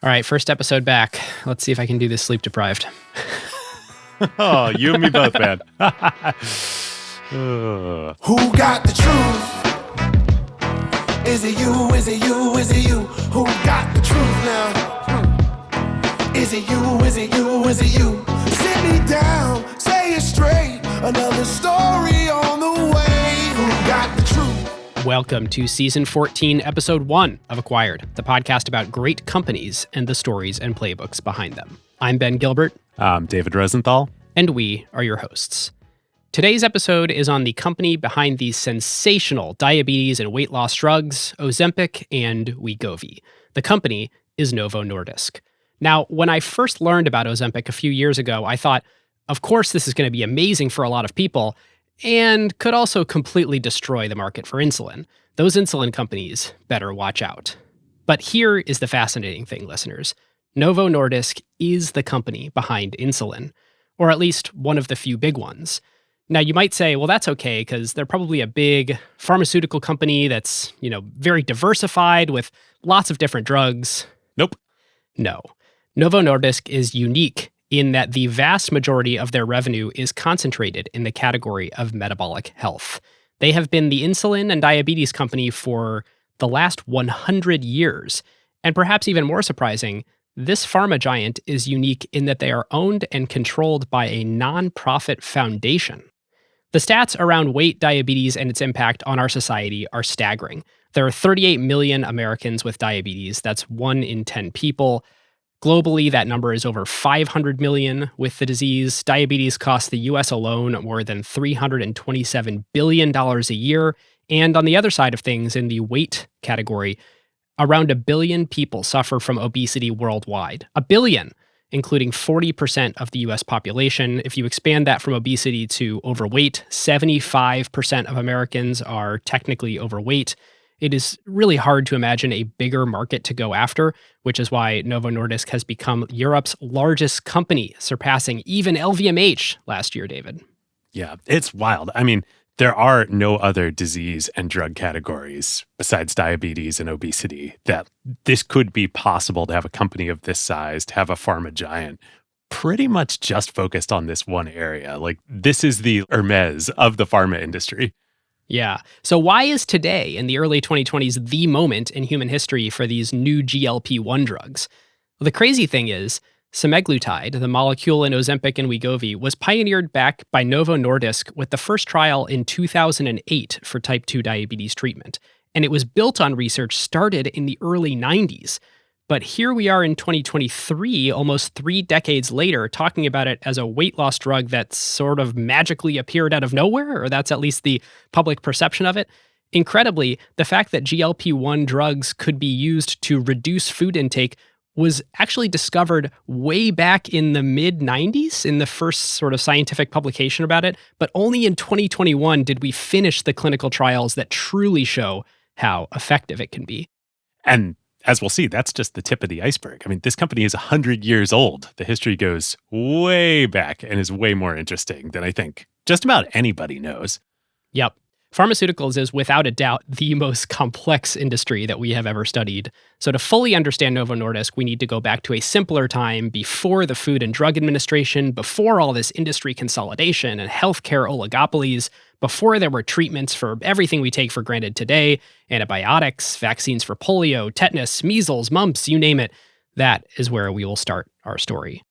All right, first episode back. Let's see if I can do this sleep deprived. Oh, you and me both, man. Who got the truth? Is it you? Is it you? Is it you? Who got the truth now? Is it you? Is it you? Is it you? Sit me down, say it straight. Another story on the way. Who got the truth? Welcome to Season 14, Episode 1 of Acquired, the podcast about great companies and the stories and playbooks behind them. I'm Ben Gilbert. I'm David Rosenthal. And we are your hosts. Today's episode is on the company behind these sensational diabetes and weight loss drugs, Ozempic and Wegovy. The company is Novo Nordisk. Now, when I first learned about Ozempic a few years ago, I thought, of course, this is going to be amazing for a lot of people, and could also completely destroy the market for insulin. Those insulin companies better watch out. But here is the fascinating thing, listeners. Novo Nordisk is the company behind insulin, or at least one of the few big ones. Now, you might say, well, that's okay, because they're probably a big pharmaceutical company that's, very diversified with lots of different drugs. Nope. No. Novo Nordisk is unique in that the vast majority of their revenue is concentrated in the category of metabolic health. They have been the insulin and diabetes company for the last 100 years. And perhaps even more surprising, this pharma giant is unique in that they are owned and controlled by a nonprofit foundation. The stats around weight, diabetes, and its impact on our society are staggering. There are 38 million Americans with diabetes. That's 1 in 10 people. Globally, that number is over 500 million with the disease. Diabetes costs the US alone more than $327 billion a year. And on the other side of things, in the weight category, around 1 billion people suffer from obesity worldwide. 1 billion, including 40% of the US population. If you expand that from obesity to overweight, 75% of Americans are technically overweight. It is really hard to imagine a bigger market to go after, which is why Novo Nordisk has become Europe's largest company, surpassing even LVMH last year, David. Yeah, it's wild. I mean, there are no other disease and drug categories besides diabetes and obesity that this could be possible to have a company of this size, to have a pharma giant pretty much just focused on this one area. Like, this is the Hermes of the pharma industry. Yeah. So why is today, in the early 2020s, the moment in human history for these new GLP-1 drugs? Well, the crazy thing is, semaglutide, the molecule in Ozempic and Wegovy, was pioneered back by Novo Nordisk with the first trial in 2008 for type 2 diabetes treatment. And it was built on research started in the early 90s. But here we are in 2023, almost 3 decades later, talking about it as a weight loss drug that sort of magically appeared out of nowhere, or that's at least the public perception of it. Incredibly, the fact that GLP-1 drugs could be used to reduce food intake was actually discovered way back in the mid-90s in the first sort of scientific publication about it, but only in 2021 did we finish the clinical trials that truly show how effective it can be. And as we'll see, that's just the tip of the iceberg. I mean, this company is 100 years old. The history goes way back and is way more interesting than I think just about anybody knows. Yep. Pharmaceuticals is without a doubt the most complex industry that we have ever studied. So to fully understand Novo Nordisk, we need to go back to a simpler time before the Food and Drug Administration, before all this industry consolidation and healthcare oligopolies, before there were treatments for everything we take for granted today, antibiotics, vaccines for polio, tetanus, measles, mumps, you name it. That is where we will start our story.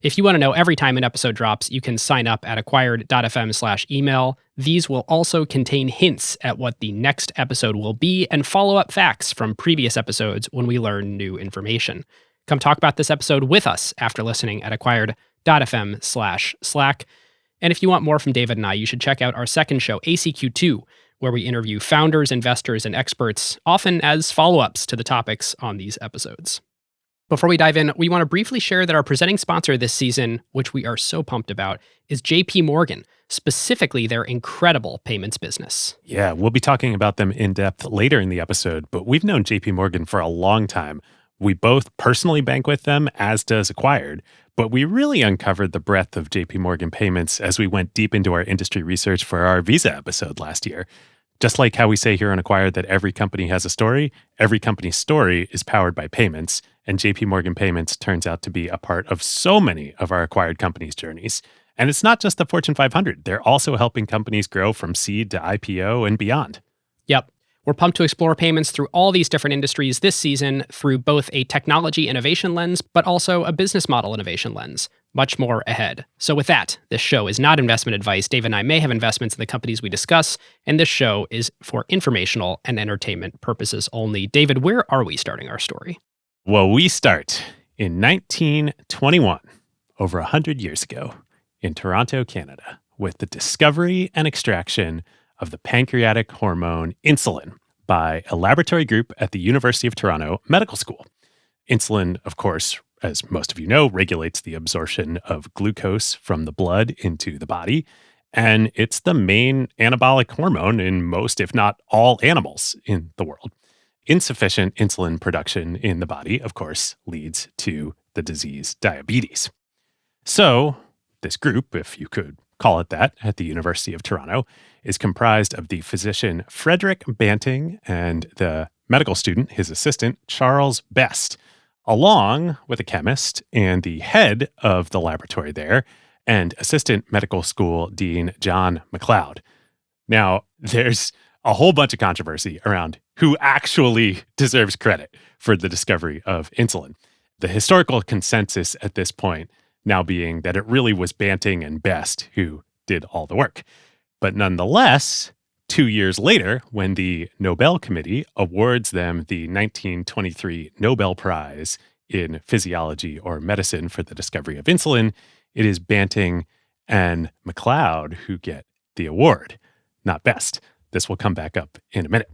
If you want to know every time an episode drops, you can sign up at acquired.fm/email. These will also contain hints at what the next episode will be and follow-up facts from previous episodes when we learn new information. Come talk about this episode with us after listening at acquired.fm/Slack. And if you want more from David and I, you should check out our second show, ACQ2, where we interview founders, investors, and experts, often as follow-ups to the topics on these episodes. Before we dive in, we want to briefly share that our presenting sponsor this season, which we are so pumped about, is JP Morgan, specifically their incredible payments business. Yeah, we'll be talking about them in depth later in the episode, but we've known JP Morgan for a long time. We both personally bank with them, as does Acquired, but we really uncovered the breadth of JP Morgan payments as we went deep into our industry research for our Visa episode last year. Just like how we say here on Acquired that every company has a story, every company's story is powered by payments, and JP Morgan Payments turns out to be a part of so many of our acquired companies' journeys. And it's not just the Fortune 500. They're also helping companies grow from seed to IPO and beyond. Yep. We're pumped to explore payments through all these different industries this season through both a technology innovation lens, but also a business model innovation lens. Much more ahead. So with that, this show is not investment advice. Dave and I may have investments in the companies we discuss, and this show is for informational and entertainment purposes only. David, where are we starting our story? Well, we start in 1921, over 100 years ago, in Toronto, Canada, with the discovery and extraction of the pancreatic hormone insulin by a laboratory group at the University of Toronto Medical School. Insulin, of course, as most of you know, regulates the absorption of glucose from the blood into the body, and it's the main anabolic hormone in most, if not all, animals in the world. Insufficient insulin production in the body, of course, leads to the disease diabetes. So, this group, if you could call it that, at the University of Toronto, is comprised of the physician Frederick Banting and the medical student, his assistant, Charles Best, along with a chemist and the head of the laboratory there, and assistant medical school dean John McLeod. Now, there's a whole bunch of controversy around who actually deserves credit for the discovery of insulin. The historical consensus at this point now being that it really was Banting and Best who did all the work. But nonetheless, 2 years later, when the Nobel Committee awards them the 1923 Nobel Prize in Physiology or Medicine for the discovery of insulin, it is Banting and McLeod who get the award, not Best. This will come back up in a minute.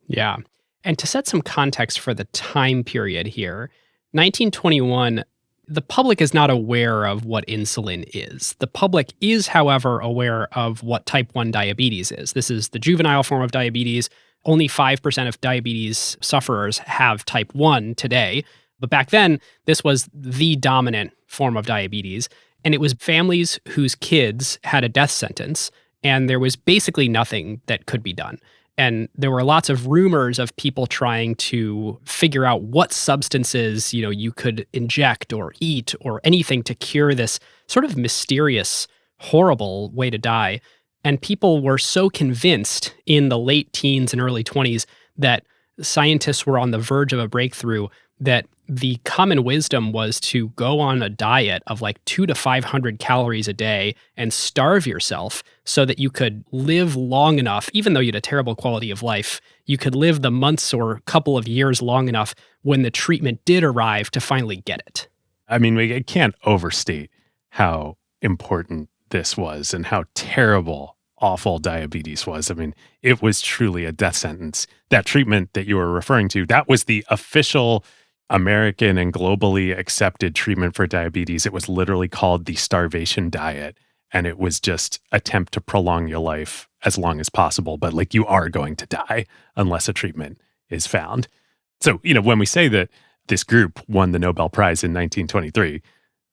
Yeah. And to set some context for the time period here, 1921, the public is not aware of what insulin is. The public is, however, aware of what type 1 diabetes is. This is the juvenile form of diabetes. Only 5% of diabetes sufferers have type 1 today. But back then, this was the dominant form of diabetes. And it was families whose kids had a death sentence, and there was basically nothing that could be done. And there were lots of rumors of people trying to figure out what substances, you could inject or eat or anything to cure this sort of mysterious, horrible way to die. And people were so convinced in the late teens and early 20s that scientists were on the verge of a breakthrough that the common wisdom was to go on a diet of like 200 to 500 calories a day and starve yourself so that you could live long enough, even though you had a terrible quality of life, you could live the months or couple of years long enough when the treatment did arrive to finally get it. I mean, we can't overstate how important this was and how terrible, awful diabetes was. I mean, it was truly a death sentence. That treatment that you were referring to, that was the official American and globally accepted treatment for diabetes. It was literally called the starvation diet. And it was just attempt to prolong your life as long as possible. But like you are going to die unless a treatment is found. So, when we say that this group won the Nobel Prize in 1923,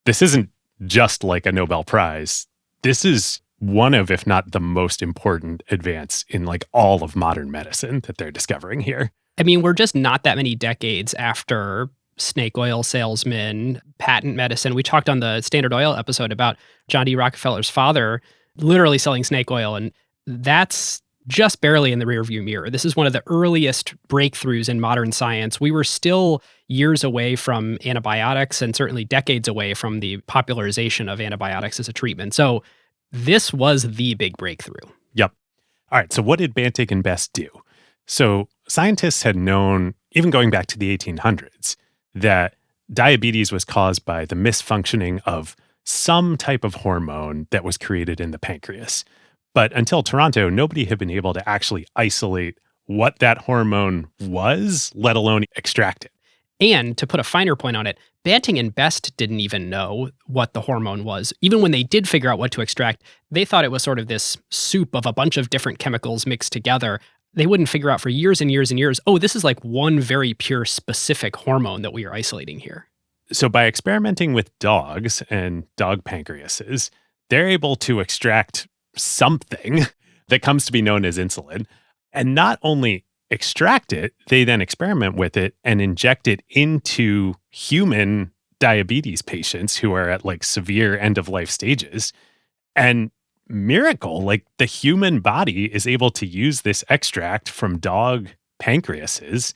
this isn't just like a Nobel Prize. This is one of, if not the most important advance in like all of modern medicine that they're discovering here. I mean, we're just not that many decades after snake oil salesmen, patent medicine. We talked on the Standard Oil episode about John D. Rockefeller's father literally selling snake oil, and that's just barely in the rearview mirror. This is one of the earliest breakthroughs in modern science. We were still years away from antibiotics and certainly decades away from the popularization of antibiotics as a treatment. So this was the big breakthrough. Yep. All right. So what did Banting and Best do? So scientists had known, even going back to the 1800s, that diabetes was caused by the misfunctioning of some type of hormone that was created in the pancreas. But until Toronto, nobody had been able to actually isolate what that hormone was, let alone extract it. And to put a finer point on it, Banting and Best didn't even know what the hormone was. Even when they did figure out what to extract, they thought it was sort of this soup of a bunch of different chemicals mixed together. They wouldn't figure out for years and years and years, oh, this is like one very pure specific hormone that we are isolating here. So by experimenting with dogs and dog pancreases, they're able to extract something that comes to be known as insulin. And not only extract it, they then experiment with it and inject it into human diabetes patients who are at like severe end of life stages. And miracle, like the human body is able to use this extract from dog pancreases,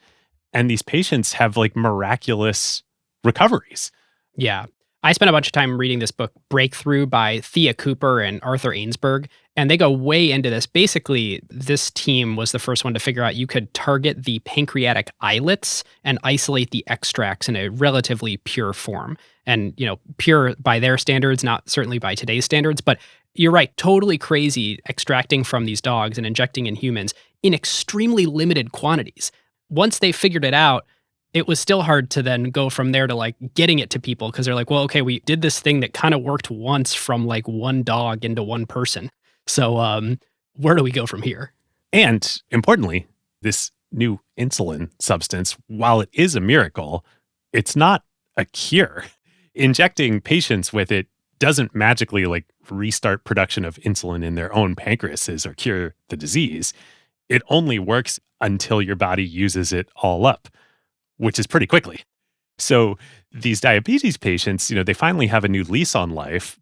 and these patients have like miraculous recoveries. Yeah. I spent a bunch of time reading this book, Breakthrough by Thea Cooper and Arthur Ainsberg, and they go way into this. Basically, this team was the first one to figure out you could target the pancreatic islets and isolate the extracts in a relatively pure form. And, pure by their standards, not certainly by today's standards, but you're right, totally crazy extracting from these dogs and injecting in humans in extremely limited quantities. Once they figured it out, it was still hard to then go from there to like getting it to people because they're like, well, okay, we did this thing that kind of worked once from like one dog into one person. So where do we go from here? And importantly, this new insulin substance, while it is a miracle, it's not a cure. Injecting patients with it doesn't magically like restart production of insulin in their own pancreases or cure the disease. It only works until your body uses it all up, which is pretty quickly. So these diabetes patients, they finally have a new lease on life,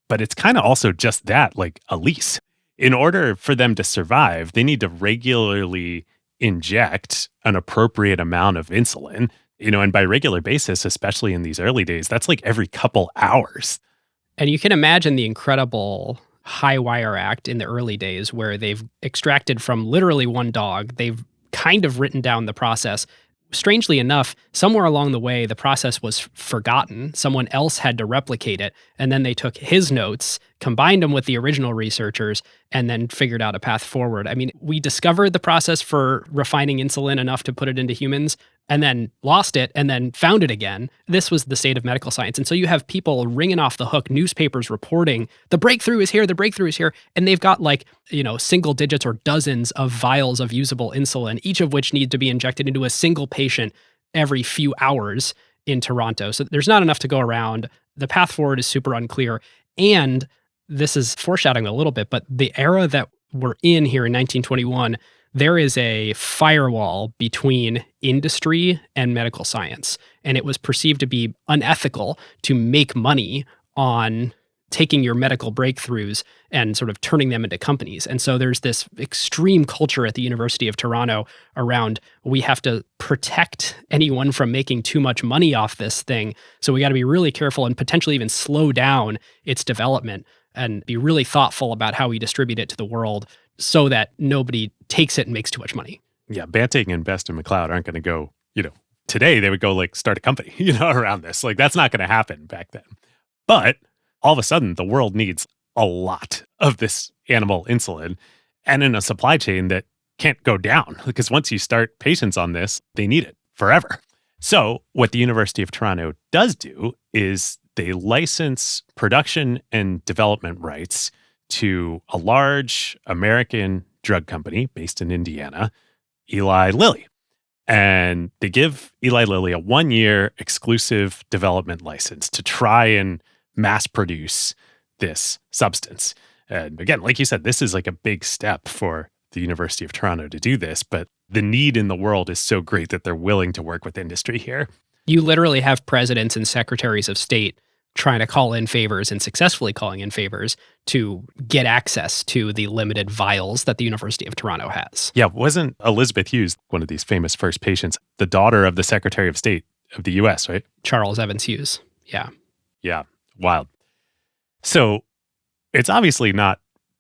but it's kind of also just that, like a lease. In order for them to survive, they need to regularly inject an appropriate amount of insulin, and by regular basis, especially in these early days, that's like every couple hours. And you can imagine the incredible high wire act in the early days where they've extracted from literally one dog. They've kind of written down the process. Strangely enough, somewhere along the way, the process was forgotten. Someone else had to replicate it. And then they took his notes, combined them with the original researchers, and then figured out a path forward. I mean, we discovered the process for refining insulin enough to put it into humans, and then lost it, and then found it again. This was the state of medical science. And so you have people ringing off the hook, newspapers reporting, the breakthrough is here, the breakthrough is here. And they've got like, single digits or dozens of vials of usable insulin, each of which need to be injected into a single patient every few hours in Toronto. So there's not enough to go around. The path forward is super unclear. And this is foreshadowing a little bit, but the era that we're in here in 1921, there is a firewall between industry and medical science. And it was perceived to be unethical to make money on taking your medical breakthroughs and sort of turning them into companies. And so there's this extreme culture at the University of Toronto around we have to protect anyone from making too much money off this thing. So we got to be really careful and potentially even slow down its development and be really thoughtful about how we distribute it to the world so that nobody takes it and makes too much money. Yeah, Banting and Best and McLeod aren't going to go, today they would go like start a company, around this. Like that's not going to happen back then. But all of a sudden, the world needs a lot of this animal insulin and in a supply chain that can't go down because once you start patients on this, they need it forever. So what the University of Toronto does do is they license production and development rights to a large American drug company based in Indiana, Eli Lilly. And they give Eli Lilly a 1-year exclusive development license to try and mass produce this substance. And again, like you said, this is like a big step for the University of Toronto to do this, but the need in the world is so great that they're willing to work with industry here. You literally have presidents and secretaries of state trying to call in favors and successfully calling in favors to get access to the limited vials that the University of Toronto has. Yeah, wasn't Elizabeth Hughes, one of these famous first patients, the daughter of the Secretary of State of the US, right? Charles Evans Hughes. Yeah. Yeah, wild. So it's obviously not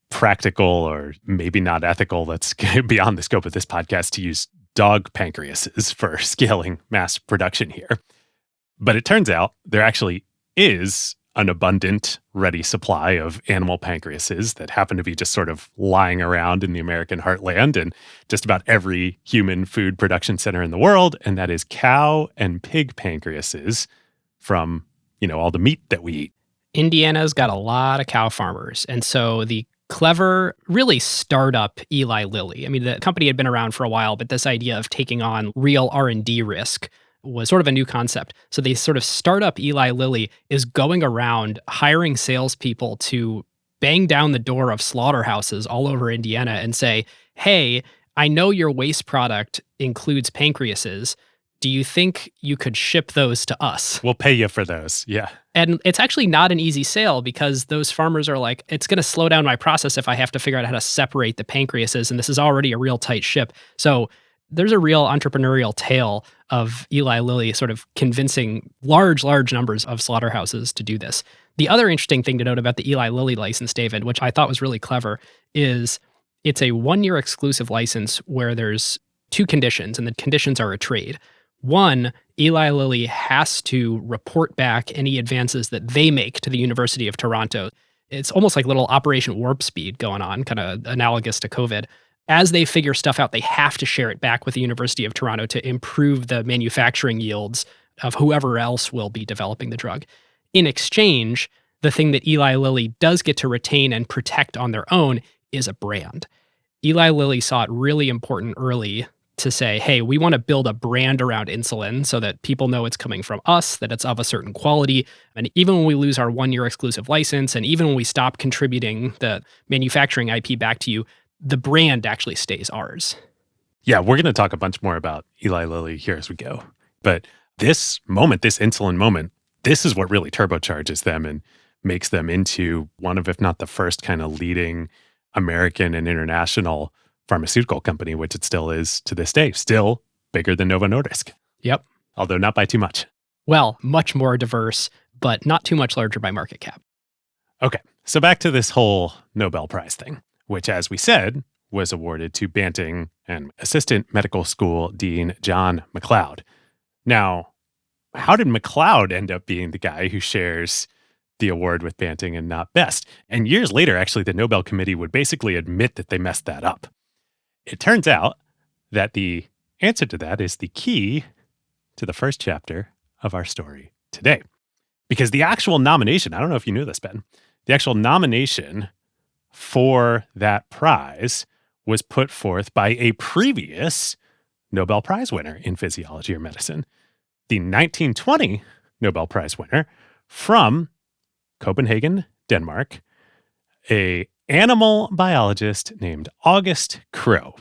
practical or maybe not ethical, that's beyond the scope of this podcast, to use dog pancreases for scaling mass production here. But it turns out there actually is an abundant, ready supply of animal pancreases that happen to be just sort of lying around in the American heartland and just about every human food production center in the world, and that is cow and pig pancreases from, all the meat that we eat. Indiana's got a lot of cow farmers, and so the clever, really startup Eli Lilly. I mean, the company had been around for a while, but this idea of taking on real R&D risk was sort of a new concept. So the sort of startup Eli Lilly is going around hiring salespeople to bang down the door of slaughterhouses all over Indiana and say, hey, I know your waste product includes pancreases. Do you think you could ship those to us? We'll pay you for those. Yeah. And it's actually not an easy sale because those farmers are like, it's going to slow down my process if I have to figure out how to separate the pancreases. And this is already a real tight ship. So there's a real entrepreneurial tale of Eli Lilly sort of convincing large numbers of slaughterhouses to do this. The other interesting thing to note about the Eli Lilly license, David, which I thought was really clever, is it's a 1-year exclusive license where there's 2 conditions, and the conditions are a trade. One, Eli Lilly has to report back any advances that they make to the University of Toronto. It's almost like little Operation Warp Speed going on, kind of analogous to COVID. As they figure stuff out, they have to share it back with the University of Toronto to improve the manufacturing yields of whoever else will be developing the drug. In exchange, the thing that Eli Lilly does get to retain and protect on their own is a brand. Eli Lilly saw it really important early to say, hey, we want to build a brand around insulin so that people know it's coming from us, that it's of a certain quality. And even when we lose our 1-year exclusive license, and even when we stop contributing the manufacturing IP back to you, the brand actually stays ours. Yeah, we're going to talk a bunch more about Eli Lilly here as we go. But this moment, this insulin moment, this is what really turbocharges them and makes them into one of, if not the first kind of leading American and international pharmaceutical company, which it still is to this day, still bigger than Novo Nordisk. Yep. Although not by too much. Well, much more diverse, but not too much larger by market cap. Okay, so back to this whole Nobel Prize thing, which, as we said, was awarded to Banting and Assistant Medical School Dean John McLeod. Now, how did McLeod end up being the guy who shares the award with Banting and not Best? And years later, actually, the Nobel Committee would basically admit that they messed that up. It turns out that the answer to that is the key to the first chapter of our story today. Because the actual nomination, I don't know if you knew this, Ben, the actual nomination for that prize was put forth by a previous Nobel Prize winner in physiology or medicine, the 1920 Nobel Prize winner from Copenhagen, Denmark, a animal biologist named August Krogh.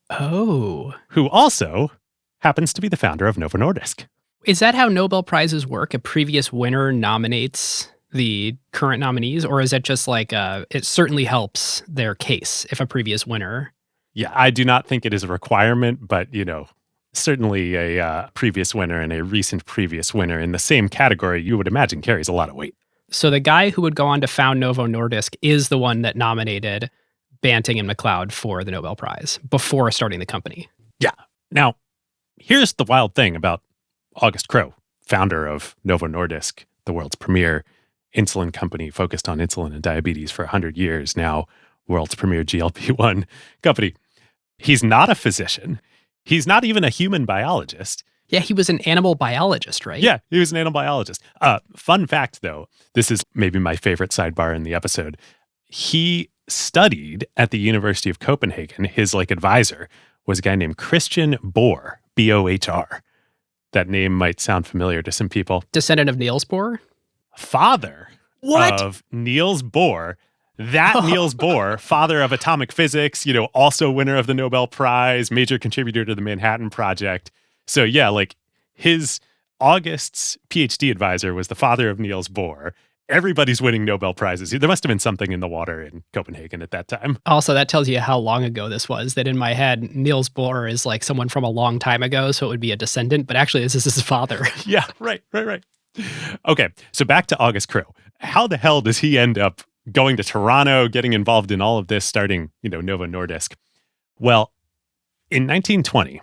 Oh. Who also happens to be the founder of Novo Nordisk. Is that how Nobel Prizes work? A previous winner nominates the current nominees? Or is it just like it certainly helps their case if a previous winner? Yeah, I do not think it is a requirement, but, certainly a previous winner and a recent previous winner in the same category, you would imagine carries a lot of weight. So the guy who would go on to found Novo Nordisk is the one that nominated Banting and McLeod for the Nobel Prize before starting the company. Yeah. Now, here's the wild thing about August Krogh, founder of Novo Nordisk, the world's premier insulin company focused on insulin and diabetes for 100 years, now world's premier GLP-1 company. He's not a physician. He's not even a human biologist. Yeah, he was an animal biologist, right? Yeah, he was an animal biologist. Fun fact, though, this is maybe my favorite sidebar in the episode. He studied at the University of Copenhagen. His advisor was a guy named Christian Bohr, B-O-H-R. That name might sound familiar to some people. Descendant of Niels Bohr? Father of Niels Bohr. That Niels Bohr, father of atomic physics, also winner of the Nobel Prize, major contributor to the Manhattan Project. So yeah, his August's PhD advisor was the father of Niels Bohr. Everybody's winning Nobel Prizes. There must have been something in the water in Copenhagen at that time. Also, that tells you how long ago this was, that in my head, Niels Bohr is like someone from a long time ago, so it would be a descendant, but actually this is his father. Yeah, right. Okay, so back to August Krogh. How the hell does he end up going to Toronto, getting involved in all of this, starting, Novo Nordisk? Well, in 1920,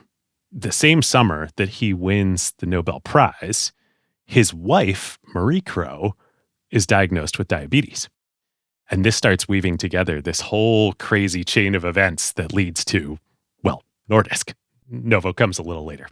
the same summer that he wins the Nobel Prize, his wife, Marie Krogh, is diagnosed with diabetes. And this starts weaving together this whole crazy chain of events that leads to, Nordisk. Novo comes a little later.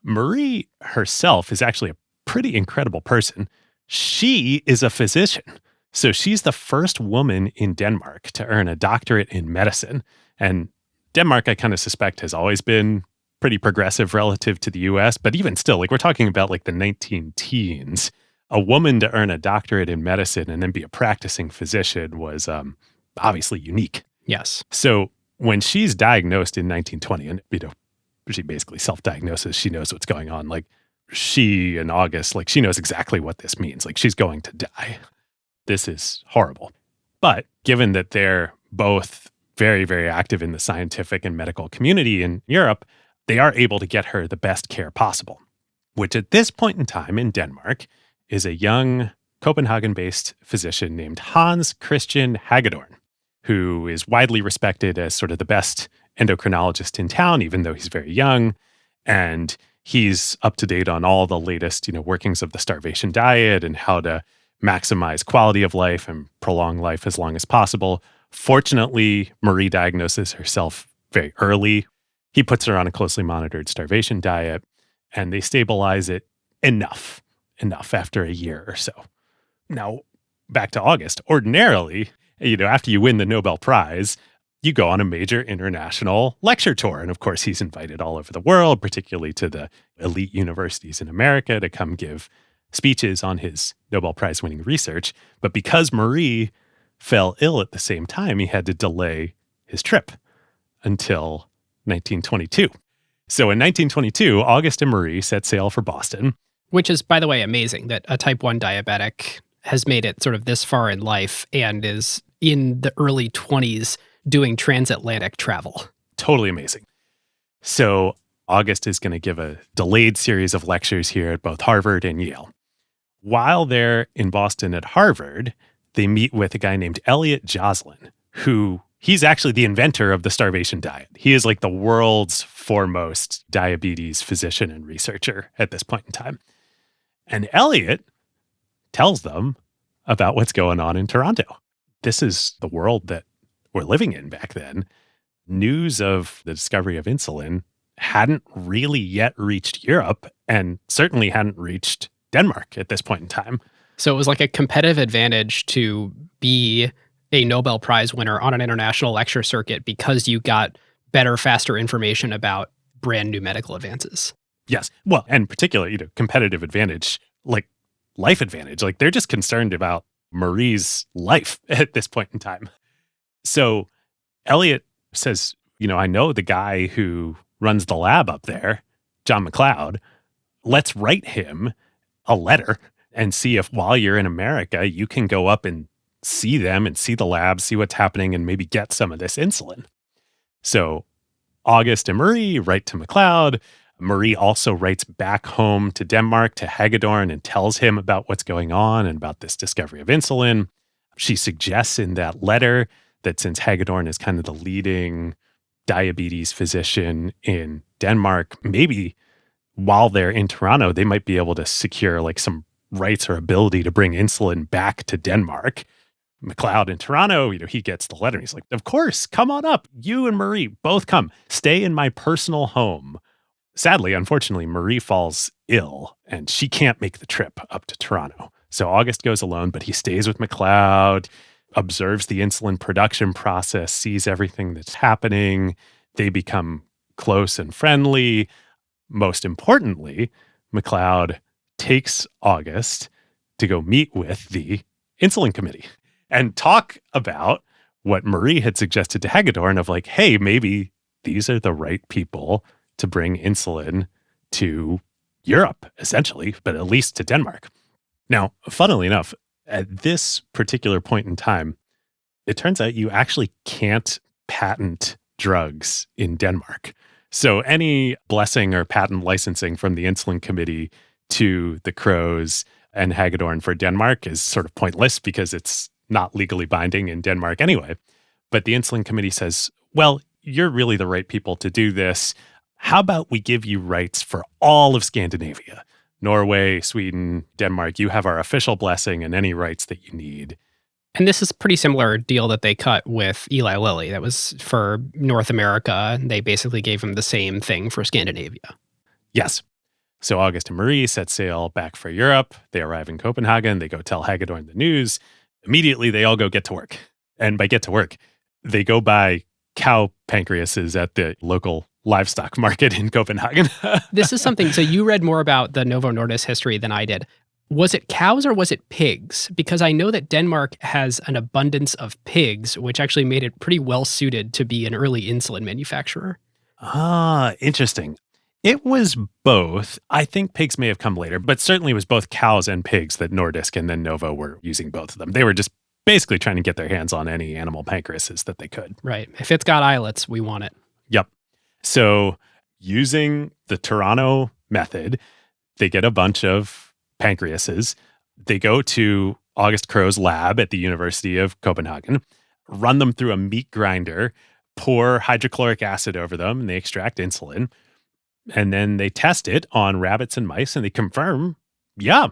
Marie herself is actually a pretty incredible person. She is a physician. So she's the first woman in Denmark to earn a doctorate in medicine. And Denmark, I kind of suspect, has always been pretty progressive relative to the US. But even still, we're talking about the 19-teens. A woman to earn a doctorate in medicine and then be a practicing physician was obviously unique. Yes. So When she's diagnosed in 1920, and she basically self-diagnoses, she knows what's going on. Like she and August, like she knows exactly what this means. Like she's going to die. This is horrible. But given that they're both very, very active in the scientific and medical community in Europe, they are able to get her the best care possible, which at this point in time in Denmark is a young Copenhagen-based physician named Hans Christian Hagedorn, who is widely respected as sort of the best endocrinologist in town, even though he's very young. And he's up to date on all the latest, workings of the starvation diet and how to maximize quality of life and prolong life as long as possible. Fortunately, Marie diagnoses herself very early. He puts her on a closely monitored starvation diet, and they stabilize it enough after a year or so. Now, back to August. Ordinarily, after you win the Nobel Prize, you go on a major international lecture tour. And of course, he's invited all over the world, particularly to the elite universities in America, to come give speeches on his Nobel Prize winning research. But because Marie fell ill at the same time, he had to delay his trip until 1922. So in 1922, August and Marie set sail for Boston. Which is, by the way, amazing that a type 1 diabetic has made it sort of this far in life and is in the early 20s doing transatlantic travel. Totally amazing. So August is going to give a delayed series of lectures here at both Harvard and Yale. While they're in Boston at Harvard, they meet with a guy named Elliot Joslin, who he's actually the inventor of the starvation diet. He is like the world's foremost diabetes physician and researcher at this point in time. And Elliot tells them about what's going on in Toronto. This is the world that we're living in back then. News of the discovery of insulin hadn't really yet reached Europe and certainly hadn't reached Denmark at this point in time. So it was like a competitive advantage to be a Nobel Prize winner on an international lecture circuit because you got better, faster information about brand new medical advances. Yes. Well, and particularly, competitive advantage, like life advantage. Like they're just concerned about Marie's life at this point in time. So Elliot says, I know the guy who runs the lab up there, John McLeod. Let's write him a letter and see if while you're in America, you can go up and see them and see the lab, see what's happening, and maybe get some of this insulin. So August and Marie write to McLeod. Marie also writes back home to Denmark to Hagedorn and tells him about what's going on and about this discovery of insulin. She suggests in that letter that since Hagedorn is kind of the leading diabetes physician in Denmark, maybe while they're in Toronto, they might be able to secure like some rights or ability to bring insulin back to Denmark. McLeod in Toronto, he gets the letter. He's like, of course, come on up. You and Marie both come. Stay in my personal home. Sadly, unfortunately, Marie falls ill and she can't make the trip up to Toronto. So August goes alone, but he stays with McLeod, observes the insulin production process, sees everything that's happening. They become close and friendly. Most importantly, McLeod takes August to go meet with the insulin committee and talk about what Marie had suggested to Hagedorn of like, hey, maybe these are the right people to bring insulin to Europe, essentially, but at least to Denmark. Now, funnily enough, at this particular point in time, it turns out you actually can't patent drugs in Denmark. So any blessing or patent licensing from the insulin committee to the Crows and Hagedorn for Denmark is sort of pointless because it's not legally binding in Denmark anyway. But the insulin committee says, well, you're really the right people to do this. How about we give you rights for all of Scandinavia? Norway, Sweden, Denmark, you have our official blessing and any rights that you need. And this is a pretty similar deal that they cut with Eli Lilly. That was for North America. They basically gave them the same thing for Scandinavia. Yes. So August and Marie set sail back for Europe. They arrive in Copenhagen. They go tell Hagedorn the news. Immediately, they all go get to work. And by get to work, they go buy cow pancreases at the local livestock market in Copenhagen. This is something, so you read more about the Novo Nordisk history than I did. Was it cows or was it pigs? Because I know that Denmark has an abundance of pigs, which actually made it pretty well suited to be an early insulin manufacturer. Ah, interesting. It was both. I think pigs may have come later, but certainly it was both cows and pigs that Nordisk and then Novo were using both of them. They were just basically trying to get their hands on any animal pancreases that they could. Right. If it's got islets, we want it. Yep. So using the Toronto method, they get a bunch of pancreases. They go to August Krog's lab at the University of Copenhagen, run them through a meat grinder, pour hydrochloric acid over them, and they extract insulin. And then they test it on rabbits and mice, and they confirm, yeah,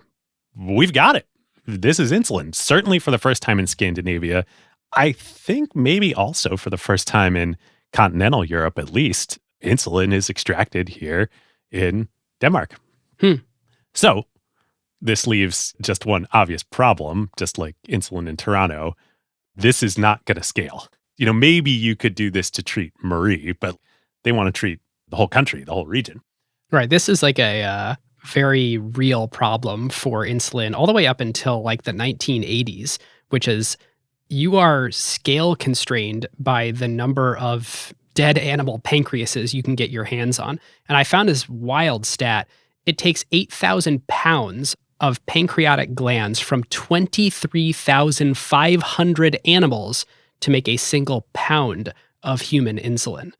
we've got it. This is insulin. Certainly for the first time in Scandinavia. I think maybe also for the first time in continental Europe, at least, insulin is extracted here in Denmark. So this leaves just one obvious problem, just like insulin in Toronto. This is not going to scale. Maybe you could do this to treat Marie, but they want to treat the whole country, the whole region. Right. This is like a very real problem for insulin all the way up until like the 1980s, which is you are scale constrained by the number of dead animal pancreases you can get your hands on. And I found this wild stat. It takes 8,000 pounds of pancreatic glands from 23,500 animals to make a single pound of human insulin.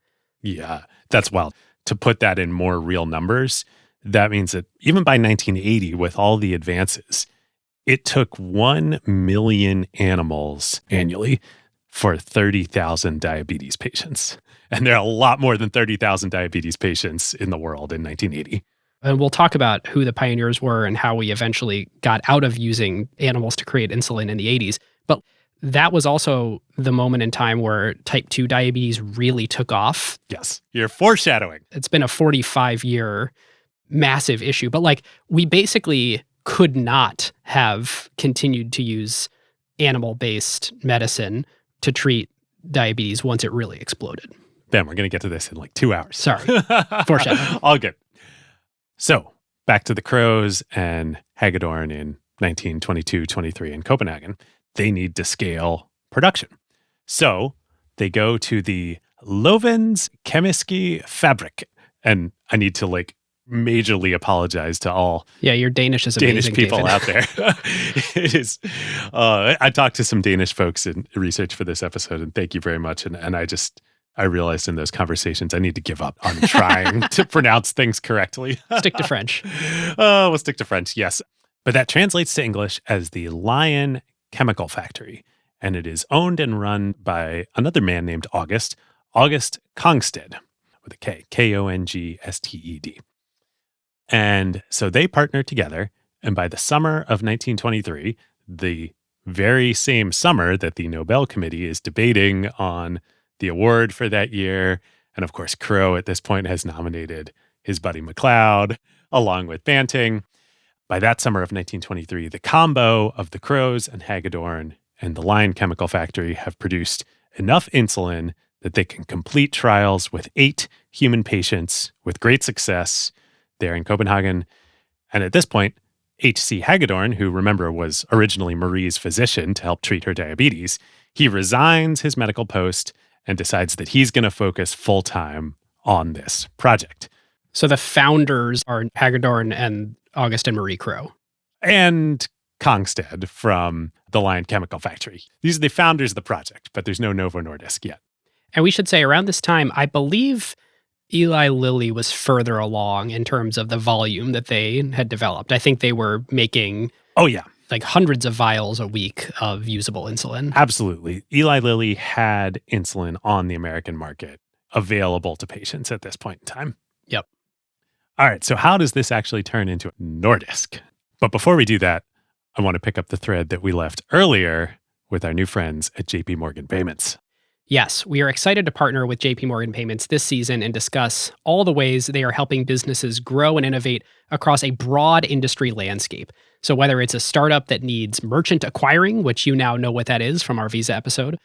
Yeah, that's wild. To put that in more real numbers, that means that even by 1980, with all the advances, it took 1 million animals annually for 30,000 diabetes patients. And there are a lot more than 30,000 diabetes patients in the world in 1980. And we'll talk about who the pioneers were and how we eventually got out of using animals to create insulin in the 80s. But that was also the moment in time where type 2 diabetes really took off. Yes, you're foreshadowing. It's been a 45-year massive issue. But we basically could not have continued to use animal-based medicine to treat diabetes once it really exploded. Ben, we're going to get to this in 2 hours. Sorry. Foreshadowing. All good. So back to the Krogs and Hagedorn in 1922-23 in Copenhagen. They need to scale production. So they go to the Lovens Kemiske Fabrik. And I need to majorly apologize to all your Danish is amazing, Danish people David. out there. It is. I talked to some Danish folks in research for this episode, and thank you very much. And I realized in those conversations I need to give up on trying to pronounce things correctly. Stick to French. We'll stick to French, yes. But that translates to English as the Lion Chemical Factory, and it is owned and run by another man named August Kongsted, with a K, Kongsted. And so they partner together, and by the summer of 1923, the very same summer that the Nobel Committee is debating on the award for that year, and of course Krog at this point has nominated his buddy MacLeod, along with Banting. By that summer of 1923, the combo of the Krogs and Hagedorn and the Lion Chemical Factory have produced enough insulin that they can complete trials with 8 human patients with great success there in Copenhagen. And at this point, H.C. Hagedorn, who remember was originally Marie's physician to help treat her diabetes, he resigns his medical post and decides that he's going to focus full-time on this project. So the founders are Hagedorn and August and Marie Krog. And Kongsted from the Lion Chemical Factory. These are the founders of the project, but there's no Novo Nordisk yet. And we should say around this time, I believe Eli Lilly was further along in terms of the volume that they had developed. I think they were making hundreds of vials a week of usable insulin. Absolutely. Eli Lilly had insulin on the American market available to patients at this point in time. Yep. All right, so how does this actually turn into Nordisk? But before we do that, I want to pick up the thread that we left earlier with our new friends at JP Morgan Payments. Yes, we are excited to partner with JP Morgan Payments this season and discuss all the ways they are helping businesses grow and innovate across a broad industry landscape. So whether it's a startup that needs merchant acquiring, which you now know what that is from our Visa episode,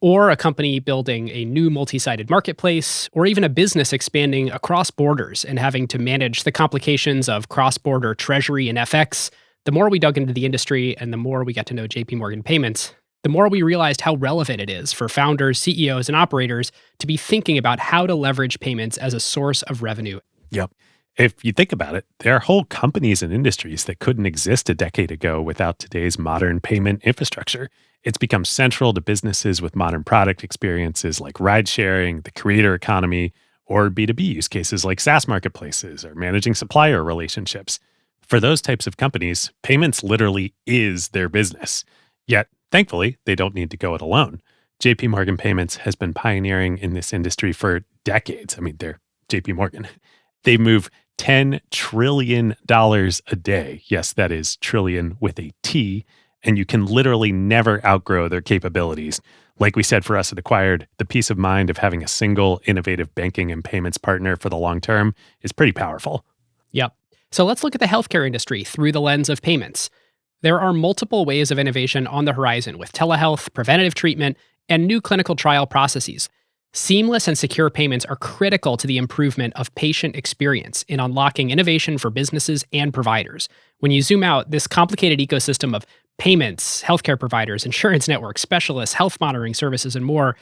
or a company building a new multi-sided marketplace, or even a business expanding across borders and having to manage the complications of cross-border treasury and FX, The more we dug into the industry and the more we got to know JP Morgan Payments, the more we realized how relevant it is for founders, CEOs, and operators to be thinking about how to leverage payments as a source of revenue. Yep. If you think about it, there are whole companies and industries that couldn't exist a decade ago without today's modern payment infrastructure. It's become central to businesses with modern product experiences like ride sharing, the creator economy, or B2B use cases like SaaS marketplaces or managing supplier relationships. For those types of companies, payments literally is their business. Yet, thankfully, they don't need to go it alone. JP Morgan Payments has been pioneering in this industry for decades. I mean, they're JP Morgan. They move $10 trillion a day. Yes, that is trillion with a T. And you can literally never outgrow their capabilities. Like we said for us at Acquired, the peace of mind of having a single innovative banking and payments partner for the long term is pretty powerful. Yep. So let's look at the healthcare industry through the lens of payments. There are multiple waves of innovation on the horizon with telehealth, preventative treatment, and new clinical trial processes. Seamless and secure payments are critical to the improvement of patient experience in unlocking innovation for businesses and providers. When you zoom out, this complicated ecosystem of payments, healthcare providers, insurance networks, specialists, health monitoring services, and more,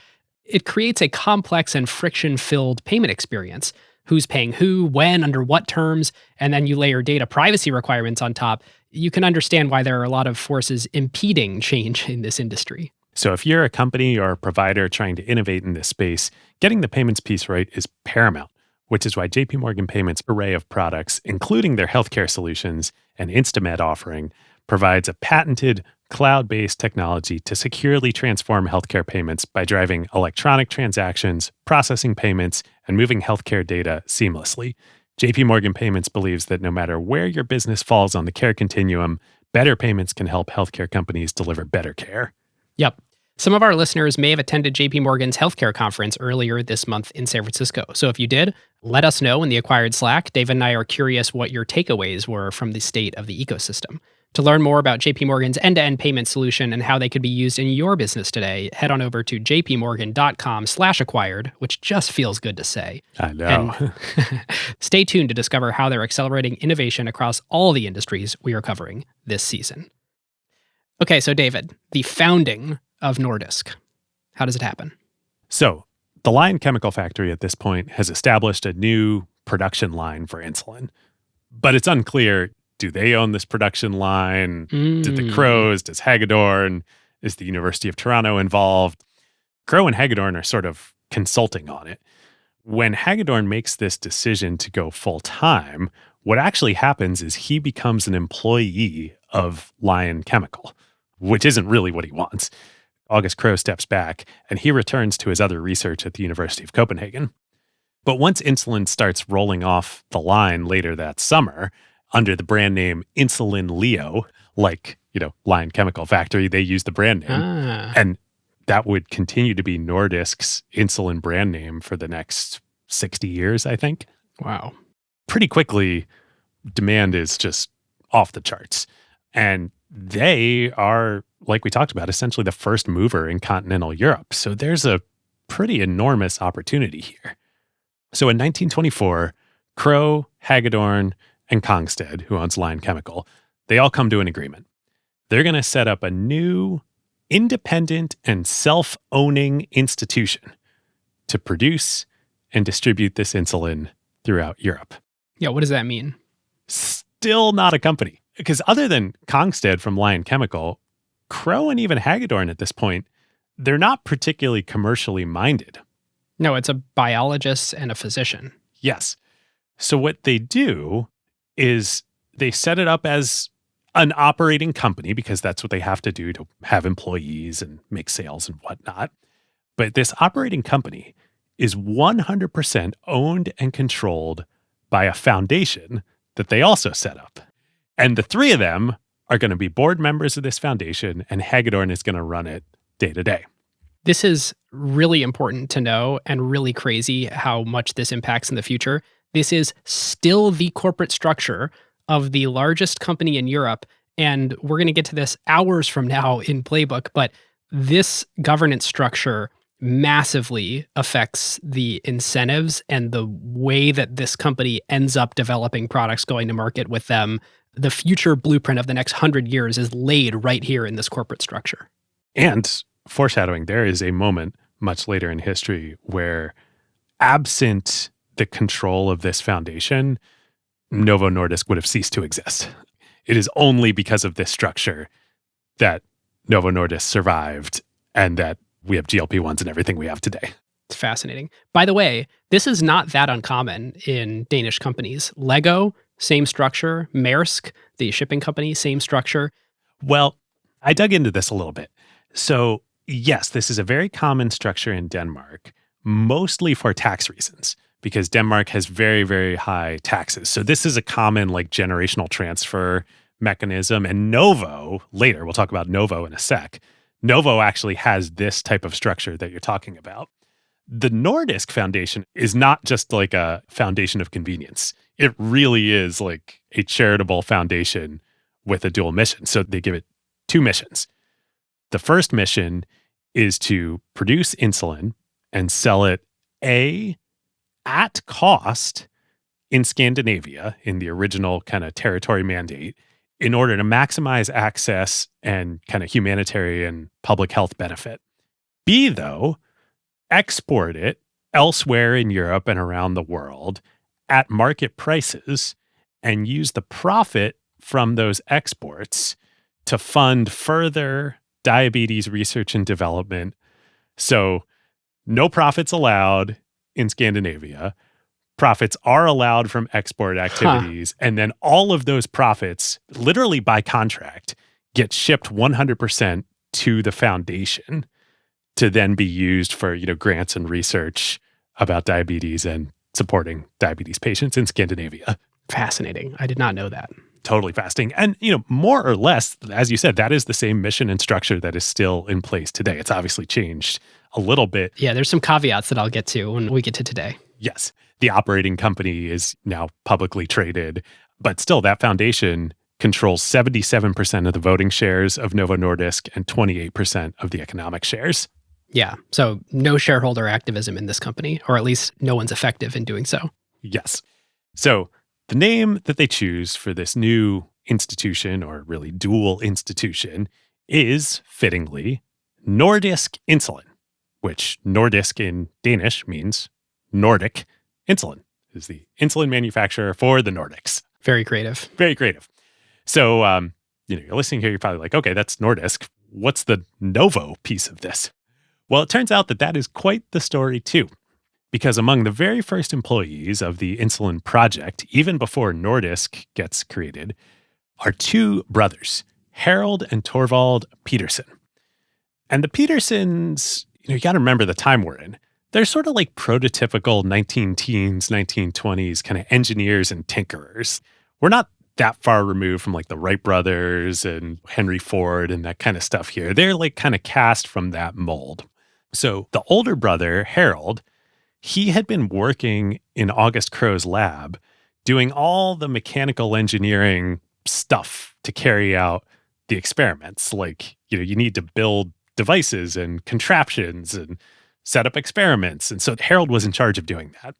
it creates a complex and friction-filled payment experience. Who's paying who, when, under what terms, and then you layer data privacy requirements on top, you can understand why there are a lot of forces impeding change in this industry. So if you're a company or a provider trying to innovate in this space, getting the payments piece right is paramount, which is why JP Morgan Payments' array of products, including their healthcare solutions and InstaMed offering, provides a patented cloud-based technology to securely transform healthcare payments by driving electronic transactions, processing payments, and moving healthcare data seamlessly. JP Morgan Payments believes that no matter where your business falls on the care continuum, better payments can help healthcare companies deliver better care. Yep. Some of our listeners may have attended JP Morgan's healthcare conference earlier this month in San Francisco. So if you did, let us know in the Acquired Slack. Dave and I are curious what your takeaways were from the state of the ecosystem. To learn more about JP Morgan's end-to-end payment solution and how they could be used in your business today, head on over to jpmorgan.com/acquired, which just feels good to say. I know. And stay tuned to discover how they're accelerating innovation across all the industries we are covering this season. Okay, so David, the founding of Nordisk. How does it happen? So the Lion Chemical Factory at this point has established a new production line for insulin. But it's unclear, do they own this production line? Did the Crows? Does Hagedorn? Is the University of Toronto involved? Crow and Hagedorn are sort of consulting on it. When Hagedorn makes this decision to go full-time, what actually happens is he becomes an employee of Lion Chemical, which isn't really what he wants. August Crow steps back, and he returns to his other research at the University of Copenhagen. But once insulin starts rolling off the line later that summer, under the brand name Insulin Leo, like, Lion Chemical Factory, they use the brand name. And that would continue to be Nordisk's insulin brand name for the next 60 years, I think. Wow. Pretty quickly, demand is just off the charts. And they are, like we talked about, essentially the first mover in continental Europe. So there's a pretty enormous opportunity here. So in 1924, Crow, Hagedorn, and Kongsted, who owns Lion Chemical, they all come to an agreement. They're going to set up a new independent and self-owning institution to produce and distribute this insulin throughout Europe. Yeah, what does that mean? Still not a company. Because other than Kongsted from Lion Chemical, Crow and even Hagedorn at this point, they're not particularly commercially minded. No, it's a biologist and a physician. Yes. So what they do is they set it up as an operating company because that's what they have to do to have employees and make sales and whatnot. But this operating company is 100% owned and controlled by a foundation that they also set up. And the three of them are going to be board members of this foundation, and Hagedorn is going to run it day to day. This is really important to know and really crazy how much this impacts in the future. This is still the corporate structure of the largest company in Europe. And we're going to get to this hours from now in Playbook, but this governance structure massively affects the incentives and the way that this company ends up developing products going to market with them The future blueprint of the next 100 years is laid right here in this corporate structure. And foreshadowing, there is a moment much later in history where, absent the control of this foundation, Novo Nordisk would have ceased to exist. It is only because of this structure that Novo Nordisk survived and that we have GLP-1s and everything we have today. It's fascinating. By the way, this is not that uncommon in Danish companies. Lego, same structure. Maersk, the shipping company, same structure. Well, I dug into this a little bit. So, yes, this is a very common structure in Denmark, mostly for tax reasons, because Denmark has very, very high taxes. So this is a common generational transfer mechanism. And Novo, later, we'll talk about Novo in a sec, Novo actually has this type of structure that you're talking about. The Nordisk Foundation is not just like a foundation of convenience. It really is like a charitable foundation with a dual mission. So they give it two missions. The first mission is to produce insulin and sell it at cost in Scandinavia, in the original kind of territory mandate, in order to maximize access and kind of humanitarian public health benefit. B, though, export it elsewhere in Europe and around the world at market prices and use the profit from those exports to fund further diabetes research and development. So no profits allowed in Scandinavia. Profits are allowed from export activities. And then all of those profits, literally by contract, get shipped 100% to the foundation to then be used for, grants and research about diabetes and supporting diabetes patients in Scandinavia. Fascinating. I did not know that. Totally fascinating. And, more or less, as you said, that is the same mission and structure that is still in place today. It's obviously changed a little bit. Yeah, there's some caveats that I'll get to when we get to today. Yes. The operating company is now publicly traded, but still that foundation controls 77% of the voting shares of Novo Nordisk and 28% of the economic shares. Yeah. So no shareholder activism in this company, or at least no one's effective in doing so. Yes. So the name that they choose for this new institution, or really dual institution, is fittingly Nordisk Insulin, which Nordisk in Danish means Nordic insulin, is the insulin manufacturer for the Nordics. Very creative. Very creative. So, you're listening here, you're probably like, okay, that's Nordisk. What's the Novo piece of this? Well, it turns out that is quite the story too, because among the very first employees of the insulin project, even before Nordisk gets created, are two brothers, Harold and Torvald Peterson. And the Petersons, you got to remember the time we're in. They're sort of like prototypical 19-teens, 1920s kind of engineers and tinkerers. We're not that far removed from like the Wright brothers and Henry Ford and that kind of stuff here. They're like kind of cast from that mold. So the older brother, Harold, he had been working in August Crow's lab doing all the mechanical engineering stuff to carry out the experiments. Like, you need to build devices and contraptions and set up experiments. And so Harold was in charge of doing that.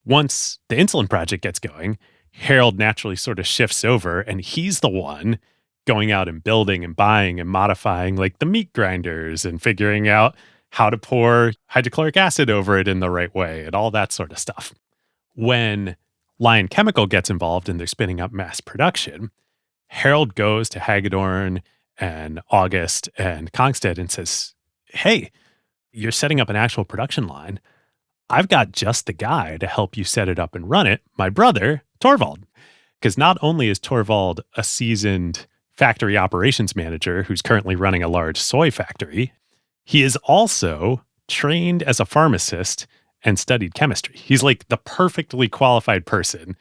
Once the insulin project gets going, Harold naturally sort of shifts over, and he's the one going out and building and buying and modifying like the meat grinders and figuring out how to pour hydrochloric acid over it in the right way and all that sort of stuff. When Lion Chemical gets involved and they're spinning up mass production, Harold goes to Hagedorn and August and Kongstead and says, hey, you're setting up an actual production line. I've got just the guy to help you set it up and run it, my brother, Torvald. Because not only is Torvald a seasoned factory operations manager who's currently running a large soy factory, he is also trained as a pharmacist and studied chemistry. He's like the perfectly qualified person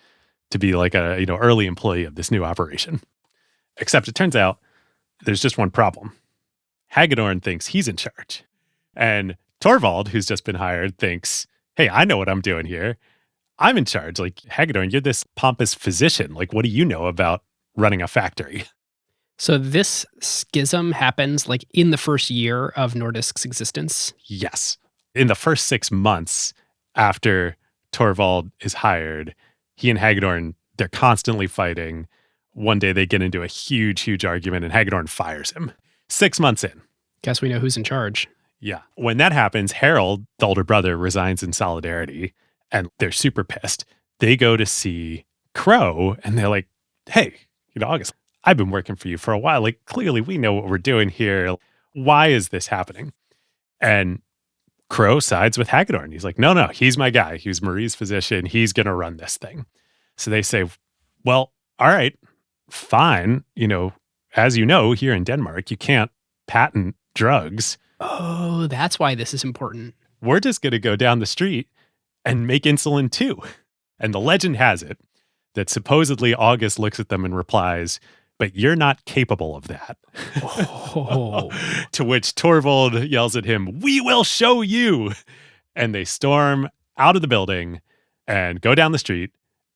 to be like a early employee of this new operation. Except it turns out there's just one problem. Hagedorn thinks he's in charge. And Torvald, who's just been hired, thinks, hey, I know what I'm doing here. I'm in charge. Like, Hagedorn, you're this pompous physician. Like, what do you know about running a factory? So this schism happens like in the first year of Nordisk's existence? Yes. In the first 6 months after Torvald is hired, he and Hagedorn, they're constantly fighting One day they get into a huge argument and Hagedorn fires him. 6 months in. Guess we know who's in charge. Yeah. When that happens, Harold, the older brother, resigns in solidarity and they're super pissed. They go to see Crow and they're like, hey, August, I've been working for you for a while. Like, clearly we know what we're doing here. Why is this happening? And Crow sides with Hagedorn. He's like, no, he's my guy. He was Marie's physician. He's going to run this thing. So they say, well, all right, fine. As you know, here in Denmark, you can't patent drugs. Oh, that's why this is important. We're just going to go down the street and make insulin too. And the legend has it that supposedly August looks at them and replies, but you're not capable of that. Oh. To which Torvald yells at him, we will show you. And they storm out of the building and go down the street,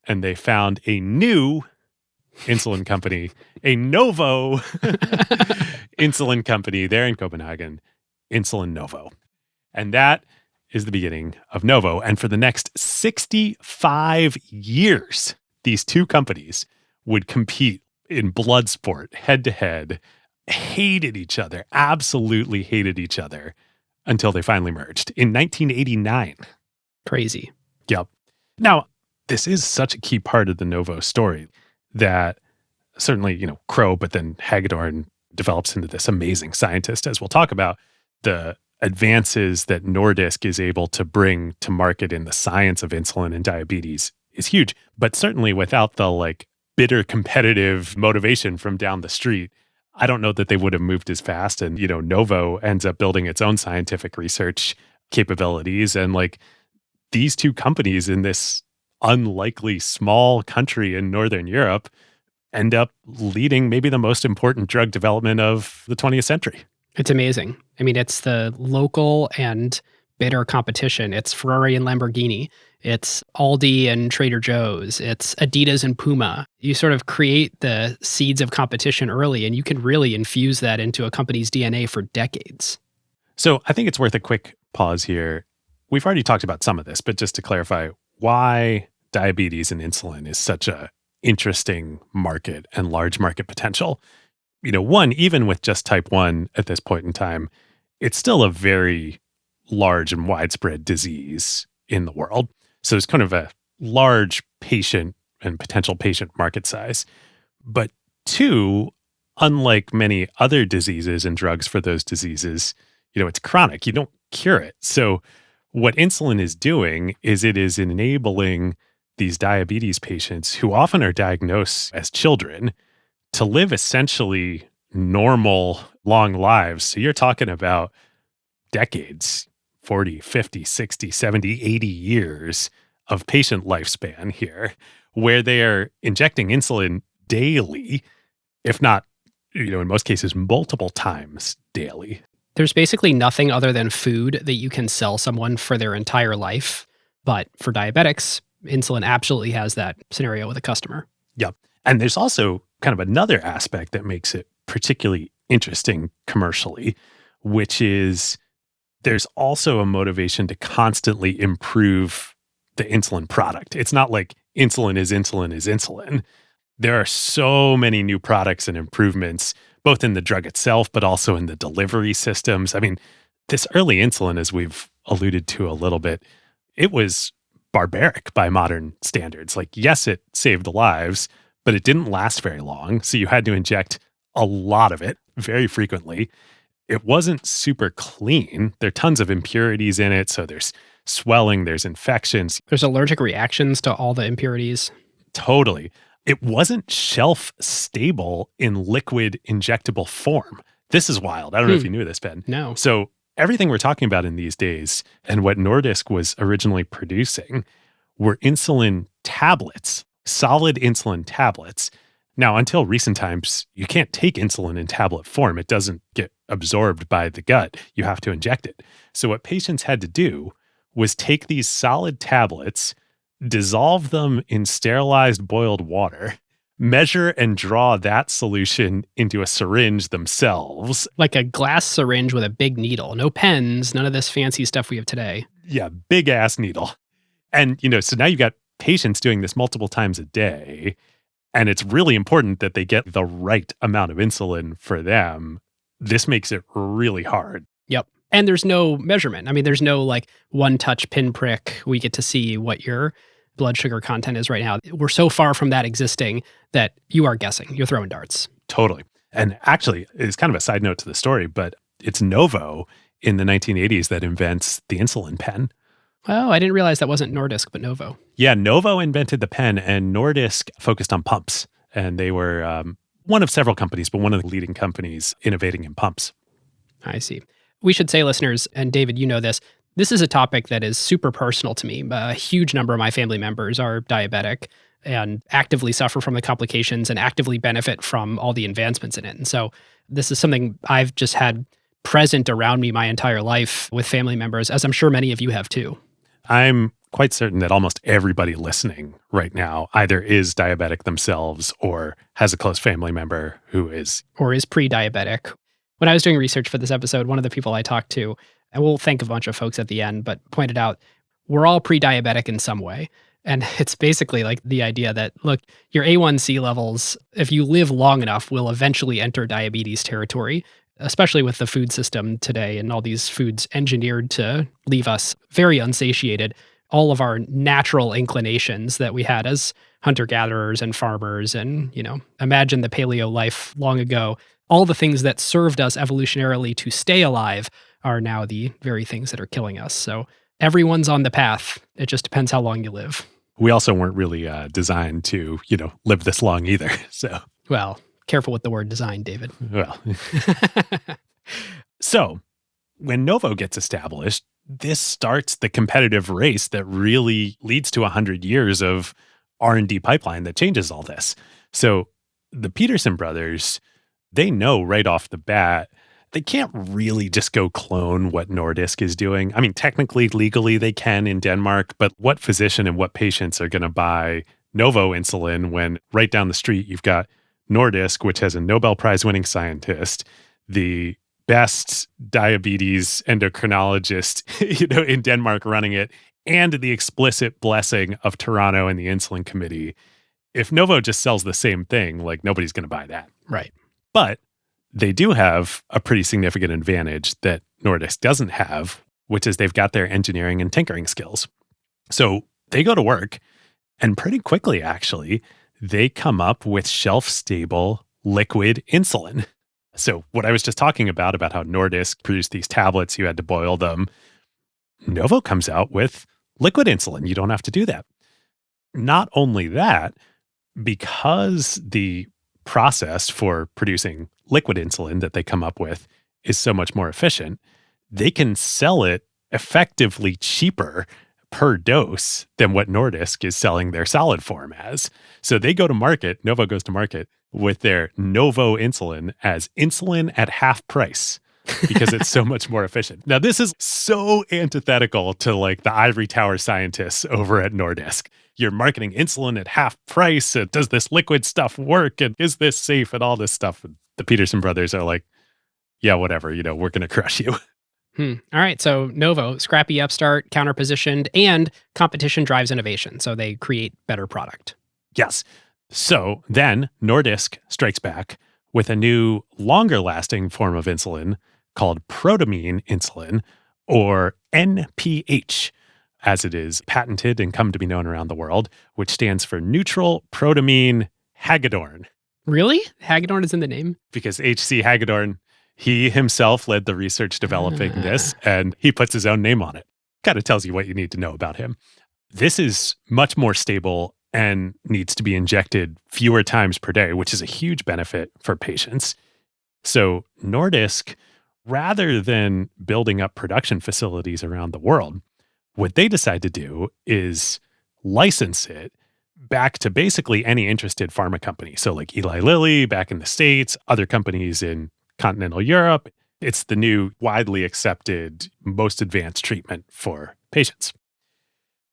and they found a new insulin company, a Novo insulin company there in Copenhagen, Insulin Novo. And that is the beginning of Novo. And for the next 65 years, these two companies would compete in blood sport, head to head, hated each other, absolutely hated each other until they finally merged in 1989. Crazy. Yep. Now, this is such a key part of the Novo story that certainly, Crow, but then Hagedorn develops into this amazing scientist, as we'll talk about. The advances that Nordisk is able to bring to market in the science of insulin and diabetes is huge, but certainly without the bitter competitive motivation from down the street, I don't know that they would have moved as fast. And, Novo ends up building its own scientific research capabilities. And these two companies in this unlikely small country in Northern Europe end up leading maybe the most important drug development of the 20th century. It's amazing. I mean, it's the local and bitter competition. It's Ferrari and Lamborghini. It's Aldi and Trader Joe's. It's Adidas and Puma. You sort of create the seeds of competition early, and you can really infuse that into a company's DNA for decades. So I think it's worth a quick pause here. We've already talked about some of this, but just to clarify why diabetes and insulin is such a interesting market and large market potential. One, even with just type 1 at this point in time, it's still a very large and widespread disease in the world. So there's kind of a large patient and potential patient market size. But two, unlike many other diseases and drugs for those diseases, it's chronic. You don't cure it. So what insulin is doing is it is enabling these diabetes patients who often are diagnosed as children to live essentially normal, long lives. So you're talking about decades, 40, 50, 60, 70, 80 years of patient lifespan here, where they are injecting insulin daily, if not, in most cases, multiple times daily. There's basically nothing other than food that you can sell someone for their entire life. But for diabetics, insulin absolutely has that scenario with a customer. Yep. And there's also kind of another aspect that makes it particularly interesting commercially, which is there's also a motivation to constantly improve the insulin product. It's not like insulin is insulin is insulin. There are so many new products and improvements, both in the drug itself, but also in the delivery systems. I mean, this early insulin, as we've alluded to a little bit, it was barbaric by modern standards. Yes, it saved lives, but it didn't last very long. So you had to inject a lot of it very frequently. It wasn't super clean. There are tons of impurities in it. So there's swelling, there's infections. There's allergic reactions to all the impurities. Totally. It wasn't shelf stable in liquid injectable form. This is wild. I don't know if you knew this, Ben. No. So everything we're talking about in these days and what Nordisk was originally producing were insulin tablets, solid insulin tablets. Now, until recent times, you can't take insulin in tablet form. It doesn't get absorbed by the gut. You have to inject it. So what patients had to do was take these solid tablets, dissolve them in sterilized boiled water, measure and draw that solution into a syringe themselves. Like a glass syringe with a big needle. No pens, none of this fancy stuff we have today. Yeah, big ass needle. And, so now you've got patients doing this multiple times a day. And it's really important that they get the right amount of insulin for them. This makes it really hard. Yep. And there's no measurement. I mean, there's no like one touch pinprick. We get to see what your blood sugar content is right now. We're so far from that existing that you are guessing. You're throwing darts. Totally. And actually, it's kind of a side note to the story, but it's Novo in the 1980s that invents the insulin pen. Oh, I didn't realize that wasn't Nordisk, but Novo. Yeah, Novo invented the pen, and Nordisk focused on pumps. And they were one of several companies, but one of the leading companies innovating in pumps. I see. We should say, listeners, and David, you know this is a topic that is super personal to me. A huge number of my family members are diabetic and actively suffer from the complications and actively benefit from all the advancements in it. And so this is something I've just had present around me my entire life with family members, as I'm sure many of you have too. I'm quite certain that almost everybody listening right now either is diabetic themselves or has a close family member who is. Or is pre-diabetic. When I was doing research for this episode, one of the people I talked to, and we'll thank a bunch of folks at the end, but pointed out we're all pre-diabetic in some way. And it's basically like the idea that, look, your A1C levels, if you live long enough, will eventually enter diabetes territory, especially with the food system today and all these foods engineered to leave us very unsatiated. All of our natural inclinations that we had as hunter-gatherers and farmers and, imagine the paleo life long ago. All the things that served us evolutionarily to stay alive are now the very things that are killing us. So everyone's on the path. It just depends how long you live. We also weren't really designed to, live this long either. So, well, careful with the word design, David. Well, so when Novo gets established, this starts the competitive race that really leads to 100 years of R&D pipeline that changes all this. So the Peterson brothers, they know right off the bat, they can't really just go clone what Nordisk is doing. I mean, technically, legally, they can in Denmark, but what physician and what patients are going to buy Novo insulin when right down the street you've got Nordisk, which has a Nobel Prize winning scientist, the best diabetes endocrinologist, in Denmark running it, and the explicit blessing of Toronto and the insulin committee. If Novo just sells the same thing, like nobody's going to buy that. Right. But they do have a pretty significant advantage that Nordisk doesn't have, which is they've got their engineering and tinkering skills. So they go to work, and pretty quickly, actually, they come up with shelf-stable liquid insulin. So what I was just talking about how Nordisk produced these tablets, you had to boil them. Novo comes out with liquid insulin. You don't have to do that. Not only that, because the process for producing liquid insulin that they come up with is so much more efficient, they can sell it effectively cheaper per dose than what Nordisk is selling their solid form as. So they go to market, Novo goes to market with their Novo insulin as insulin at half price because it's so much more efficient. Now, this is so antithetical to like the ivory tower scientists over at Nordisk. You're marketing insulin at half price. And does this liquid stuff work? And is this safe? And all this stuff. And the Peterson brothers are like, yeah, whatever, we're going to crush you. All right. So Novo, scrappy upstart, counter-positioned, and competition drives innovation. So they create better product. Yes. So then Nordisk strikes back with a new, longer-lasting form of insulin called protamine insulin, or NPH, as it is patented and come to be known around the world, which stands for neutral protamine Hagedorn. Really? Hagedorn is in the name? Because H.C. Hagedorn, he himself led the research developing this, and he puts his own name on it. Kind of tells you what you need to know about him. This is much more stable and needs to be injected fewer times per day, which is a huge benefit for patients. So Nordisk, rather than building up production facilities around the world, what they decide to do is license it back to basically any interested pharma company. So like Eli Lilly back in the States, other companies in continental Europe. It's the new widely accepted, most advanced treatment for patients.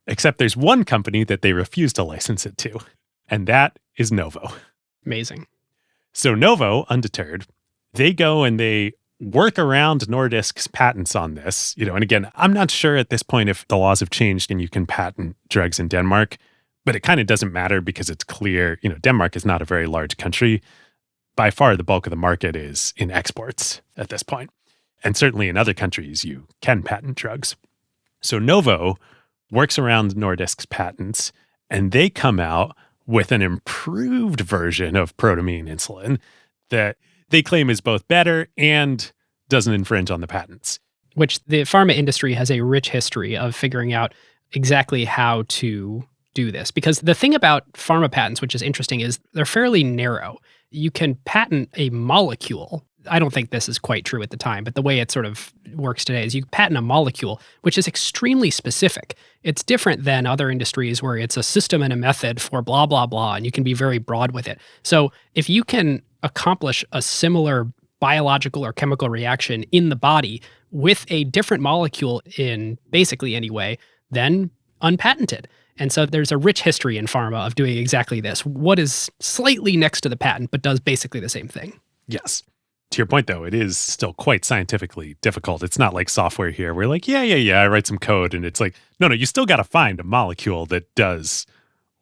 Except there's one company that they refuse to license it to, and that is Novo. Amazing. So Novo, undeterred, they go and they work around Nordisk's patents on this. And again, I'm not sure at this point if the laws have changed and you can patent drugs in Denmark, But it kind of doesn't matter because it's clear, Denmark is not a very large country. By far, the bulk of the market is in exports at this point. And certainly in other countries, you can patent drugs. So Novo works around Nordisk's patents, and they come out with an improved version of protamine insulin that they claim is both better and doesn't infringe on the patents. Which the pharma industry has a rich history of figuring out exactly how to do this. Because the thing about pharma patents, which is interesting, is they're fairly narrow. You can patent a molecule. I don't think this is quite true at the time, but the way it sort of works today is you patent a molecule, which is extremely specific. It's different than other industries where it's a system and a method for blah, blah, blah, and you can be very broad with it. So if you can accomplish a similar biological or chemical reaction in the body with a different molecule in basically any way, then unpatented. And so there's a rich history in pharma of doing exactly this. What is slightly next to the patent, but does basically the same thing. Yes. To your point, though, it is still quite scientifically difficult. It's not like software here. We're like, yeah, I write some code. And it's like, no, you still got to find a molecule that does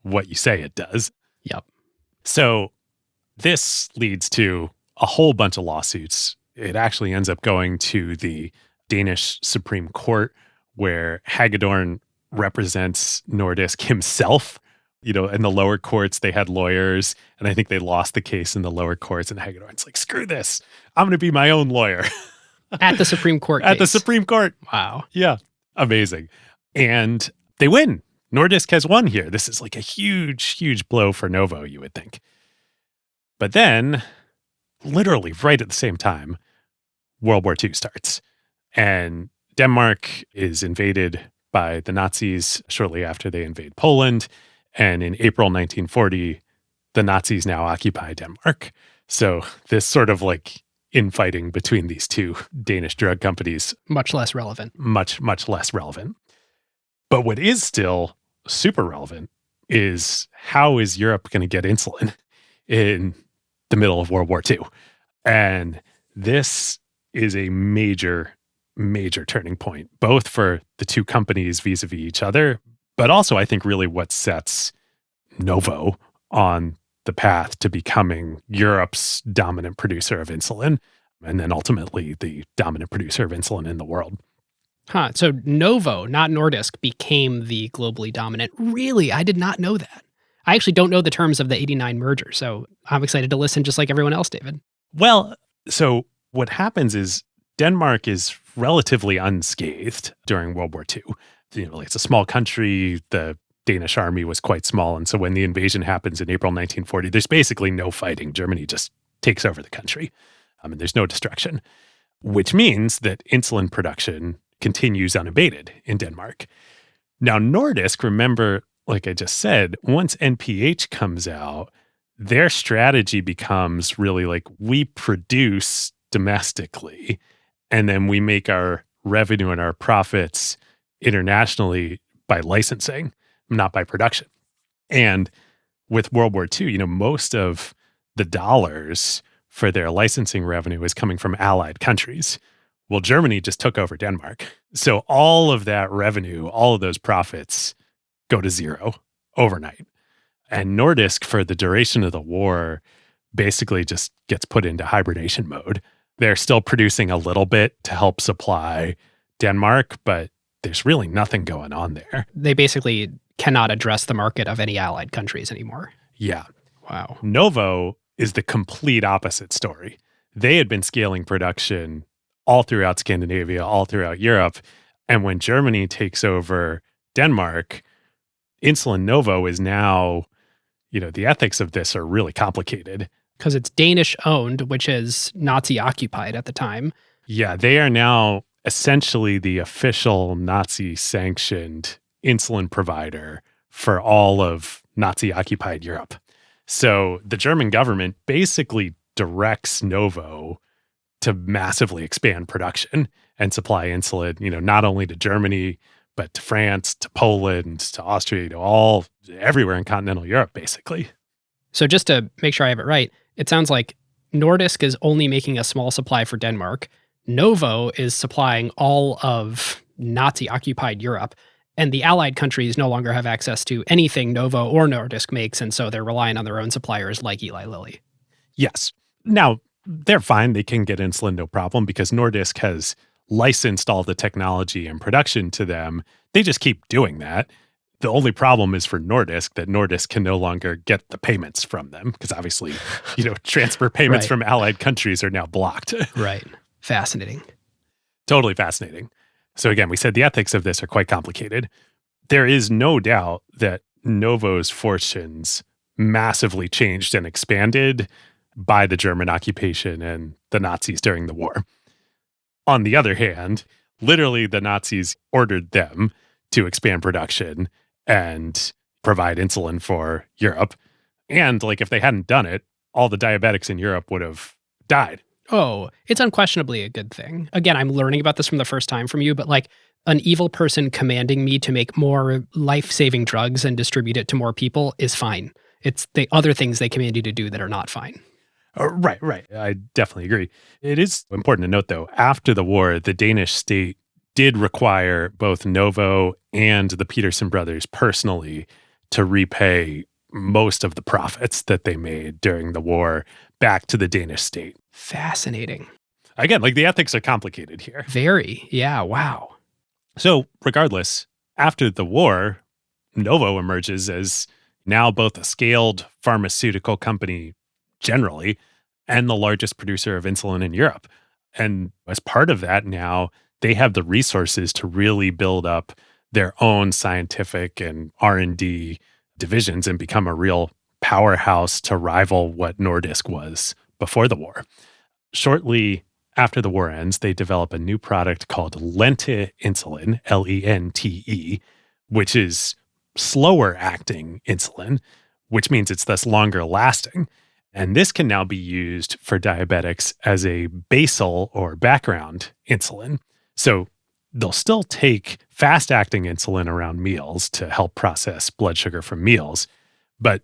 what you say it does. Yep. So this leads to a whole bunch of lawsuits. It actually ends up going to the Danish Supreme Court, where Hagedorn represents Nordisk himself. In the lower courts, they had lawyers, and I think they lost the case in the lower courts, and Hagedorn's like, screw this. I'm going to be my own lawyer. At the Supreme Court At the Supreme Court. Wow. Yeah. Amazing. And they win. Nordisk has won here. This is like a huge, huge blow for Novo, you would think. But then, literally right at the same time, World War II starts. And Denmark is invaded by the Nazis shortly after they invade Poland. And in April 1940, the Nazis now occupy Denmark. So this sort of like infighting between these two Danish drug companies. Much less relevant. Much, much less relevant. But what is still super relevant is how is Europe going to get insulin in the middle of World War II? And this is a major, major turning point, both for the two companies vis-a-vis each other, but also I think really what sets Novo on the path to becoming Europe's dominant producer of insulin, and then ultimately the dominant producer of insulin in the world. So Novo, not Nordisk, became the globally dominant. Really? I did not know that. I actually don't know the terms of the 89 merger, so I'm excited to listen just like everyone else, David. Well, so what happens is Denmark is relatively unscathed during World War II. It's a small country. The Danish army was quite small. And so when the invasion happens in April 1940, there's basically no fighting. Germany just takes over the country. And there's no destruction, which means that insulin production continues unabated in Denmark. Now, Nordisk, remember, like I just said, once NPH comes out, their strategy becomes really like we produce domestically and then we make our revenue and our profits internationally by licensing, not by production. And with World War II, most of the dollars for their licensing revenue is coming from allied countries. Well, Germany just took over Denmark. So all of that revenue, all of those profits go to zero overnight. And Nordisk, for the duration of the war, basically just gets put into hibernation mode. They're still producing a little bit to help supply Denmark, but there's really nothing going on there. They basically cannot address the market of any allied countries anymore. Yeah. Wow. Novo is the complete opposite story. They had been scaling production all throughout Scandinavia, all throughout Europe. And when Germany takes over Denmark, Insulin Novo is now, the ethics of this are really complicated. Because it's Danish owned, which is Nazi occupied at the time. Yeah, they are now essentially the official Nazi sanctioned insulin provider for all of Nazi occupied Europe. So the German government basically directs Novo to massively expand production and supply insulin, not only to Germany, but to France, to Poland, to Austria, everywhere in continental Europe, basically. So just to make sure I have it right, it sounds like Nordisk is only making a small supply for Denmark. Novo is supplying all of Nazi-occupied Europe. And the allied countries no longer have access to anything Novo or Nordisk makes, and so they're relying on their own suppliers like Eli Lilly. Yes. Now, they're fine. They can get insulin, no problem, because Nordisk has licensed all the technology and production to them. They just keep doing that. The only problem is for Nordisk that Nordisk can no longer get the payments from them because obviously, transfer payments Right. from allied countries are now blocked. Right. Fascinating. Totally fascinating. So again, we said the ethics of this are quite complicated. There is no doubt that Novo's fortunes massively changed and expanded by the German occupation and the Nazis during the war. On the other hand, literally the Nazis ordered them to expand production and provide insulin for Europe. And if they hadn't done it, all the diabetics in Europe would have died. Oh, it's unquestionably a good thing. Again, I'm learning about this from the first time from you, but an evil person commanding me to make more life-saving drugs and distribute it to more people is fine. It's the other things they command you to do that are not fine. Right. I definitely agree. It is important to note, though, after the war, the Danish state did require both Novo and the Peterson brothers personally to repay most of the profits that they made during the war back to the Danish state. Fascinating. Again, the ethics are complicated here. Very. Yeah. Wow. So regardless, after the war, Novo emerges as now both a scaled pharmaceutical company generally and the largest producer of insulin in Europe. And as part of that now, they have the resources to really build up their own scientific and R&D divisions and become a real powerhouse to rival what Nordisk was before the war. Shortly after the war ends, they develop a new product called Lente insulin, Lente, which is slower acting insulin, which means it's thus longer lasting. And this can now be used for diabetics as a basal or background insulin. So they'll still take fast-acting insulin around meals to help process blood sugar from meals, but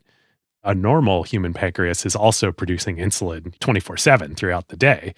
a normal human pancreas is also producing insulin 24/7 throughout the day.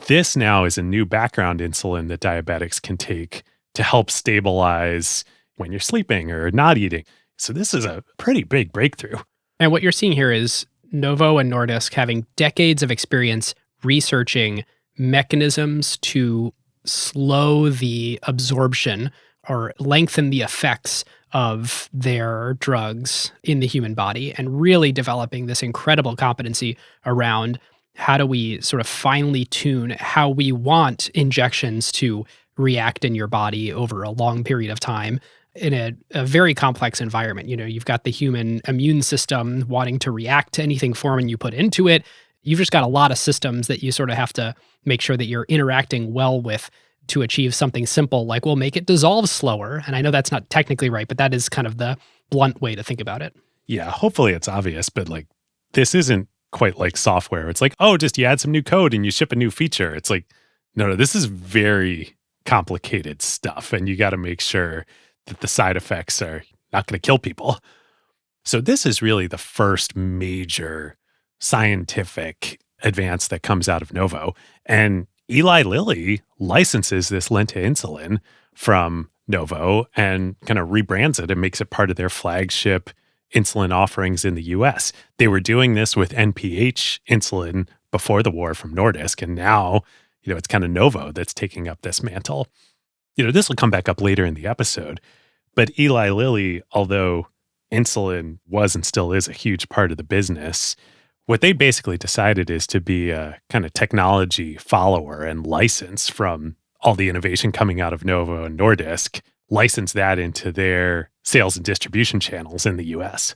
This now is a new background insulin that diabetics can take to help stabilize when you're sleeping or not eating. So this is a pretty big breakthrough. And what you're seeing here is Novo and Nordisk having decades of experience researching mechanisms to slow the absorption or lengthen the effects of their drugs in the human body, and really developing this incredible competency around how do we sort of finely tune how we want injections to react in your body over a long period of time in a very complex environment. You've got the human immune system wanting to react to anything foreign you put into it. You've just got a lot of systems that you sort of have to make sure that you're interacting well with to achieve something simple like, we'll make it dissolve slower. And I know that's not technically right, but that is kind of the blunt way to think about it. Yeah, hopefully it's obvious, but this isn't quite like software. It's just you add some new code and you ship a new feature. It's no, this is very complicated stuff. And you got to make sure that the side effects are not going to kill people. So this is really the first major scientific advance that comes out of Novo. And Eli Lilly licenses this Lente insulin from Novo and kind of rebrands it and makes it part of their flagship insulin offerings in the US. They were doing this with NPH insulin before the war from Nordisk, and now, it's kind of Novo that's taking up this mantle. This will come back up later in the episode, but Eli Lilly, although insulin was and still is a huge part of the business, what they basically decided is to be a kind of technology follower and license from all the innovation coming out of Novo and Nordisk, license that into their sales and distribution channels in the US.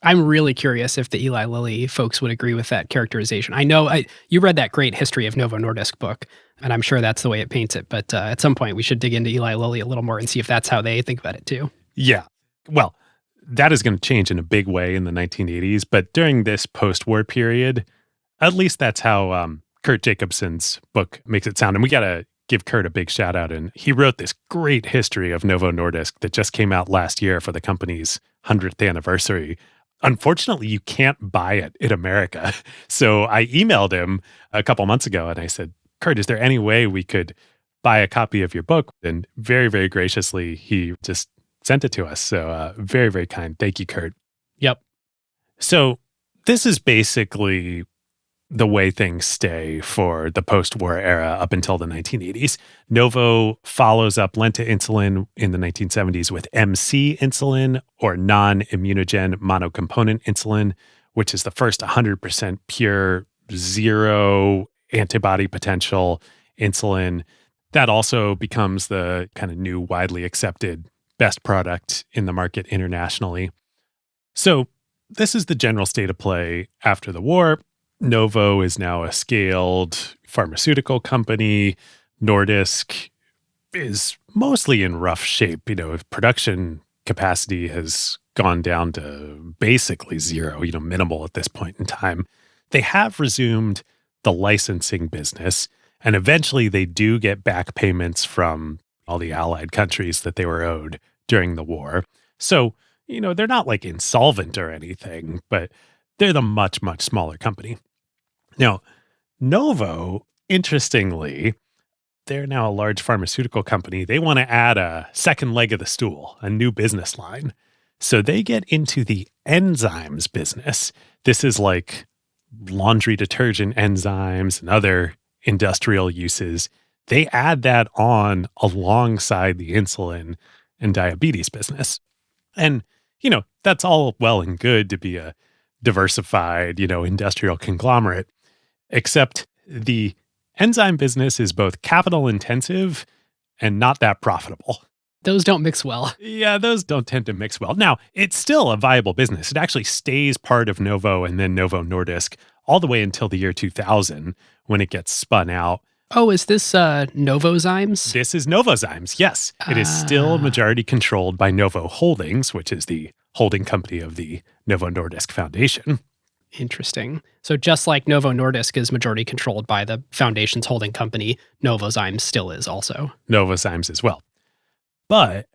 I'm really curious if the Eli Lilly folks would agree with that characterization. I know you read that great History of Novo Nordisk book, and I'm sure that's the way it paints it. But at some point, we should dig into Eli Lilly a little more and see if that's how they think about it too. Yeah. Well, that is going to change in a big way in the 1980s. But during this post-war period, at least that's how Kurt Jacobson's book makes it sound. And we got to give Kurt a big shout out. And he wrote this great history of Novo Nordisk that just came out last year for the company's 100th anniversary. Unfortunately, you can't buy it in America. So I emailed him a couple months ago and I said, Kurt, is there any way we could buy a copy of your book? And very, very graciously, he just sent it to us. So very, very kind. Thank you, Kurt. Yep. So this is basically the way things stay for the post-war era up until the 1980s. Novo follows up Lenta insulin in the 1970s with MC insulin, or non-immunogen monocomponent insulin, which is the first 100% pure, zero antibody potential insulin. That also becomes the kind of new widely accepted best product in the market internationally. So this is the general state of play after the war. Novo is now a scaled pharmaceutical company. Nordisk is mostly in rough shape. Production capacity has gone down to basically zero, minimal at this point in time. They have resumed the licensing business, and eventually they do get back payments from all the allied countries that they were owed during the war. So, they're not like insolvent or anything, but they're the much, much smaller company. Now, Novo, interestingly, they're now a large pharmaceutical company. They want to add a second leg of the stool, a new business line. So they get into the enzymes business. This is like laundry detergent enzymes and other industrial uses. They add that on alongside the insulin and diabetes business. And, that's all well and good to be a diversified, industrial conglomerate. Except the enzyme business is both capital intensive and not that profitable. Those don't mix well. Yeah, those don't tend to mix well. Now, it's still a viable business. It actually stays part of Novo and then Novo Nordisk all the way until the year 2000 when it gets spun out. Oh, is this Novozymes? This is Novozymes, yes. It is still majority controlled by Novo Holdings, which is the holding company of the Novo Nordisk Foundation. Interesting. So just like Novo Nordisk is majority controlled by the foundation's holding company, Novozymes still is also. Novozymes as well. But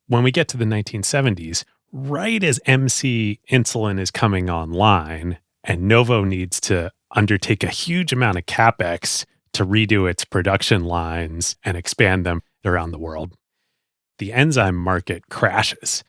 when we get to the 1970s, right as MC insulin is coming online and Novo needs to undertake a huge amount of CapEx to redo its production lines and expand them around the world, the enzyme market crashes.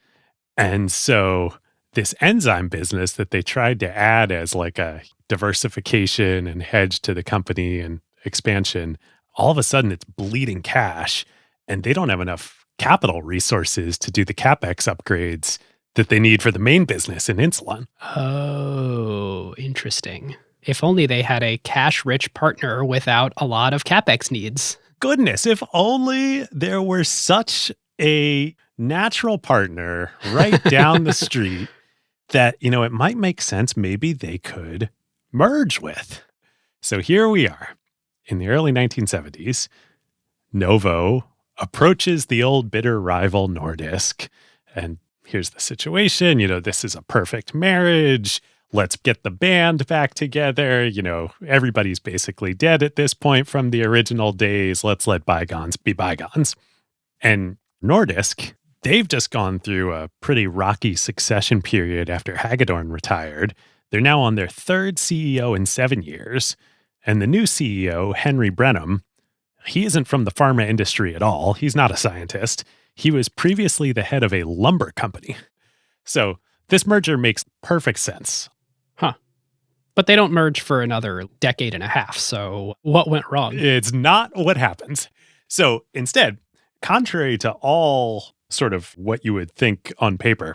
And so this enzyme business that they tried to add as like a diversification and hedge to the company and expansion, all of a sudden it's bleeding cash and they don't have enough capital resources to do the CapEx upgrades that they need for the main business in insulin. Oh, interesting. If only they had a cash-rich partner without a lot of CapEx needs. Goodness, if only there were such a natural partner right down the street that, it might make sense maybe they could merge with. So here we are in the early 1970s. Novo approaches the old bitter rival Nordisk. And here's the situation. This is a perfect marriage. Let's get the band back together. Everybody's basically dead at this point from the original days. Let's let bygones be bygones. And Nordisk, they've just gone through a pretty rocky succession period after Hagedorn retired. They're now on their third CEO in 7 years. And the new CEO, Henry Brenham, he isn't from the pharma industry at all. He's not a scientist. He was previously the head of a lumber company. So this merger makes perfect sense. Huh. But they don't merge for another decade and a half. So what went wrong? It's not what happens. So instead, contrary to all sort of what you would think on paper,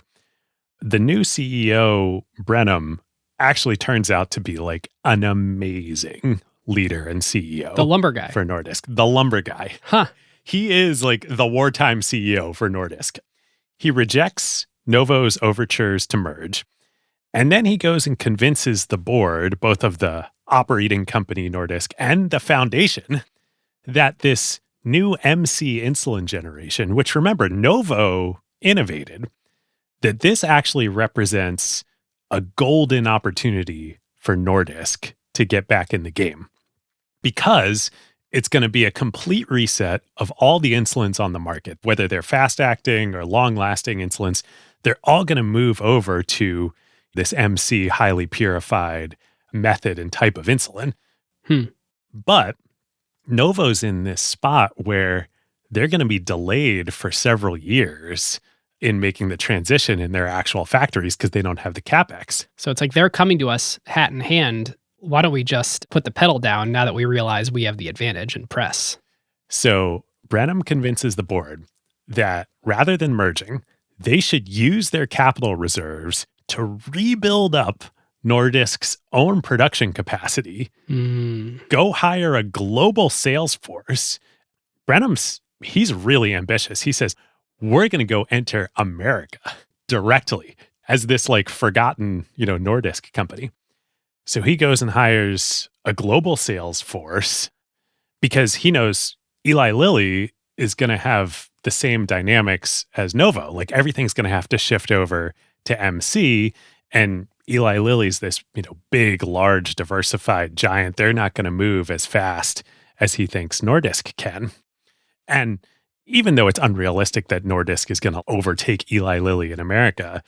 the new CEO, Brenham, actually turns out to be like an amazing leader and CEO. The lumber guy. For Nordisk. The lumber guy. Huh. He is like the wartime CEO for Nordisk. He rejects Novo's overtures to merge. And then he goes and convinces the board, both of the operating company Nordisk and the foundation, that this new MC insulin generation, which remember, Novo innovated, that this actually represents a golden opportunity for Nordisk to get back in the game. Because it's going to be a complete reset of all the insulins on the market, whether they're fast-acting or long-lasting insulins. They're all going to move over to this MC highly purified method and type of insulin. But Novo's in this spot where they're going to be delayed for several years in making the transition in their actual factories because they don't have the capex. So it's like they're coming to us hat in hand. Why don't we just put the pedal down now that we realize we have the advantage and press? So Brenham convinces the board that rather than merging, they should use their capital reserves to rebuild up Nordisk's own production capacity, go hire a global sales force. He's really ambitious. He says, we're going to go enter America directly as this like forgotten, Nordisk company. So he goes and hires a global sales force because he knows Eli Lilly is going to have the same dynamics as Novo. Like everything's going to have to shift over to MC, and Eli Lilly's this, big, large, diversified giant. They're not going to move as fast as he thinks Nordisk can. And even though it's unrealistic that Nordisk is going to overtake Eli Lilly in America,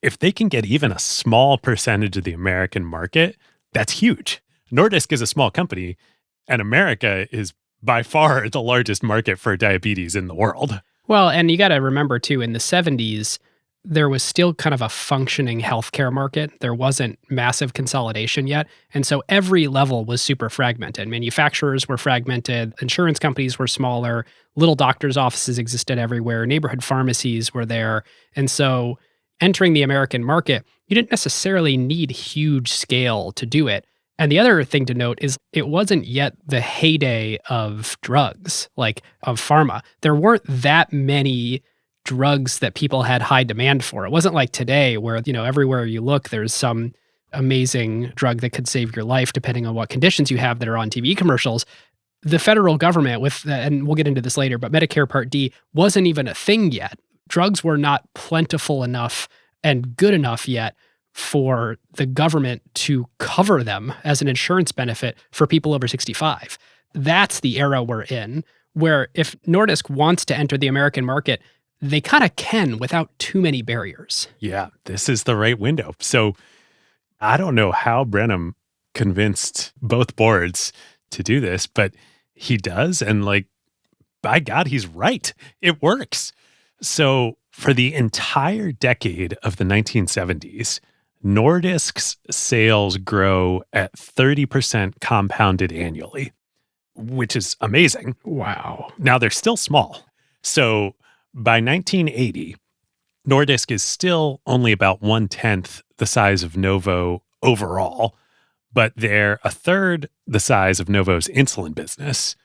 if they can get even a small percentage of the American market, that's huge. Nordisk is a small company, and America is by far the largest market for diabetes in the world. Well, and you got to remember too, in the 70s, there was still kind of a functioning healthcare market. There wasn't massive consolidation yet. And so every level was super fragmented. Manufacturers were fragmented. Insurance companies were smaller. Little doctors' offices existed everywhere. Neighborhood pharmacies were there. And so entering the American market, you didn't necessarily need huge scale to do it. And the other thing to note is it wasn't yet the heyday of drugs, like of pharma. There weren't that many drugs that people had high demand for. It wasn't like today where, everywhere you look, there's some amazing drug that could save your life depending on what conditions you have that are on TV commercials. The federal government and we'll get into this later, but Medicare Part D wasn't even a thing yet. Drugs were not plentiful enough and good enough yet for the government to cover them as an insurance benefit for people over 65. That's the era we're in, where if Nordisk wants to enter the American market, they kind of can without too many barriers. Yeah, this is the right window. So I don't know how Brenham convinced both boards to do this, but he does. And by God, he's right. It works. So for the entire decade of the 1970s, Nordisk's sales grow at 30% compounded annually, which is amazing. Wow. Now they're still small. So by 1980, Nordisk is still only about 1/10 the size of Novo overall, but they're a third the size of Novo's insulin business.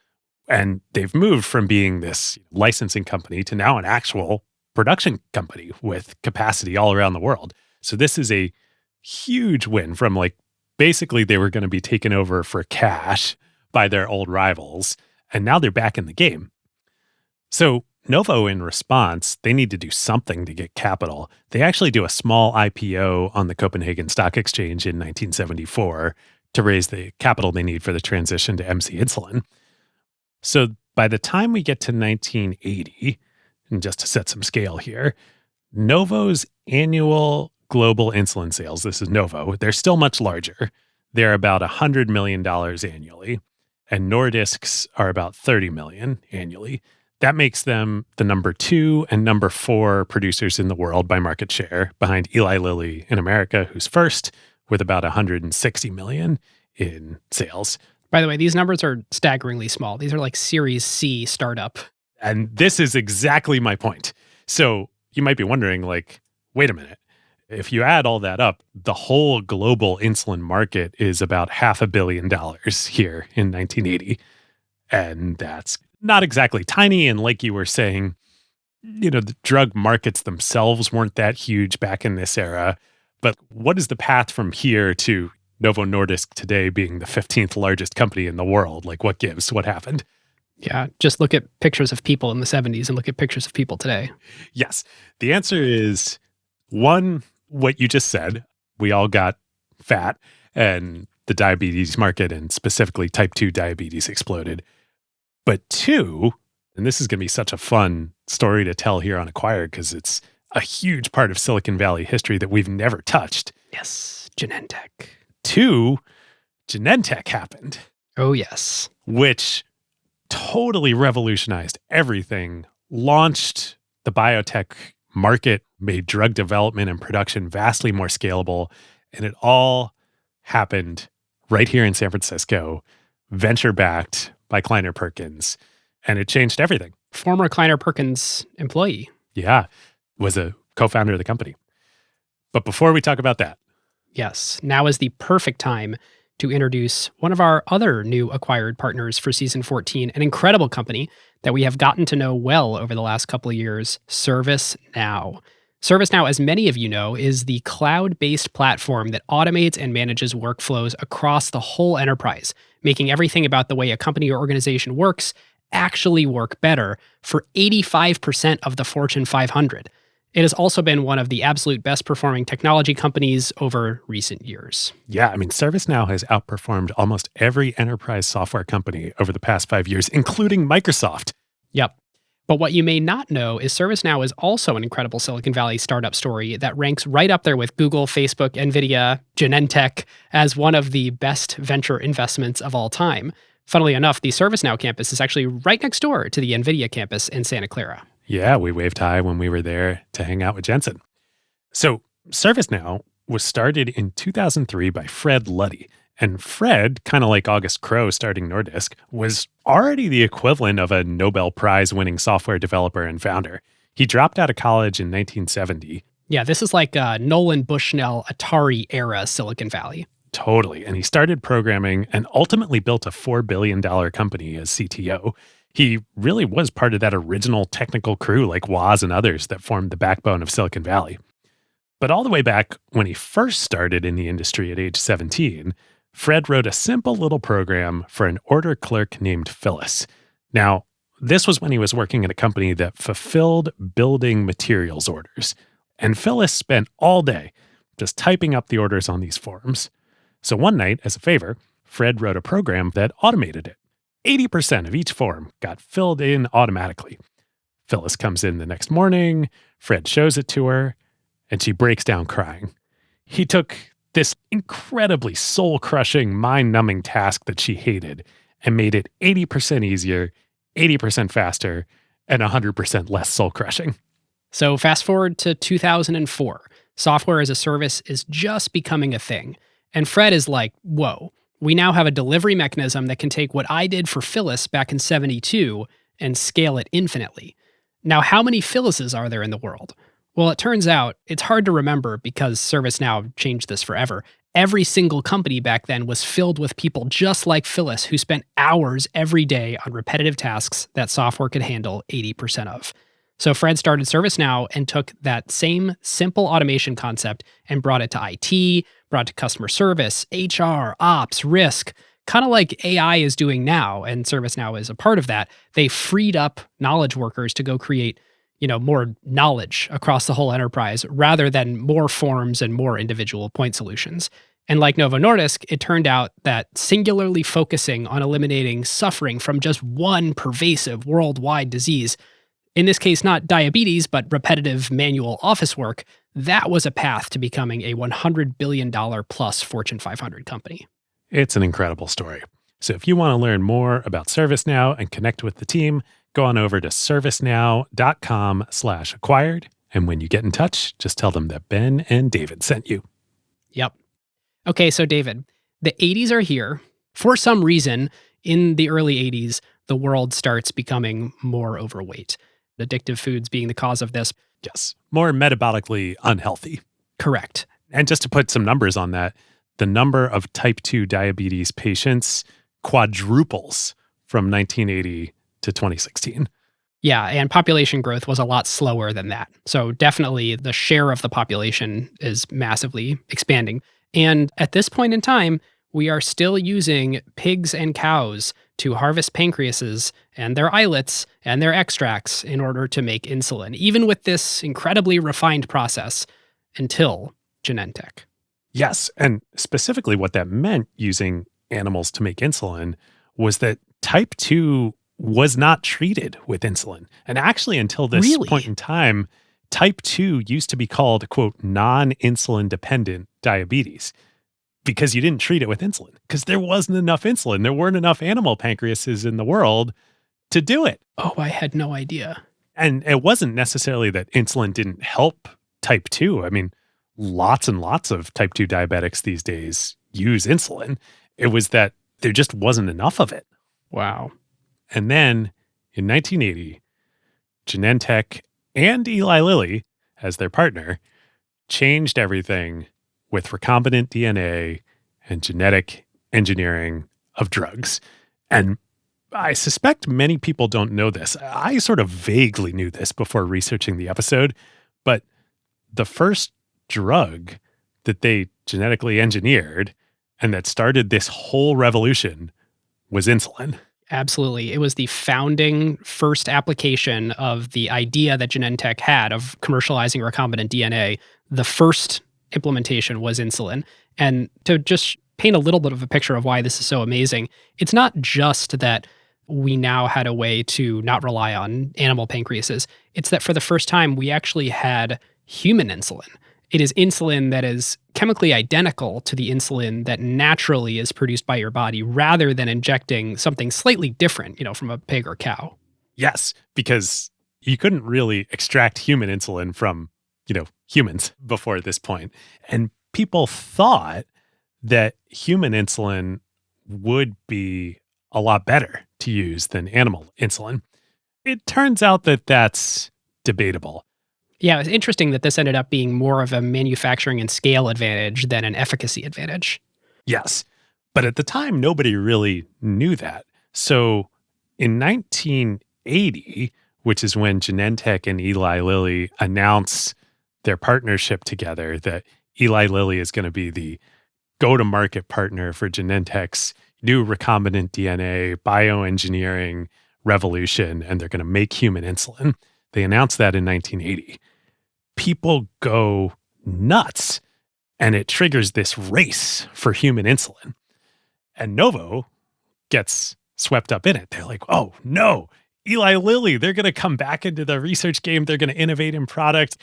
And they've moved from being this licensing company to now an actual production company with capacity all around the world. So this is a huge win from basically they were going to be taken over for cash by their old rivals. And now they're back in the game. So Novo, in response, they need to do something to get capital. They actually do a small IPO on the Copenhagen Stock Exchange in 1974 to raise the capital they need for the transition to MC insulin. So by the time we get to 1980, and just to set some scale here, Novo's annual global insulin sales, this is Novo, they're still much larger. They're about $100 million annually, and Nordisk's are about $30 million annually. That makes them the number 2 and number 4 producers in the world by market share, behind Eli Lilly in America, who's first, with about $160 million in sales. By the way, these numbers are staggeringly small. These are like Series C startup. And this is exactly my point. So you might be wondering, wait a minute. If you add all that up, the whole global insulin market is about $500 million here in 1980. And that's not exactly tiny. And like you were saying, the drug markets themselves weren't that huge back in this era. But what is the path from here to Novo Nordisk today being the 15th largest company in the world? What gives? What happened? Yeah, just look at pictures of people in the 70s and look at pictures of people today. Yes. The answer is, one, what you just said. We all got fat and the diabetes market, and specifically type 2 diabetes, exploded. But 2, and this is going to be such a fun story to tell here on Acquired because it's a huge part of Silicon Valley history that we've never touched. Yes, Genentech. 2, Genentech happened. Oh, yes. Which totally revolutionized everything, launched the biotech market, made drug development and production vastly more scalable. And it all happened right here in San Francisco, venture-backed by Kleiner Perkins. And it changed everything. Former Kleiner Perkins employee. Yeah, was a co-founder of the company. But before we talk about that. Yes, now is the perfect time to introduce one of our other new acquired partners for season 14, an incredible company that we have gotten to know well over the last couple of years, ServiceNow. ServiceNow, as many of you know, is the cloud-based platform that automates and manages workflows across the whole enterprise, making everything about the way a company or organization works actually work better for 85% of the Fortune 500. It has also been one of the absolute best performing technology companies over recent years. Yeah, I mean, ServiceNow has outperformed almost every enterprise software company over the past 5 years, including Microsoft. Yep. But what you may not know is ServiceNow is also an incredible Silicon Valley startup story that ranks right up there with Google, Facebook, NVIDIA, Genentech as one of the best venture investments of all time. Funnily enough, the ServiceNow campus is actually right next door to the NVIDIA campus in Santa Clara. Yeah, we waved hi when we were there to hang out with Jensen. So ServiceNow was started in 2003 by Fred Luddy. And Fred, kind of like August Crowe starting Nordisk, was already the equivalent of a Nobel Prize winning software developer and founder. He dropped out of college in 1970. Yeah, this is like Nolan Bushnell Atari era Silicon Valley. Totally. And he started programming and ultimately built a $4 billion company as CTO. He really was part of that original technical crew like Woz and others that formed the backbone of Silicon Valley. But all the way back when he first started in the industry at age 17, Fred wrote a simple little program for an order clerk named Phyllis. Now, this was when he was working at a company that fulfilled building materials orders. And Phyllis spent all day just typing up the orders on these forms. So one night, as a favor, Fred wrote a program that automated it. 80% of each form got filled in automatically. Phyllis comes in the next morning, Fred shows it to her, and she breaks down crying. He took this incredibly soul-crushing, mind-numbing task that she hated and made it 80% easier, 80% faster, and 100% less soul-crushing. So fast forward to 2004. Software as a service is just becoming a thing. And Fred is like, whoa. We now have a delivery mechanism that can take what I did for Phyllis back in 72 and scale it infinitely. Now, how many Phyllises are there in the world? Well, it turns out it's hard to remember because ServiceNow changed this forever. Every single company back then was filled with people just like Phyllis who spent hours every day on repetitive tasks that software could handle 80% of. So Fred started ServiceNow and took that same simple automation concept and brought it to IT, brought it to customer service, HR, ops, risk, kind of like AI is doing now, and ServiceNow is a part of that. They freed up knowledge workers to go create, more knowledge across the whole enterprise rather than more forms and more individual point solutions. And like Novo Nordisk, it turned out that singularly focusing on eliminating suffering from just one pervasive worldwide disease, in this case, not diabetes, but repetitive manual office work, that was a path to becoming a $100 billion plus Fortune 500 company. It's an incredible story. So if you want to learn more about ServiceNow and connect with the team, go on over to servicenow.com/acquired. And when you get in touch, just tell them that Ben and David sent you. Yep. Okay, so David, the 80s are here. For some reason, in the early 80s, the world starts becoming more overweight. Addictive foods being the cause of this. Yes, more metabolically unhealthy. Correct. And just to put some numbers on that, the number of type 2 diabetes patients quadruples from 1980 to 2016. Yeah, and population growth was a lot slower than that. So definitely the share of the population is massively expanding. And at this point in time, we are still using pigs and cows to harvest pancreases and their islets and their extracts in order to make insulin, even with this incredibly refined process until Genentech. Yes, and specifically what that meant using animals to make insulin was that type 2 was not treated with insulin. And actually until this point in time, type 2 used to be called, quote, non-insulin dependent diabetes, because you didn't treat it with insulin, because there wasn't enough insulin. There weren't enough animal pancreases in the world to do it. Oh, I had no idea. And it wasn't necessarily that insulin didn't help type 2. I mean, lots and lots of type 2 diabetics these days use insulin. It was that there just wasn't enough of it. Wow. And then in 1980, Genentech and Eli Lilly, as their partner, changed everything with recombinant DNA and genetic engineering of drugs. And I suspect many people don't know this. I sort of vaguely knew this before researching the episode, but the first drug that they genetically engineered and that started this whole revolution was insulin. Absolutely. It was the founding first application of the idea that Genentech had of commercializing recombinant DNA. The first implementation was insulin. And to just paint a little bit of a picture of why this is so amazing, it's not just that we now had a way to not rely on animal pancreases. It's that for the first time, we actually had human insulin. It is insulin that is chemically identical to the insulin that naturally is produced by your body rather than injecting something slightly different, from a pig or cow. Yes, because you couldn't really extract human insulin from, humans before this point. And people thought that human insulin would be a lot better to use than animal insulin. It turns out that that's debatable. Yeah, it's interesting that this ended up being more of a manufacturing and scale advantage than an efficacy advantage. Yes, but at the time, nobody really knew that. So in 1980, which is when Genentech and Eli Lilly announced their partnership together, that Eli Lilly is going to be the go-to-market partner for Genentech's new recombinant DNA bioengineering revolution, and they're going to make human insulin. They announced that in 1980. People go nuts, and it triggers this race for human insulin. And Novo gets swept up in it. They're like, oh, no, Eli Lilly, they're going to come back into the research game. They're going to innovate in product.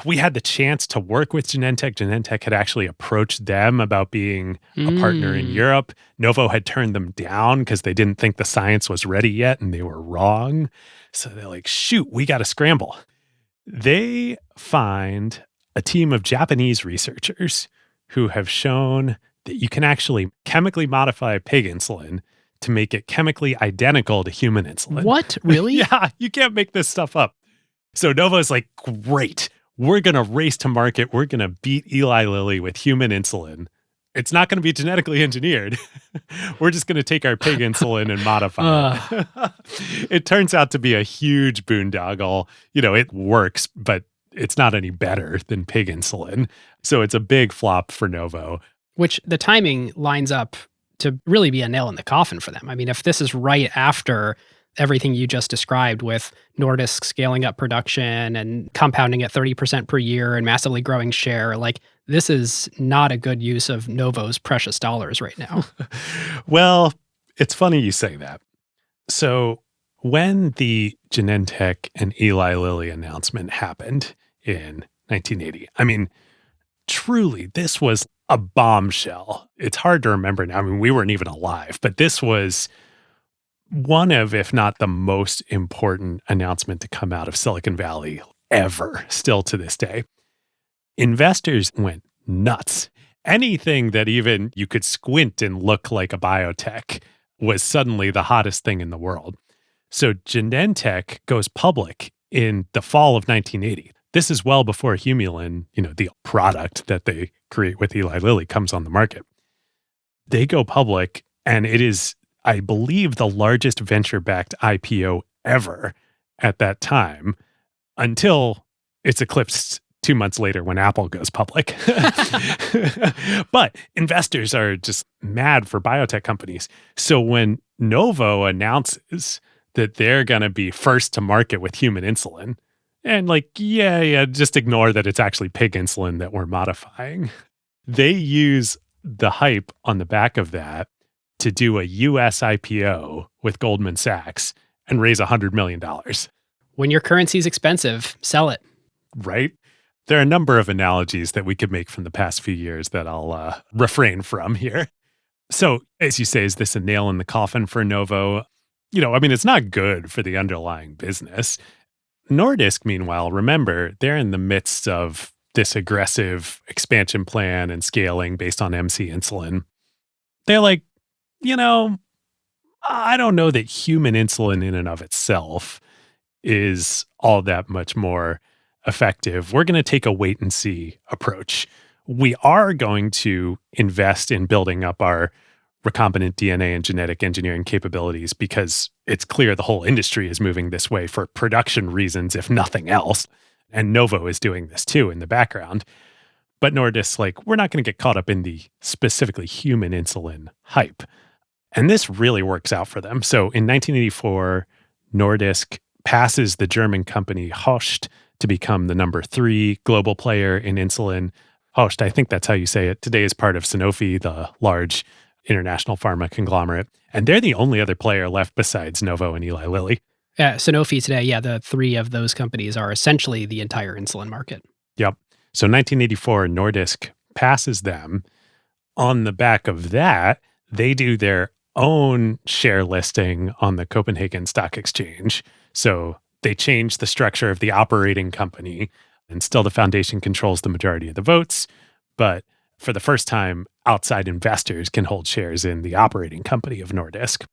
We had the chance to work with Genentech. Genentech had actually approached them about being a partner in Europe. Novo had turned them down because they didn't think the science was ready yet, and they were wrong. So they're like, shoot, we got to scramble. They find a team of Japanese researchers who have shown that you can actually chemically modify pig insulin to make it chemically identical to human insulin. What? Really? Yeah, you can't make this stuff up. So Novo's like, great, we're going to race to market. We're going to beat Eli Lilly with human insulin. It's not going to be genetically engineered. We're just going to take our pig insulin and modify it. It turns out to be a huge boondoggle. It works, but it's not any better than pig insulin. So it's a big flop for Novo. Which the timing lines up to really be a nail in the coffin for them. I mean, if this is right after everything you just described with Nordisk scaling up production and compounding at 30% per year and massively growing share, this is not a good use of Novo's precious dollars right now. Well, it's funny you say that. So when the Genentech and Eli Lilly announcement happened in 1980, I mean, truly, this was a bombshell. It's hard to remember now. I mean, we weren't even alive, but this was one of, if not the most important announcement to come out of Silicon Valley ever, still to this day. Investors went nuts. Anything that even you could squint and look like a biotech was suddenly the hottest thing in the world. So Genentech goes public in the fall of 1980. This is well before Humulin, the product that they create with Eli Lilly, comes on the market. They go public, and it is, I believe, the largest venture-backed IPO ever at that time, until it's eclipsed 2 months later when Apple goes public. But investors are just mad for biotech companies. So when Novo announces that they're going to be first to market with human insulin, and just ignore that it's actually pig insulin that we're modifying. They use the hype on the back of that to do a US IPO with Goldman Sachs and raise $100 million. When your currency is expensive, sell it. Right? There are a number of analogies that we could make from the past few years that I'll refrain from here. So, as you say, is this a nail in the coffin for Novo? It's not good for the underlying business. Nordisk, meanwhile, remember, they're in the midst of this aggressive expansion plan and scaling based on MC insulin. They're like, you know, I don't know that human insulin in and of itself is all that much more effective. We're going to take a wait and see approach. We are going to invest in building up our recombinant DNA and genetic engineering capabilities because it's clear the whole industry is moving this way for production reasons, if nothing else. And Novo is doing this too in the background. But Nordisk's like, we're not going to get caught up in the specifically human insulin hype. And this really works out for them. So in 1984, Nordisk passes the German company Hoechst to become the number 3 global player in insulin. Hoechst, I think that's how you say it, today is part of Sanofi, the large international pharma conglomerate. And they're the only other player left besides Novo and Eli Lilly. Sanofi today, the 3 of those companies are essentially the entire insulin market. Yep. So 1984, Nordisk passes them. On the back of that, they do their own share listing on the Copenhagen Stock Exchange. So they change the structure of the operating company, and still the foundation controls the majority of the votes. But for the first time, outside investors can hold shares in the operating company of Nordisk.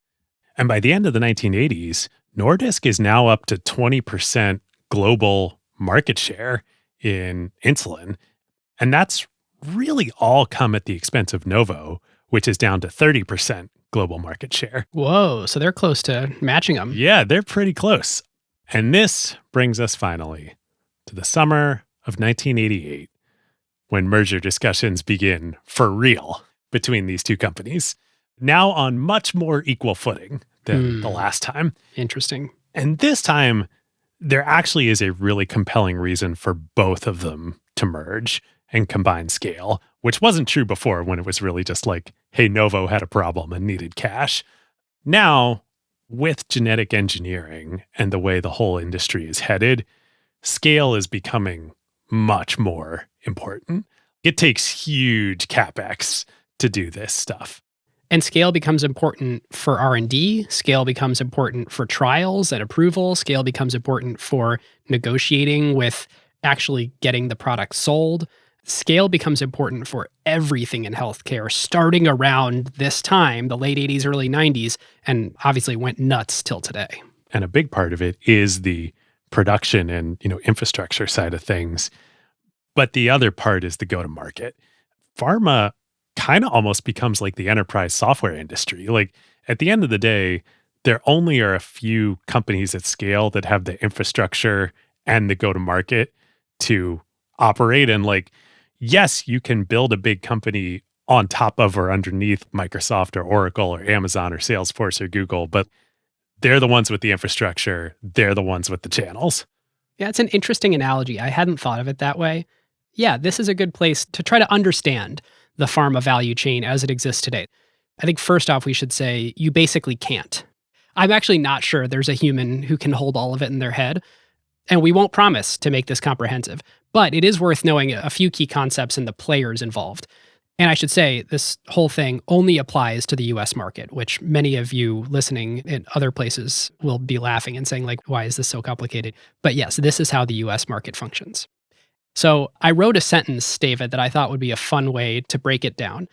And by the end of the 1980s, Nordisk is now up to 20% global market share in insulin. And that's really all come at the expense of Novo, which is down to 30% global market share. Whoa, so they're close to matching them. Yeah, they're pretty close. And this brings us finally to the summer of 1988, when merger discussions begin for real between these two companies, now on much more equal footing than the last time. Interesting. And this time, there actually is a really compelling reason for both of them to merge and combine scale, which wasn't true before when it was really just like, hey, Novo had a problem and needed cash. Now, with genetic engineering and the way the whole industry is headed, scale is becoming much more important. It takes huge CapEx to do this stuff. And scale becomes important for R&D. Scale becomes important for trials and approval. Scale becomes important for negotiating with actually getting the product sold. Scale becomes important for everything in healthcare, starting around this time, the late 80s, early 90s, and obviously went nuts till today. And a big part of it is the production and, infrastructure side of things. But the other part is the go-to-market. Pharma kind of almost becomes like the enterprise software industry. Like at the end of the day, there only are a few companies at scale that have the infrastructure and the go-to-market to operate. And yes, you can build a big company on top of or underneath Microsoft or Oracle or Amazon or Salesforce or Google, but they're the ones with the infrastructure. They're the ones with the channels. Yeah, it's an interesting analogy. I hadn't thought of it that way. Yeah, this is a good place to try to understand the pharma value chain as it exists today. I think first off, we should say you basically can't. I'm actually not sure there's a human who can hold all of it in their head, and we won't promise to make this comprehensive. But it is worth knowing a few key concepts and the players involved. And I should say, this whole thing only applies to the US market, which many of you listening in other places will be laughing and saying, why is this so complicated? But yes, this is how the US market functions. So I wrote a sentence, David, that I thought would be a fun way to break it down.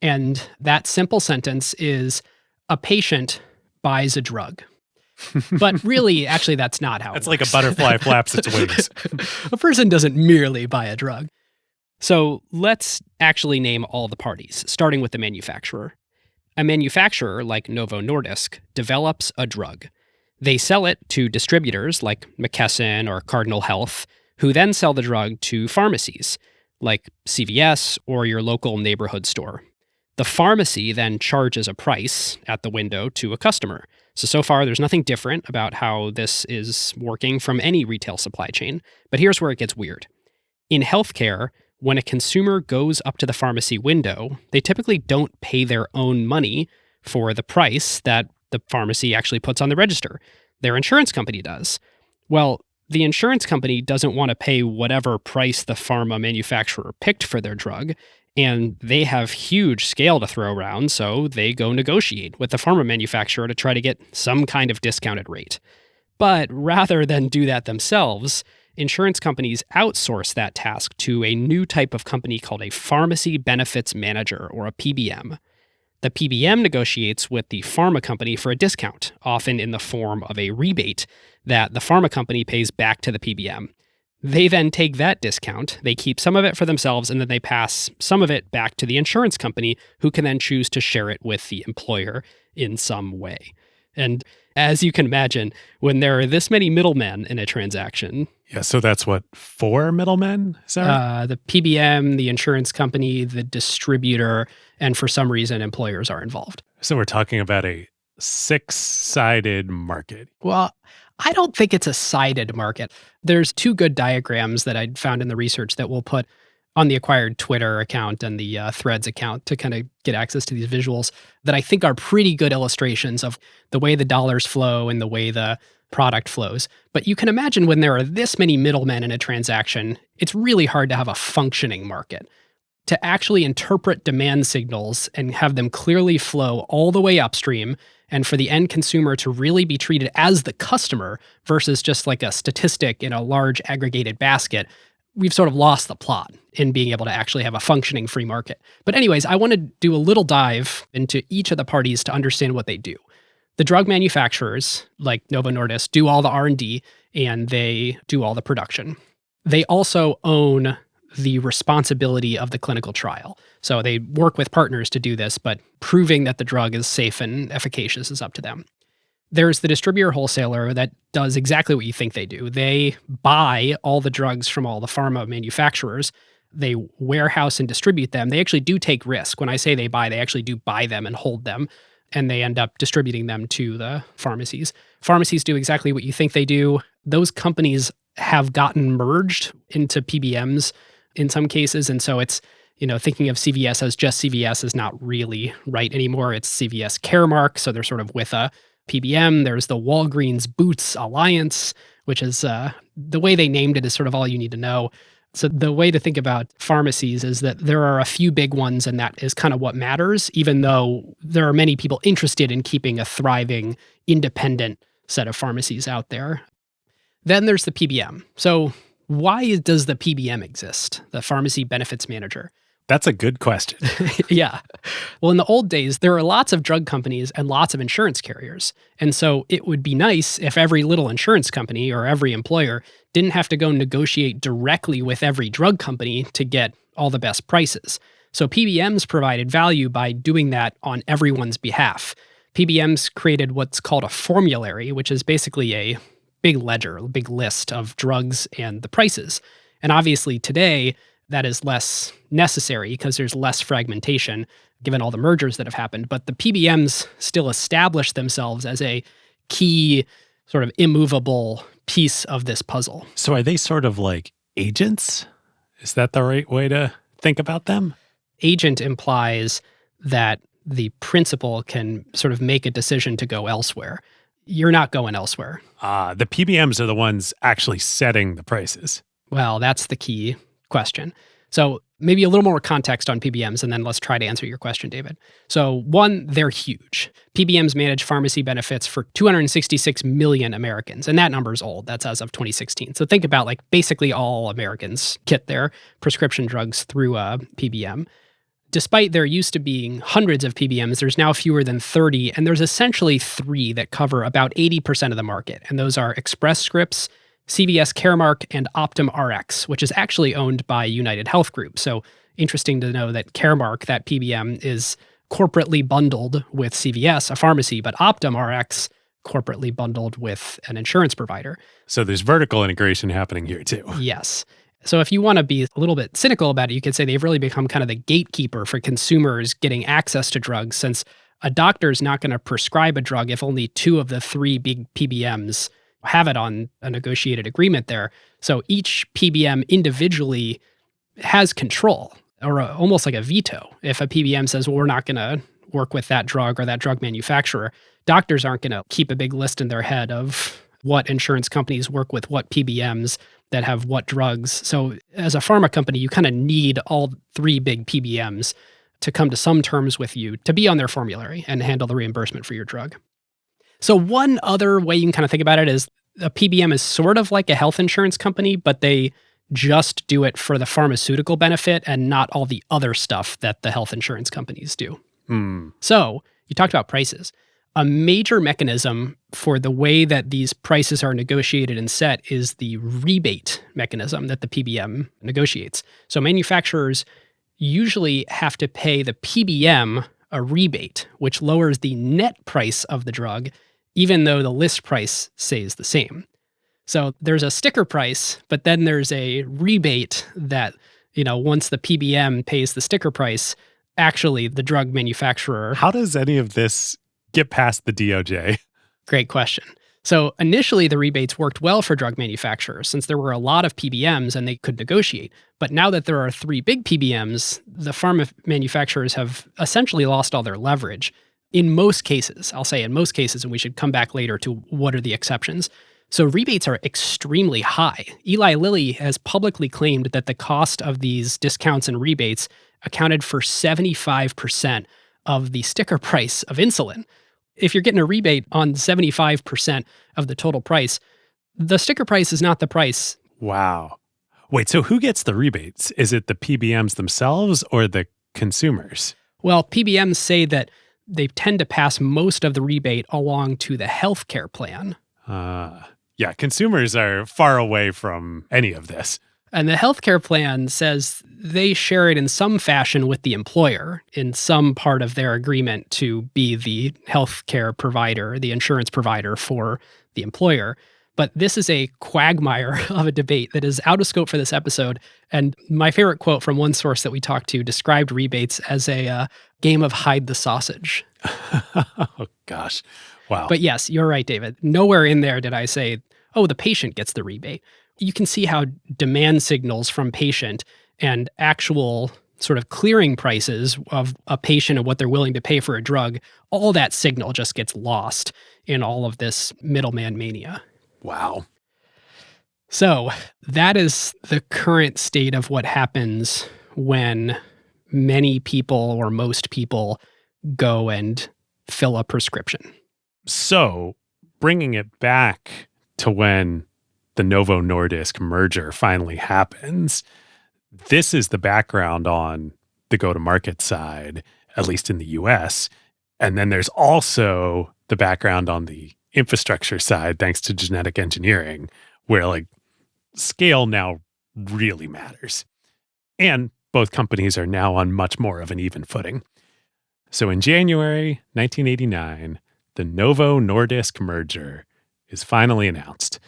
And that simple sentence is, a patient buys a drug. But really, actually, that's not how it works. It's like a butterfly flaps its wings. A person doesn't merely buy a drug. So let's actually name all the parties, starting with the manufacturer. A manufacturer, like Novo Nordisk, develops a drug. They sell it to distributors like McKesson or Cardinal Health, who then sell the drug to pharmacies, like CVS or your local neighborhood store. The pharmacy then charges a price at the window to a customer. So far, there's nothing different about how this is working from any retail supply chain. But here's where it gets weird. In healthcare, when a consumer goes up to the pharmacy window, they typically don't pay their own money for the price that the pharmacy actually puts on the register. Their insurance company does. Well, the insurance company doesn't want to pay whatever price the pharma manufacturer picked for their drug, and they have huge scale to throw around, so they go negotiate with the pharma manufacturer to try to get some kind of discounted rate. But rather than do that themselves, insurance companies outsource that task to a new type of company called a pharmacy benefits manager, or a PBM. The PBM negotiates with the pharma company for a discount, often in the form of a rebate that the pharma company pays back to the PBM. They then take that discount, they keep some of it for themselves, and then they pass some of it back to the insurance company, who can then choose to share it with the employer in some way. And as you can imagine, when there are this many middlemen in a transaction— Yeah, so that's what, 4 middlemen? Is that right? the PBM, the insurance company, the distributor, and for some reason, employers are involved. So we're talking about a 6-sided market. Well, I don't think it's a sided market. There's 2 good diagrams that I found in the research that we'll put on the Acquired Twitter account and the Threads account to kind of get access to these visuals that I think are pretty good illustrations of the way the dollars flow and the way the product flows. But you can imagine when there are this many middlemen in a transaction, it's really hard to have a functioning market. To actually interpret demand signals and have them clearly flow all the way upstream, and for the end consumer to really be treated as the customer versus just like a statistic in a large aggregated basket, we've sort of lost the plot in being able to actually have a functioning free market. But anyways, I want to do a little dive into each of the parties to understand what they do. The drug manufacturers, like Novo Nordisk, do all the R&D and they do all the production. They also own the responsibility of the clinical trial. So they work with partners to do this, but proving that the drug is safe and efficacious is up to them. There's the distributor wholesaler that does exactly what you think they do. They buy all the drugs from all the pharma manufacturers. They warehouse and distribute them. They actually do take risk. When I say they buy, they actually do buy them and hold them, and they end up distributing them to the pharmacies. Pharmacies do exactly what you think they do. Those companies have gotten merged into PBMs in some cases, and so it's, thinking of CVS as just CVS is not really right anymore. It's CVS Caremark, so they're sort of with a PBM. There's the Walgreens Boots Alliance, which is the way they named it is sort of all you need to know. So the way to think about pharmacies is that there are a few big ones, and that is kind of what matters, even though there are many people interested in keeping a thriving, independent set of pharmacies out there. Then there's the PBM. So why does the PBM exist, the Pharmacy Benefits Manager? That's a good question. Yeah. Well, in the old days, there were lots of drug companies and lots of insurance carriers. And so it would be nice if every little insurance company or every employer didn't have to go negotiate directly with every drug company to get all the best prices. So PBMs provided value by doing that on everyone's behalf. PBMs created what's called a formulary, which is basically a big ledger, a big list of drugs and the prices. And obviously today, that is less necessary because there's less fragmentation given all the mergers that have happened. But the PBMs still establish themselves as a key sort of immovable piece of this puzzle. So are they sort of like agents? Is that the right way to think about them? Agent implies that the principal can sort of make a decision to go elsewhere. You're not going elsewhere. The PBMs are the ones actually setting the prices. Well, that's the key question. So maybe a little more context on PBMs, and then let's try to answer your question, David. So one, they're huge. PBMs manage pharmacy benefits for 266 million Americans, and that number is old. That's as of 2016. So think about like basically all Americans get their prescription drugs through a PBM. Despite there used to being hundreds of PBMs, there's now fewer than 30, and there's essentially 3 that cover about 80% of the market, and those are Express Scripts, CVS Caremark, and Optum Rx, which is actually owned by United Health Group. So interesting to know that Caremark, that PBM, is corporately bundled with CVS, a pharmacy, but Optum Rx corporately bundled with an insurance provider. So there's vertical integration happening here too. Yes. So if you want to be a little bit cynical about it, you could say they've really become kind of the gatekeeper for consumers getting access to drugs, since a doctor is not going to prescribe a drug if only 2 of the 3 big PBMs have it on a negotiated agreement there. So each PBM individually has control, or almost like a veto. If a PBM says, well, we're not going to work with that drug or that drug manufacturer, doctors aren't going to keep a big list in their head of what insurance companies work with what PBMs that have what drugs. So as a pharma company, you kind of need all 3 big PBMs to come to some terms with you to be on their formulary and handle the reimbursement for your drug. So one other way you can kind of think about it is A PBM is sort of like a health insurance company, but they just do it for the pharmaceutical benefit and not all the other stuff that the health insurance companies do. Hmm. So you talked about prices. A major mechanism for the way that these prices are negotiated and set is the rebate mechanism that the PBM negotiates. So manufacturers usually have to pay the PBM a rebate, which lowers the net price of the drug, even though the list price stays the same. So there's a sticker price, but then there's a rebate that, once the PBM pays the sticker price, actually the drug manufacturer. How does any of this get past the DOJ? Great question. So initially, the rebates worked well for drug manufacturers since there were a lot of PBMs and they could negotiate. But now that there are 3 big PBMs, the pharma manufacturers have essentially lost all their leverage. In most cases, I'll say in most cases, and we should come back later to what are the exceptions. So rebates are extremely high. Eli Lilly has publicly claimed that the cost of these discounts and rebates accounted for 75% of the sticker price of insulin. If you're getting a rebate on 75% of the total price, the sticker price is not the price. Wow. Wait, so who gets the rebates? Is it the PBMs themselves or the consumers? Well, PBMs say that they tend to pass most of the rebate along to the healthcare plan. Yeah, consumers are far away from any of this. And the healthcare plan says they share it in some fashion with the employer in some part of their agreement to be the healthcare provider, the insurance provider for the employer. But this is a quagmire of a debate that is out of scope for this episode. And my favorite quote from one source that we talked to described rebates as a game of hide the sausage. Oh, gosh. Wow. But yes, you're right, David. Nowhere in there did I say, oh, the patient gets the rebate. You can see how demand signals from patient and actual sort of clearing prices of a patient and what they're willing to pay for a drug, all that signal just gets lost in all of this middleman mania. Wow. So that is the current state of what happens when many people or most people go and fill a prescription. So bringing it back to when the Novo Nordisk merger finally happens, this is the background on the go-to-market side, at least in the US. And then there's also the background on the infrastructure side, thanks to genetic engineering, where scale now really matters. And both companies are now on much more of an even footing. So in January 1989, the Novo Nordisk merger is finally announced.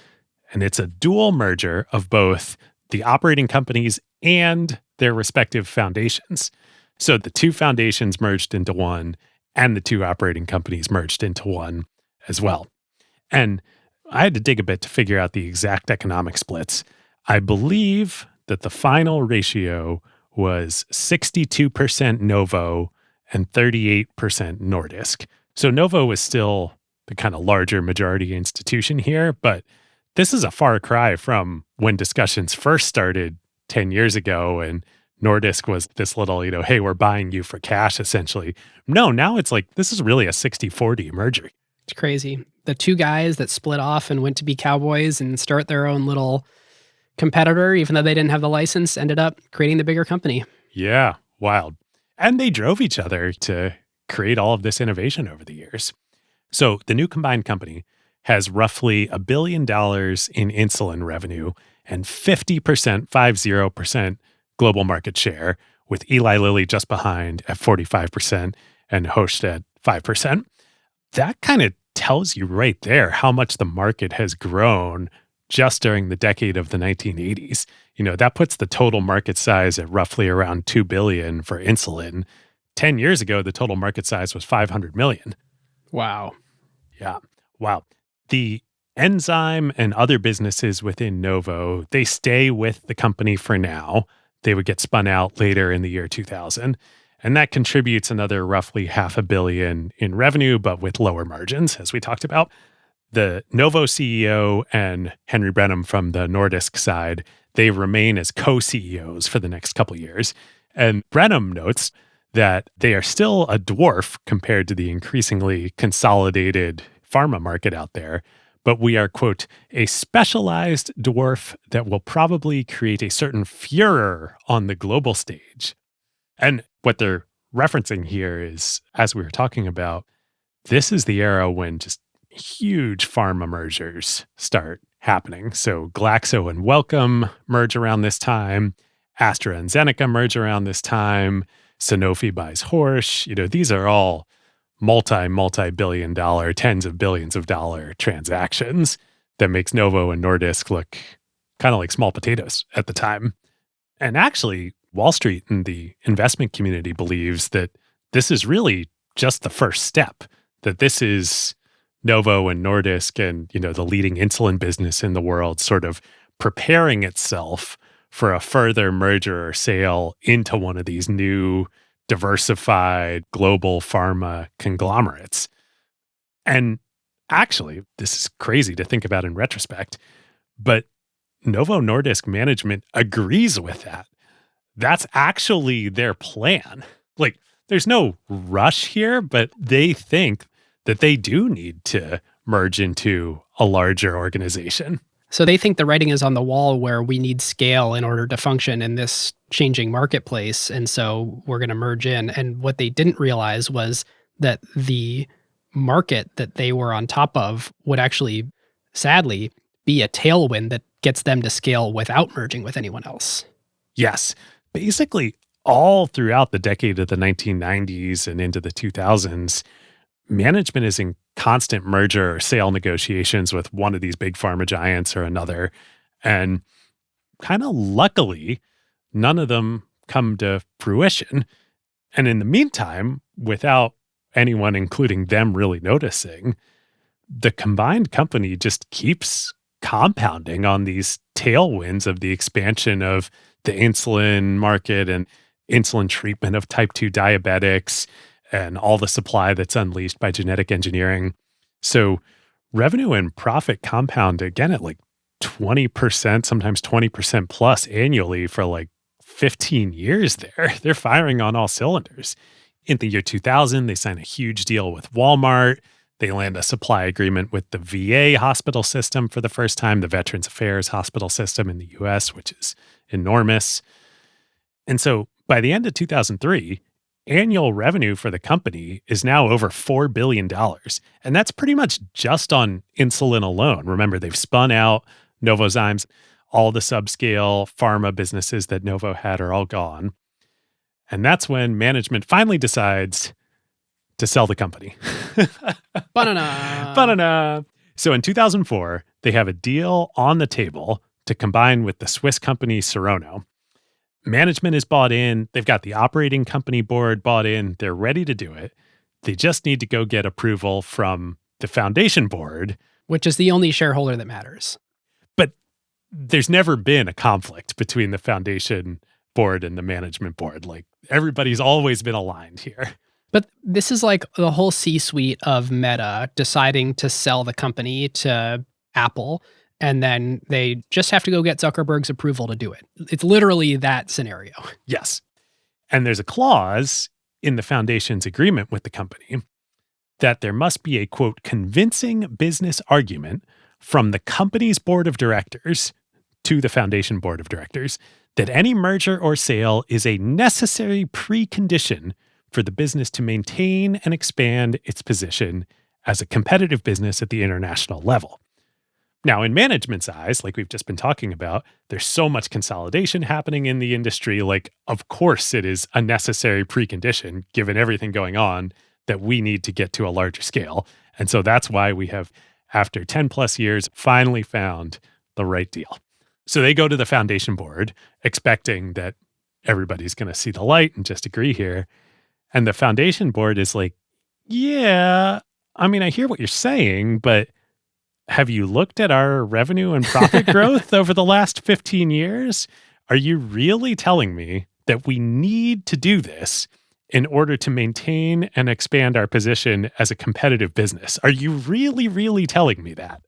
And it's a dual merger of both the operating companies and their respective foundations. So the 2 foundations merged into one, and the 2 operating companies merged into one as well. And I had to dig a bit to figure out the exact economic splits. I believe that the final ratio was 62% Novo and 38% Nordisk. So Novo was still the kind of larger majority institution here, but this is a far cry from when discussions first started 10 years ago and Nordisk was this little, hey, we're buying you for cash, essentially. No, now it's this is really a 60-40 merger. It's crazy. The 2 guys that split off and went to be cowboys and start their own little competitor, even though they didn't have the license, ended up creating the bigger company. Yeah, wild. And they drove each other to create all of this innovation over the years. So the new combined company has roughly $1 billion in insulin revenue and 50% global market share, with Eli Lilly just behind at 45% and Host at 5%. That kind of tells you right there how much the market has grown just during the decade of the 1980s. That puts the total market size at roughly around $2 billion for insulin. 10 years ago, the total market size was $500 million. Wow. Yeah. Wow. The enzyme and other businesses within Novo, they stay with the company for now. They would get spun out later in the year 2000. And that contributes another roughly $500 million in revenue, but with lower margins, as we talked about. The Novo CEO and Henry Brenham from the Nordisk side, they remain as co-CEOs for the next couple of years. And Brenham notes that they are still a dwarf compared to the increasingly consolidated pharma market out there, but we are, quote, a specialized dwarf that will probably create a certain furor on the global stage. And what they're referencing here is, as we were talking about, this is the era when just huge pharma mergers start happening. So Glaxo and Wellcome merge around this time. AstraZeneca merge around this time. Sanofi buys Horsch. These are all multi-billion dollar, tens of billions of dollar transactions that makes Novo and Nordisk look kind of like small potatoes at the time. And actually, Wall Street and the investment community believes that this is really just the first step, that this is Novo and Nordisk and, the leading insulin business in the world sort of preparing itself for a further merger or sale into one of these new diversified global pharma conglomerates. And actually, this is crazy to think about in retrospect, but Novo Nordisk management agrees with that. That's actually their plan. Like, there's no rush here, but they think that they do need to merge into a larger organization. So they think the writing is on the wall where we need scale in order to function in this changing marketplace. And so we're going to merge in. And what they didn't realize was that the market that they were on top of would actually, sadly, be a tailwind that gets them to scale without merging with anyone else. Yes. Basically, all throughout the decade of the 1990s and into the 2000s, management is in constant merger or sale negotiations with one of these big pharma giants or another. And kind of luckily, none of them come to fruition. And in the meantime, without anyone, including them, really noticing, the combined company just keeps compounding on these tailwinds of the expansion of the insulin market and insulin treatment of type 2 diabetics and all the supply that's unleashed by genetic engineering. So revenue and profit compound again at like 20%, sometimes 20% plus annually for like 15 years there. They're firing on all cylinders. In the year 2000, they sign a huge deal with Walmart. They land a supply agreement with the VA hospital system for the first time, the Veterans Affairs hospital system in the US, which is enormous. And so by the end of 2003, annual revenue for the company is now over $4 billion. And that's pretty much just on insulin alone. Remember, they've spun out Novozymes. All the subscale pharma businesses that Novo had are all gone. And that's when management finally decides to sell the company. Banana. Banana. So in 2004, they have a deal on the table to combine with the Swiss company Serono. Management is bought in. They've got the operating company board bought in. They're ready to do it. They just need to go get approval from the foundation board, which is the only shareholder that matters. But there's never been a conflict between the foundation board and the management board. Like, everybody's always been aligned here. But this is like the whole C-suite of Meta deciding to sell the company to Apple, and then they just have to go get Zuckerberg's approval to do it. It's literally that scenario. Yes. And there's a clause in the foundation's agreement with the company that there must be a, quote, convincing business argument from the company's board of directors to the foundation board of directors that any merger or sale is a necessary precondition for the business to maintain and expand its position as a competitive business at the international level. Now, in management's eyes, like we've just been talking about, there's so much consolidation happening in the industry. Like, of course, it is a necessary precondition, given everything going on, that we need to get to a larger scale. And so that's why we have, after 10 plus years, finally found the right deal. So they go to the foundation board expecting that everybody's going to see the light and just agree here. And the foundation board is like, yeah, I mean, I hear what you're saying, but have you looked at our revenue and profit growth over the last 15 years? Are you really telling me that we need to do this in order to maintain and expand our position as a competitive business? Are you really, really telling me that?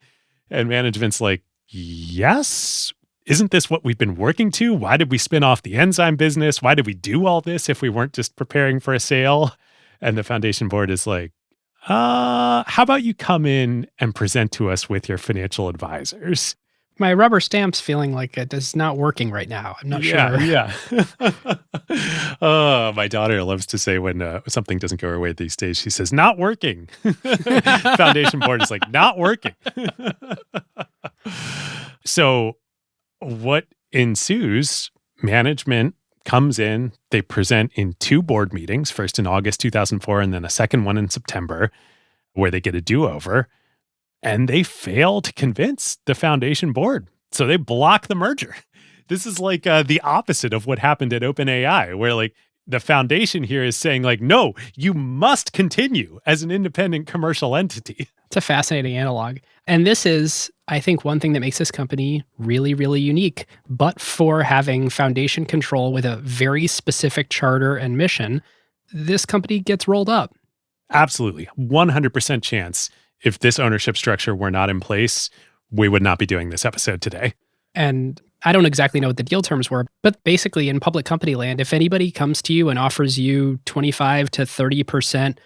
And management's like, yes. Isn't this what we've been working to? Why did we spin off the enzyme business? Why did we do all this if we weren't just preparing for a sale? And the foundation board is like, How about you come in and present to us with your financial advisors? My rubber stamp's feeling like it is not working right now. I'm not sure. Yeah. Oh, my daughter loves to say when something doesn't go her way these days, she says, not working. Foundation board is like, not working. So what ensues, management comes in, they present in 2 board meetings, first in August 2004 and then a second one in September, where they get a do-over, and they fail to convince the foundation board. So they block the merger. This is like the opposite of what happened at OpenAI, where like the foundation here is saying like, no, you must continue as an independent commercial entity. It's a fascinating analog. And this is, I think, one thing that makes this company really, really unique. But for having foundation control with a very specific charter and mission, this company gets rolled up. Absolutely. 100% chance if this ownership structure were not in place, we would not be doing this episode today. And I don't exactly know what the deal terms were, but basically in public company land, if anybody comes to you and offers you 25 to 30%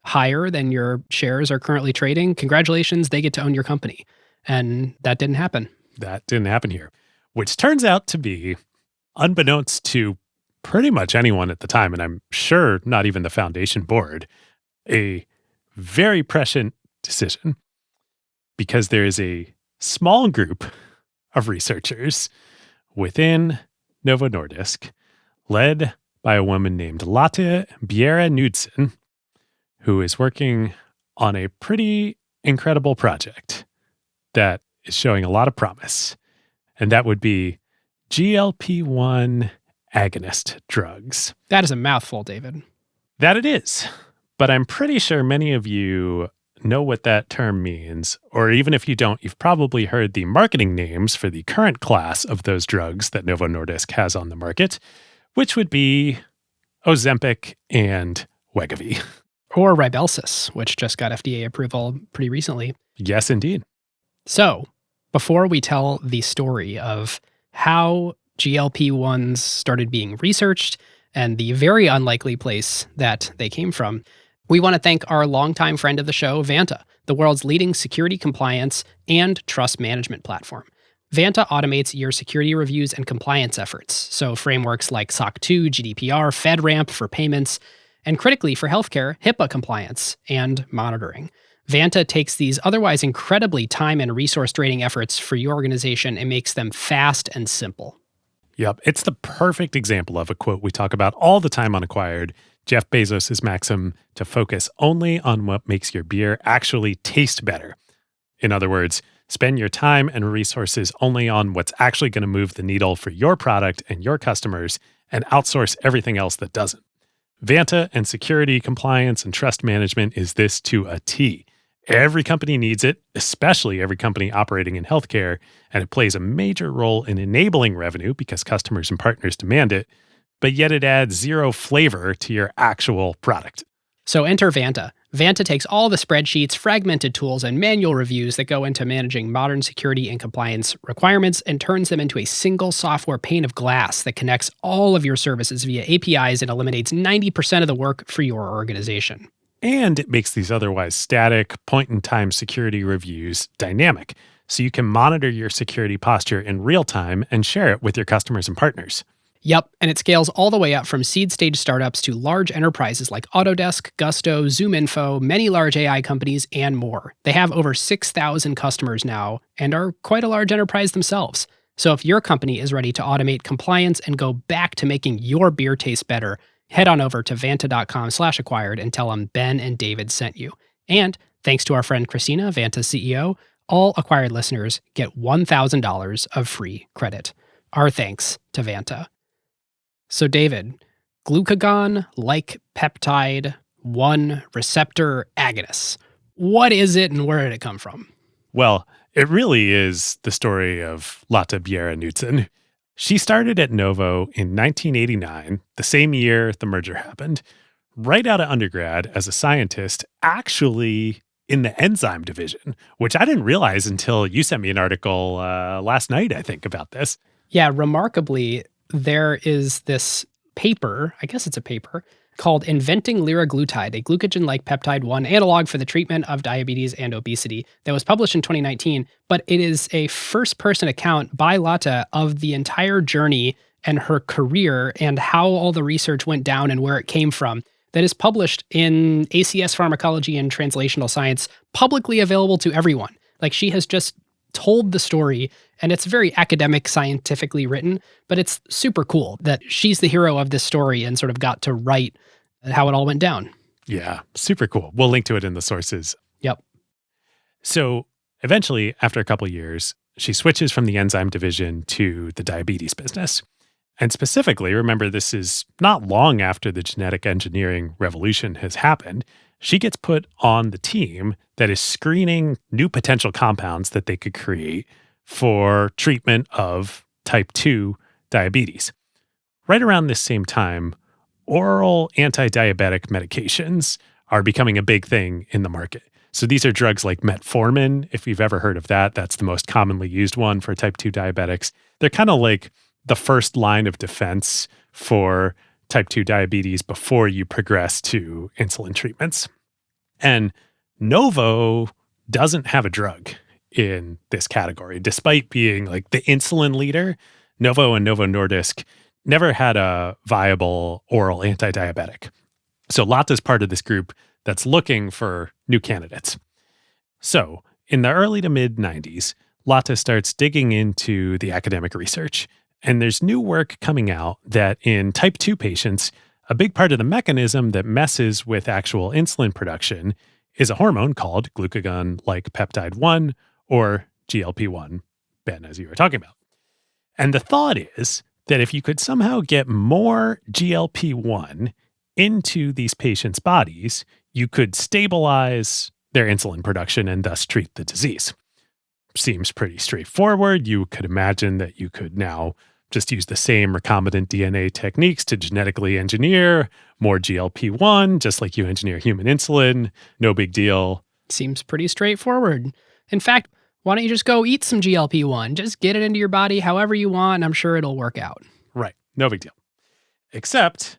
higher than your shares are currently trading, congratulations, they get to own your company. And that didn't happen. That didn't happen here, which turns out to be, unbeknownst to pretty much anyone at the time, and I'm sure not even the foundation board, a very prescient decision, because there is a small group of researchers within Novo Nordisk, led by a woman named Lotte Bjerre-Knudsen, who is working on a pretty incredible project that is showing a lot of promise. And that would be GLP-1 agonist drugs. That is a mouthful, David. That it is. But I'm pretty sure many of you know what that term means. Or even if you don't, you've probably heard the marketing names for the current class of those drugs that Novo Nordisk has on the market, which would be Ozempic and Wegovy. Or Rybelsus, which just got FDA approval pretty recently. Yes, indeed. So, before we tell the story of how GLP-1s started being researched and the very unlikely place that they came from, we want to thank our longtime friend of the show, Vanta, the world's leading security compliance and trust management platform. Vanta automates your security reviews and compliance efforts, so frameworks like SOC 2, GDPR, FedRAMP for payments, and critically for healthcare, HIPAA compliance and monitoring. Vanta takes these otherwise incredibly time and resource draining efforts for your organization and makes them fast and simple. Yep. It's the perfect example of a quote we talk about all the time on Acquired, Jeff Bezos' maxim to focus only on what makes your beer actually taste better. In other words, spend your time and resources only on what's actually going to move the needle for your product and your customers, and outsource everything else that doesn't. Vanta and security, compliance, and trust management is this to a T. Every company needs it, especially every company operating in healthcare, and it plays a major role in enabling revenue because customers and partners demand it, but yet it adds zero flavor to your actual product. So enter Vanta. Vanta takes all the spreadsheets, fragmented tools, and manual reviews that go into managing modern security and compliance requirements and turns them into a single software pane of glass that connects all of your services via APIs and eliminates 90% of the work for your organization. And it makes these otherwise static, point-in-time security reviews dynamic, so you can monitor your security posture in real time and share it with your customers and partners. Yep, and it scales all the way up from seed-stage startups to large enterprises like Autodesk, Gusto, ZoomInfo, many large AI companies, and more. They have over 6,000 customers now and are quite a large enterprise themselves. So if your company is ready to automate compliance and go back to making your beer taste better, head on over to vanta.com/acquired and tell them Ben and David sent you. And thanks to our friend Christina, Vanta's CEO, all Acquired listeners get $1,000 of free credit. Our thanks to Vanta. So David, glucagon-like peptide 1 receptor agonist. What is it and where did it come from? Well, it really is the story of Lotte Bjerre-Knudsen. She started at Novo in 1989, the same year the merger happened, right out of undergrad as a scientist, actually in the enzyme division, which I didn't realize until you sent me an article last night, I think, about this. Yeah, remarkably, there is this paper, I guess it's a paper, called Inventing Liraglutide, a glucagon-like peptide 1 analog for the treatment of diabetes and obesity that was published in 2019. But it is a first-person account by Lotte of the entire journey and her career and how all the research went down and where it came from that is published in ACS Pharmacology and Translational Science, publicly available to everyone. Like, she has just told the story, and it's very academic, scientifically written, but it's super cool that she's the hero of this story and sort of got to write how it all went down. Yeah, super cool. We'll link to it in the sources. Yep. So eventually, after a couple of years, she switches from the enzyme division to the diabetes business. And specifically, remember, this is not long after the genetic engineering revolution has happened. She gets put on the team that is screening new potential compounds that they could create for treatment of type 2 diabetes. Right around this same time, oral anti-diabetic medications are becoming a big thing in the market. So these are drugs like metformin, if you've ever heard of that. That's the most commonly used one for type 2 diabetics. They're kind of like the first line of defense for type 2 diabetes before you progress to insulin treatments. And Novo doesn't have a drug in this category. Despite being like the insulin leader, Novo and Novo Nordisk never had a viable oral anti-diabetic. So Lotte's part of this group that's looking for new candidates. So in the early to mid 90s, Lotte starts digging into the academic research. And there's new work coming out that in type 2 patients, a big part of the mechanism that messes with actual insulin production is a hormone called glucagon-like peptide 1, or GLP-1, Ben, as you were talking about. And the thought is that if you could somehow get more GLP-1 into these patients' bodies, you could stabilize their insulin production and thus treat the disease. Seems pretty straightforward. You could imagine that you could now just use the same recombinant DNA techniques to genetically engineer more GLP-1, just like you engineer human insulin. No big deal. Seems pretty straightforward. In fact, why don't you just go eat some GLP-1? Just get it into your body however you want, and I'm sure it'll work out. Right. No big deal. Except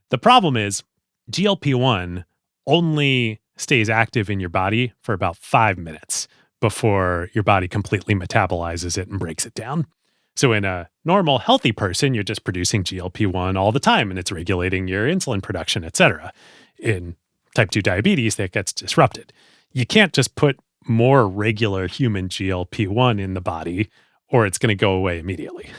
the problem is GLP-1 only stays active in your body for about 5 minutes before your body completely metabolizes it and breaks it down. So in a normal, healthy person, you're just producing GLP-1 all the time, and it's regulating your insulin production, et cetera. In type 2 diabetes, that gets disrupted. You can't just put more regular human GLP-1 in the body, or it's going to go away immediately.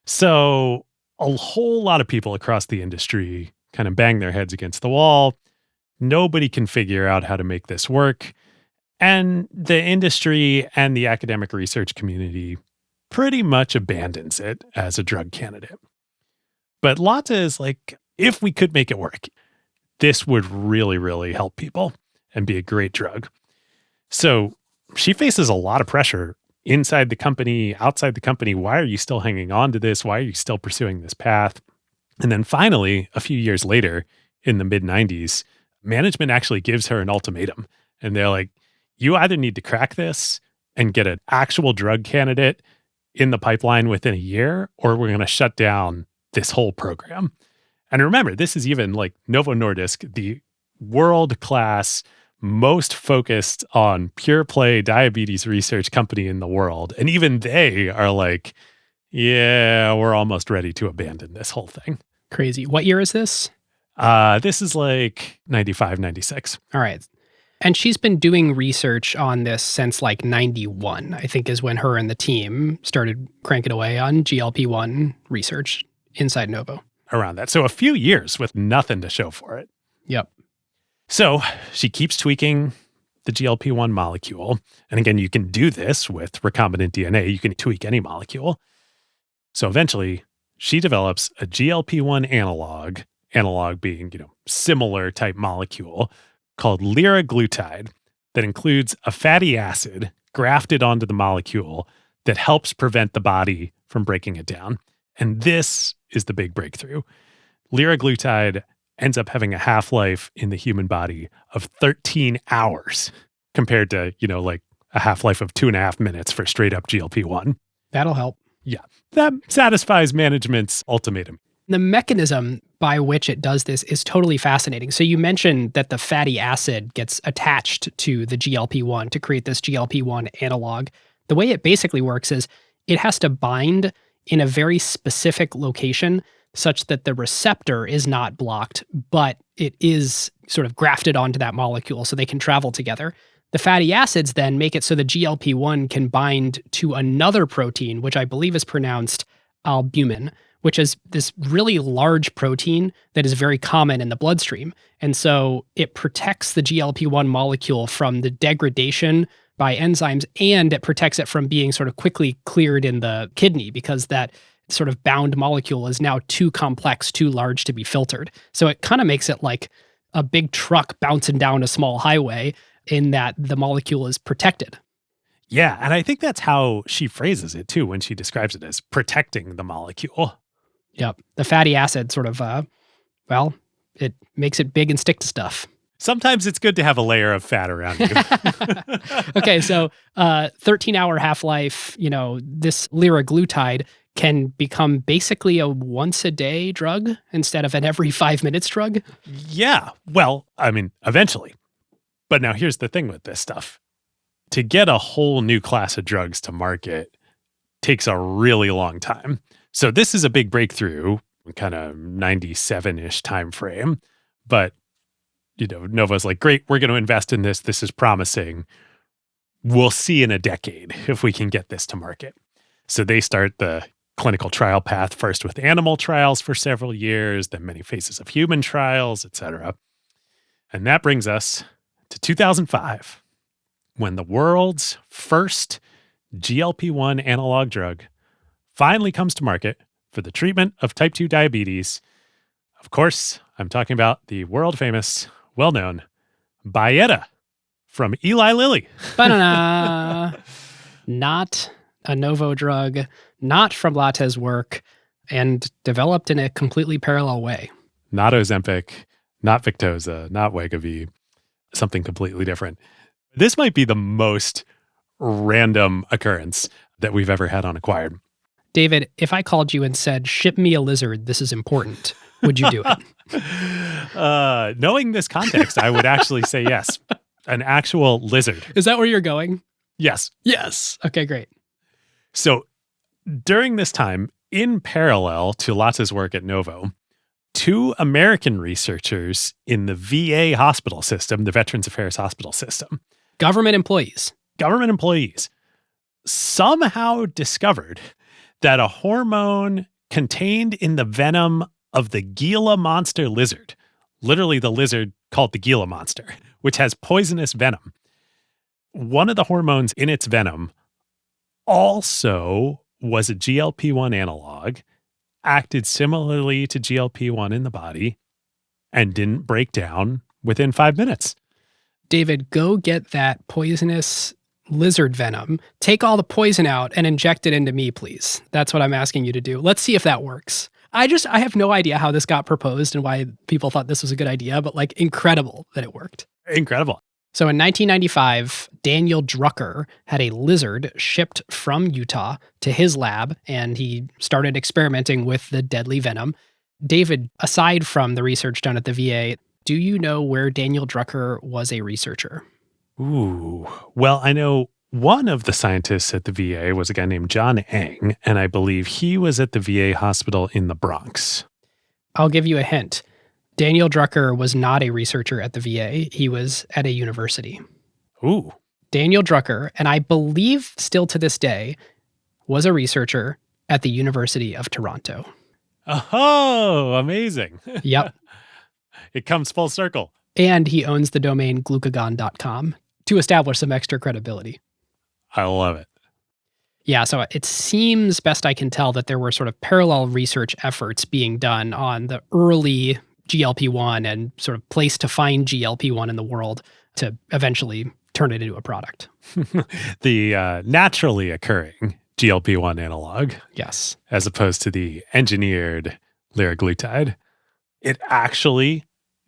So a whole lot of people across the industry kind of bang their heads against the wall. Nobody can figure out how to make this work. And the industry and the academic research community pretty much abandons it as a drug candidate. But Lotte is like, if we could make it work, this would really, really help people and be a great drug. So she faces a lot of pressure inside the company, outside the company. Why are you still hanging on to this? Why are you still pursuing this path? And then finally, a few years later, in the mid-90s, management actually gives her an ultimatum. And they're like, you either need to crack this and get an actual drug candidate in the pipeline within a year, or we're going to shut down this whole program. And remember, this is even like Novo Nordisk, the world-class, most focused on pure play diabetes research company in the world. And even they are like, yeah, we're almost ready to abandon this whole thing. Crazy. What year is this? This is like 95, 96. All right. And she's been doing research on this since like 91, I think is when her and the team started cranking away on GLP-1 research inside Novo. Around that. So a few years with nothing to show for it. Yep. So she keeps tweaking the GLP-1 molecule. And again, you can do this with recombinant DNA. You can tweak any molecule. So eventually, she develops a GLP-1 analog being, similar type molecule called liraglutide that includes a fatty acid grafted onto the molecule that helps prevent the body from breaking it down. And this is the big breakthrough. Liraglutide ends up having a half-life in the human body of 13 hours compared to, like a half-life of 2.5 minutes for straight up GLP-1. That'll help. Yeah, that satisfies management's ultimatum. The mechanism by which it does this is totally fascinating. So you mentioned that the fatty acid gets attached to the GLP-1 to create this GLP-1 analog. The way it basically works is it has to bind in a very specific location such that the receptor is not blocked, but it is sort of grafted onto that molecule so they can travel together. The fatty acids then make it so the GLP-1 can bind to another protein, which I believe is pronounced albumin, which is this really large protein that is very common in the bloodstream. And so it protects the GLP-1 molecule from the degradation by enzymes, and it protects it from being sort of quickly cleared in the kidney because that sort of bound molecule is now too complex, too large to be filtered. So it kind of makes it like a big truck bouncing down a small highway in that the molecule is protected. Yeah, and I think that's how she phrases it too when she describes it as protecting the molecule. Yep. The fatty acid sort of, well, it makes it big and stick to stuff. Sometimes it's good to have a layer of fat around you. Okay, so 13-hour half-life, this liraglutide can become basically a once-a-day drug instead of an every 5 minutes drug? Yeah, well, I mean, eventually. But now here's the thing with this stuff. To get a whole new class of drugs to market takes a really long time. So this is a big breakthrough, kind of 97-ish time frame. But, Novo's like, great, we're going to invest in this. This is promising. We'll see in a decade if we can get this to market. So they start the clinical trial path first with animal trials for several years, then many phases of human trials, et cetera. And that brings us to 2005, when the world's first GLP-1 analog drug finally comes to market for the treatment of type 2 diabetes. Of course, I'm talking about the world-famous, well-known Byetta from Eli Lilly. Ba-na-na. Not a Novo drug, not from Latte's work, and developed in a completely parallel way. Not Ozempic, not Victoza, not Wegovy, something completely different. This might be the most random occurrence that we've ever had on Acquired. David, if I called you and said, ship me a lizard, this is important, would you do it? Knowing this context, I would actually say yes. An actual lizard. Is that where you're going? Yes. Yes. Okay, great. So during this time, in parallel to Latte's work at Novo, 2 American researchers in the VA hospital system, the Veterans Affairs Hospital System, Government employees, somehow discovered that a hormone contained in the venom of the Gila monster lizard, literally the lizard called the Gila monster, which has poisonous venom. One of the hormones in its venom also was a GLP-1 analog, acted similarly to GLP-1 in the body, and didn't break down within 5 minutes. David, go get that poisonous lizard venom, take all the poison out, and inject it into me, please. That's what I'm asking you to do. Let's see if that works. I have no idea how this got proposed and why people thought this was a good idea, but incredible that it worked. Incredible. So in 1995, Daniel Drucker had a lizard shipped from Utah to his lab, and he started experimenting with the deadly venom. David, aside from the research done at the VA, do you know where Daniel Drucker was a researcher? Ooh. Well, I know one of the scientists at the VA was a guy named John Eng, and I believe he was at the VA hospital in the Bronx. I'll give you a hint. Daniel Drucker was not a researcher at the VA. He was at a university. Ooh. Daniel Drucker, and I believe still to this day, was a researcher at the University of Toronto. Oh, amazing. Yep. It comes full circle. And he owns the domain glucagon.com to establish some extra credibility. I love it. Yeah, so it seems, best I can tell, that there were sort of parallel research efforts being done on the early GLP-1 and sort of place to find GLP-1 in the world to eventually turn it into a product. The naturally occurring GLP-1 analog. Yes. As opposed to the engineered liraglutide. It actually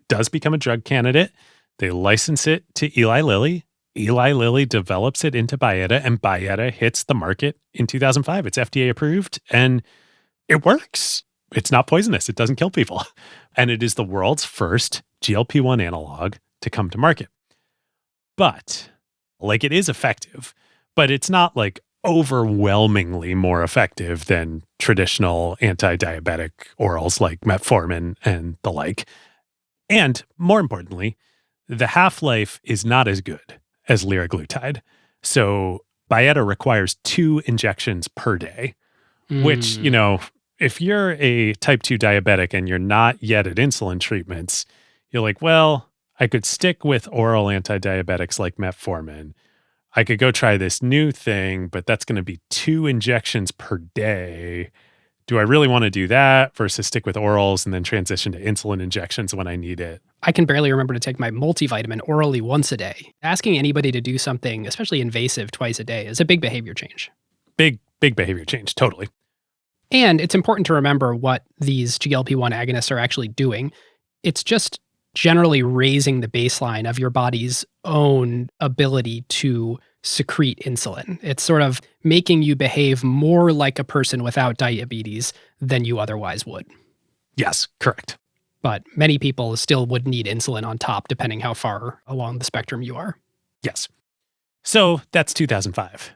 does become a drug candidate. They license it to Eli Lilly. Eli Lilly develops it into Byetta, and Byetta hits the market in 2005. It's FDA approved, and it works. It's not poisonous. It doesn't kill people. And it is the world's first GLP-1 analog to come to market. But, like, it is effective, but it's not like overwhelmingly more effective than traditional anti-diabetic orals like metformin and the like. And more importantly, the half-life is not as good as liraglutide. So Byetta requires 2 injections per day, which, if you're a type 2 diabetic and you're not yet at insulin treatments, you're like, well, I could stick with oral anti-diabetics like metformin. I could go try this new thing, but that's going to be 2 injections per day. Do I really want to do that versus stick with orals and then transition to insulin injections when I need it? I can barely remember to take my multivitamin orally once a day. Asking anybody to do something, especially invasive, twice a day is a big behavior change. Big behavior change, totally. And it's important to remember what these GLP-1 agonists are actually doing. It's just generally raising the baseline of your body's own ability to secrete insulin. It's sort of making you behave more like a person without diabetes than you otherwise would. Yes, correct. But many people still would need insulin on top, depending how far along the spectrum you are. Yes. So that's 2005.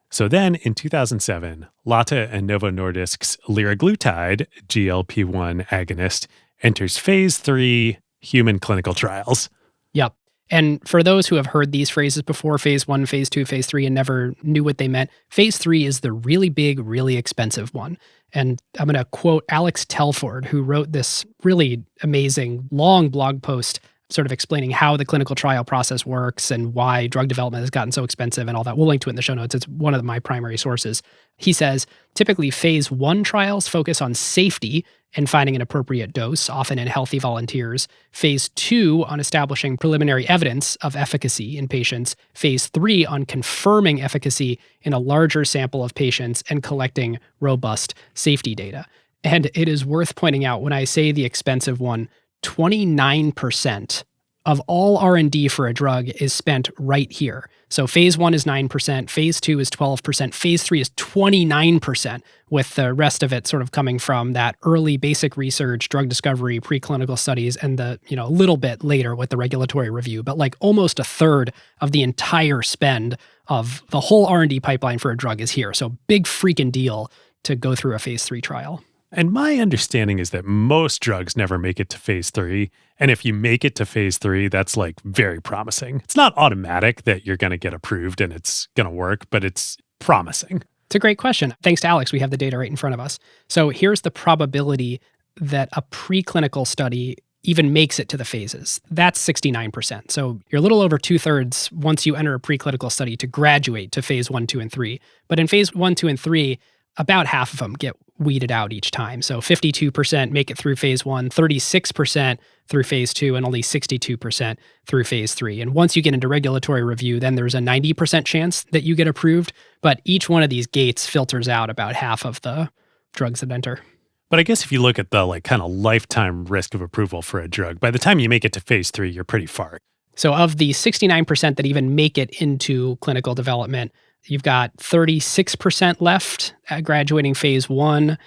So then in 2007, Lotte and Novo Nordisk's liraglutide GLP-1 agonist enters phase 3 human clinical trials. Yep. And for those who have heard these phrases before, phase 1, phase 2, phase 3, and never knew what they meant, phase 3 is the really big, really expensive one. And I'm going to quote Alex Telford, who wrote this really amazing, long blog post sort of explaining how the clinical trial process works and why drug development has gotten so expensive and all that. We'll link to it in the show notes. It's one of my primary sources. He says, typically phase 1 trials focus on safety and finding an appropriate dose, often in healthy volunteers. Phase 2 on establishing preliminary evidence of efficacy in patients. Phase 3 on confirming efficacy in a larger sample of patients and collecting robust safety data. And it is worth pointing out, when I say the expensive one, 29% of all R&D for a drug is spent right here. So phase 1 is 9%, phase 2 is 12%, phase 3 is 29%, with the rest of it sort of coming from that early basic research, drug discovery, preclinical studies, and the, a little bit later with the regulatory review, but like almost a third of the entire spend of the whole R&D pipeline for a drug is here. So big freaking deal to go through a phase 3 trial. And my understanding is that most drugs never make it to phase 3. And if you make it to phase 3, that's like very promising. It's not automatic that you're going to get approved and it's going to work, but it's promising. It's a great question. Thanks to Alex, we have the data right in front of us. So here's the probability that a preclinical study even makes it to the phases. That's 69%. So you're a little over 2/3 once you enter a preclinical study to graduate to phase 1, 2, and 3. But in phase 1, 2, and 3, about half of them get weeded out each time. So 52% make it through phase 1, 36% through phase 2, and only 62% through phase 3. And once you get into regulatory review, then there's a 90% chance that you get approved. But each one of these gates filters out about half of the drugs that enter. But I guess if you look at the like kind of lifetime risk of approval for a drug, by the time you make it to phase 3, you're pretty far. So of the 69% that even make it into clinical development, you've got 36% left at graduating phase 1,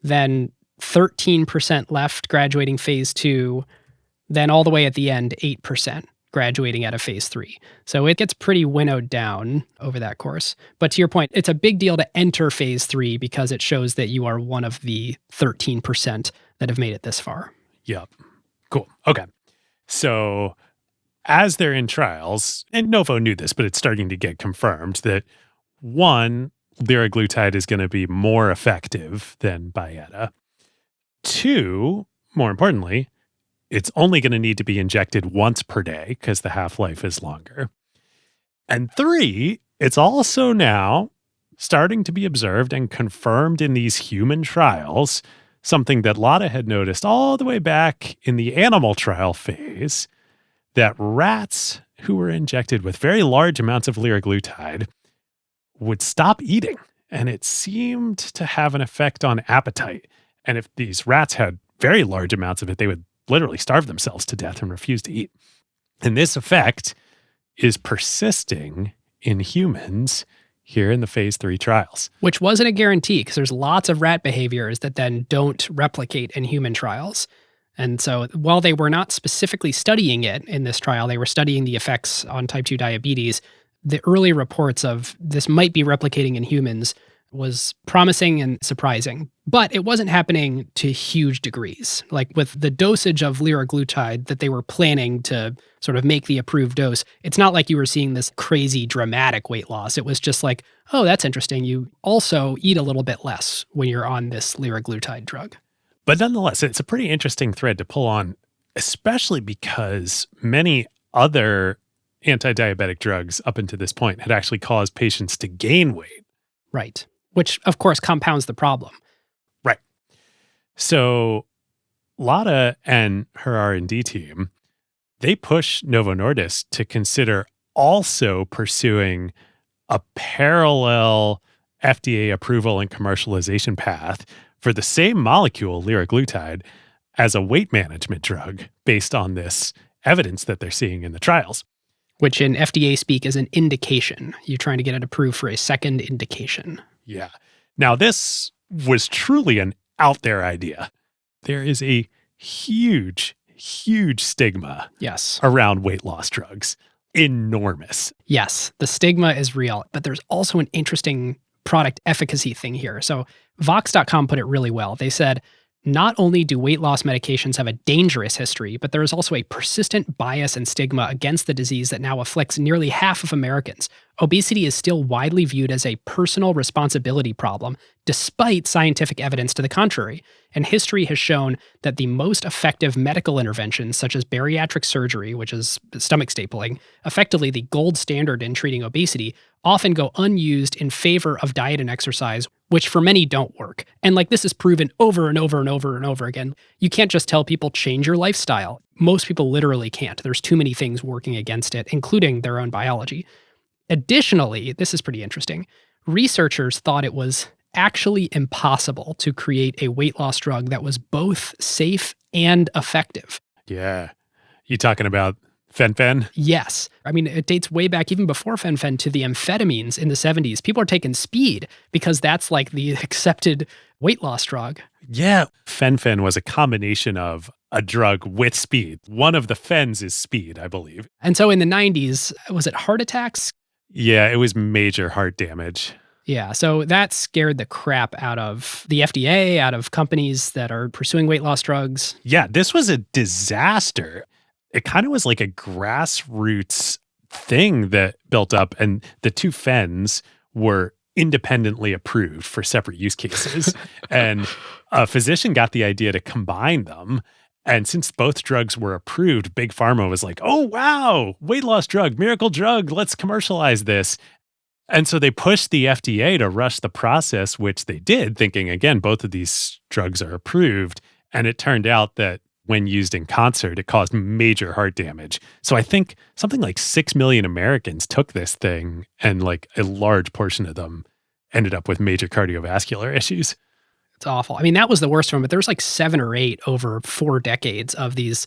then 13% left graduating phase 2, then all the way at the end, 8% graduating out of phase 3. So it gets pretty winnowed down over that course. But to your point, it's a big deal to enter phase 3 because it shows that you are one of the 13% that have made it this far. Yep. Cool. Okay. So as they're in trials, and Novo knew this, but it's starting to get confirmed that 1, liraglutide is going to be more effective than Byetta. 2, more importantly, it's only going to need to be injected once per day because the half-life is longer. And 3, it's also now starting to be observed and confirmed in these human trials, something that Lotte had noticed all the way back in the animal trial phase, that rats who were injected with very large amounts of liraglutide would stop eating. And it seemed to have an effect on appetite. And if these rats had very large amounts of it, they would literally starve themselves to death and refuse to eat. And this effect is persisting in humans here in the phase 3 trials. Which wasn't a guarantee because there's lots of rat behaviors that then don't replicate in human trials. And so while they were not specifically studying it in this trial, they were studying the effects on type 2 diabetes. The early reports of this might be replicating in humans was promising and surprising, but it wasn't happening to huge degrees. Like with the dosage of liraglutide that they were planning to sort of make the approved dose, it's not like you were seeing this crazy dramatic weight loss. It was just like, oh, that's interesting. You also eat a little bit less when you're on this liraglutide drug. But nonetheless, it's a pretty interesting thread to pull on, especially because many other anti-diabetic drugs up until this point had actually caused patients to gain weight. Right. Which, of course, compounds the problem. Right. So Lotta and her R&D team, they push Novo Nordisk to consider also pursuing a parallel FDA approval and commercialization path for the same molecule, liraglutide, as a weight management drug based on this evidence that they're seeing in the trials. Which in FDA speak is an indication. You're trying to get it approved for a second indication. Yeah. Now, this was truly an out there idea. There is a huge, huge stigma around weight loss drugs. Enormous. Yes, the stigma is real, but there's also an interesting product efficacy thing here. So Vox.com put it really well. They said, not only do weight loss medications have a dangerous history, but there is also a persistent bias and stigma against the disease that now afflicts nearly half of Americans. Obesity is still widely viewed as a personal responsibility problem, despite scientific evidence to the contrary. And history has shown that the most effective medical interventions, such as bariatric surgery, which is stomach stapling, effectively the gold standard in treating obesity, often go unused in favor of diet and exercise, which for many don't work. And like this is proven over and over and over and over again. You can't just tell people change your lifestyle. Most people literally can't. There's too many things working against it, including their own biology. Additionally, this is pretty interesting. Researchers thought it was actually impossible to create a weight loss drug that was both safe and effective. Yeah. You talking about fen-phen? Yes. I mean, it dates way back even before fen-phen to the amphetamines in the 70s. People are taking speed because that's like the accepted weight loss drug. Yeah. Fen-phen was a combination of a drug with speed. One of the phens is speed, I believe. And so in the 90s, was it heart attacks? Yeah, it was major heart damage. Yeah, so that scared the crap out of the FDA, out of companies that are pursuing weight loss drugs. Yeah, this was a disaster. It kind of was like a grassroots thing that built up, and the two phens were independently approved for separate use cases. And a physician got the idea to combine them. And since both drugs were approved, Big Pharma was like, oh, wow, weight loss drug, miracle drug, let's commercialize this. And so they pushed the FDA to rush the process, which they did, thinking, again, both of these drugs are approved. And it turned out that when used in concert, it caused major heart damage. So I think something like 6 million Americans took this thing, and like a large portion of them ended up with major cardiovascular issues. It's awful. I mean, that was the worst one, but there was like 7 or 8 over 4 decades of these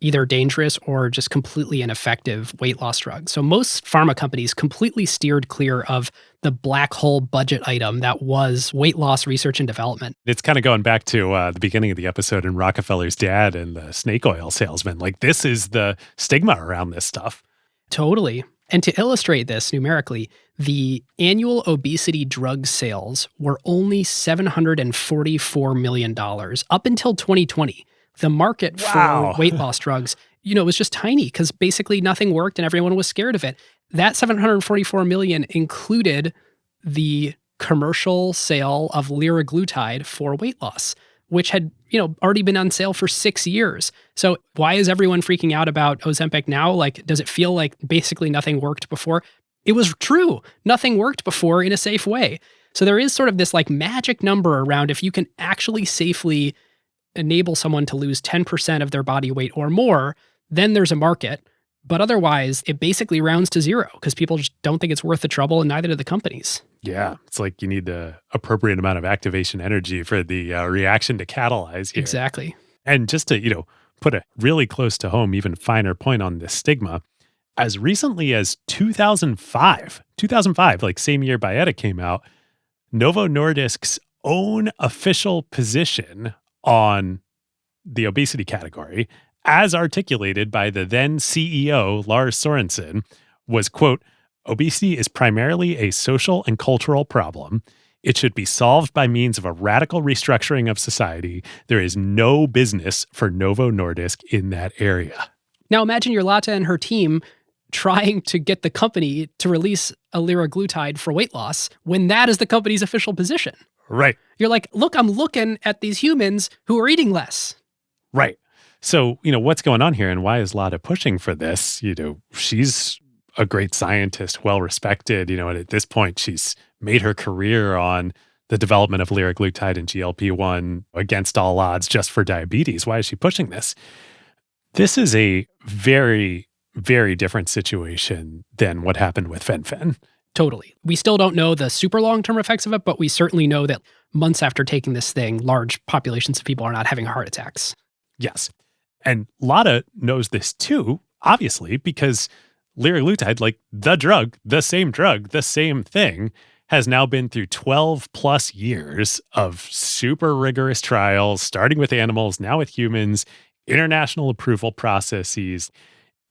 either dangerous or just completely ineffective weight loss drugs. So most pharma companies completely steered clear of the black hole budget item that was weight loss research and development. It's kind of going back to the beginning of the episode in Rockefeller's dad and the snake oil salesman. Like, this is the stigma around this stuff. Totally. And to illustrate this numerically, the annual obesity drug sales were only $744 million up until 2020. The market for weight loss drugs, it was just tiny because basically nothing worked and everyone was scared of it. That $744 million included the commercial sale of liraglutide for weight loss, which had, already been on sale for 6 years. So why is everyone freaking out about Ozempic now? Like, does it feel like basically nothing worked before? It was true. Nothing worked before in a safe way. So there is sort of this like magic number around if you can actually safely enable someone to lose 10% of their body weight or more, then there's a market. But otherwise, it basically rounds to zero because people just don't think it's worth the trouble, and neither do the companies. Yeah, it's like you need the appropriate amount of activation energy for the reaction to catalyze here. Exactly. And just to, put a really close to home, even finer point on this stigma, As recently as 2005, like same year Byetta came out, Novo Nordisk's own official position on the obesity category, as articulated by the then CEO, Lars Sørensen, was, quote, obesity is primarily a social and cultural problem. It should be solved by means of a radical restructuring of society. There is no business for Novo Nordisk in that area. Now imagine Lotte and her team trying to get the company to release a liraglutide for weight loss when that is the company's official position. Right. You're like, look, I'm looking at these humans who are eating less. Right. So, what's going on here and why is Lotte pushing for this? She's a great scientist, well-respected, and at this point she's made her career on the development of liraglutide and GLP-1 against all odds just for diabetes. Why is she pushing this? This is a very, very different situation than what happened with fen-phen. Totally. We still don't know the super long-term effects of it, but we certainly know that months after taking this thing, large populations of people are not having heart attacks. Yes. And Lotte knows this too, obviously, because liraglutide, like the drug, the same thing, has now been through 12 plus years of super rigorous trials, starting with animals, now with humans, international approval processes.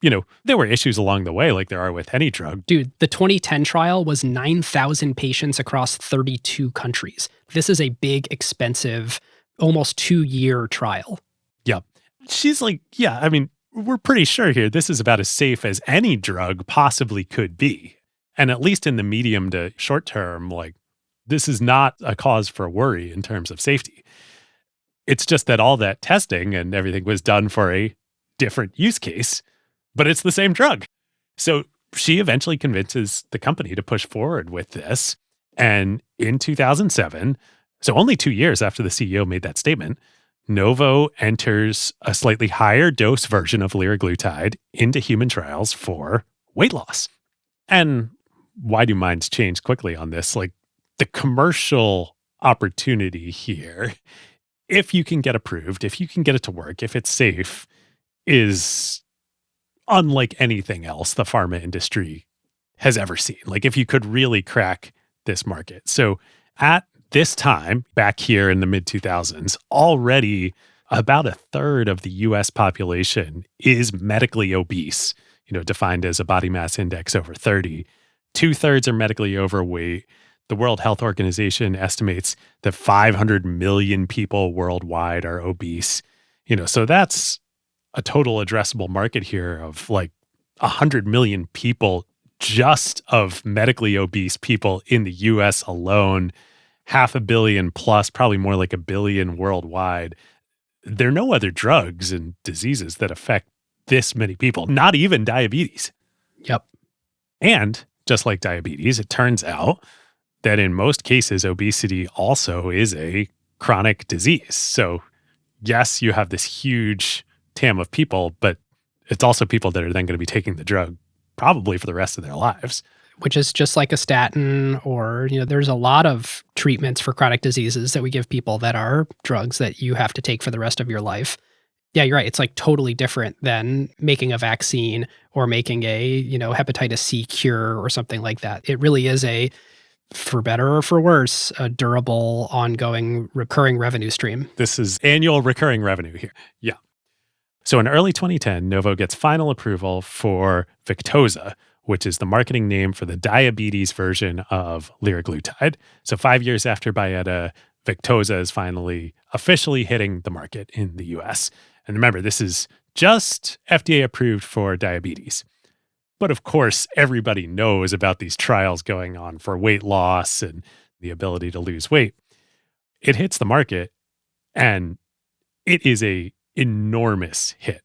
There were issues along the way, like there are with any drug. Dude, the 2010 trial was 9,000 patients across 32 countries. This is a big, expensive, almost 2-year trial. Yep. She's like, yeah, we're pretty sure here this is about as safe as any drug possibly could be. And at least in the medium to short term, like, this is not a cause for worry in terms of safety. It's just that all that testing and everything was done for a different use case, but it's the same drug. So she eventually convinces the company to push forward with this. And in 2007, so only 2 years after the CEO made that statement, Novo enters a slightly higher dose version of liraglutide into human trials for weight loss. And why do minds change quickly on this? Like, the commercial opportunity here, if you can get approved, if you can get it to work, if it's safe, is unlike anything else the pharma industry has ever seen. Like, if you could really crack this market. So at this time, back here in the mid-2000s, already about a third of the US population is medically obese, defined as a body mass index over 30. 2/3 are medically overweight. The World Health Organization estimates that 500 million people worldwide are obese. So that's a total addressable market here of like 100 million people just of medically obese people in the US alone. 500 million plus, probably more like 1 billion worldwide. There are no other drugs and diseases that affect this many people, not even diabetes. Yep. And just like diabetes, it turns out that in most cases, obesity also is a chronic disease. So yes, you have this huge TAM of people, but it's also people that are then going to be taking the drug probably for the rest of their lives. Which is just like a statin, or, there's a lot of treatments for chronic diseases that we give people that are drugs that you have to take for the rest of your life. Yeah, you're right. It's like totally different than making a vaccine or making a, hepatitis C cure or something like that. It really is for better or for worse, a durable, ongoing, recurring revenue stream. This is annual recurring revenue here. Yeah. So in early 2010, Novo gets final approval for Victoza, which is the marketing name for the diabetes version of liraglutide. So 5 years after Byetta, Victoza is finally officially hitting the market in the US. And remember, this is just FDA approved for diabetes. But of course, everybody knows about these trials going on for weight loss and the ability to lose weight. It hits the market, and it is a enormous hit.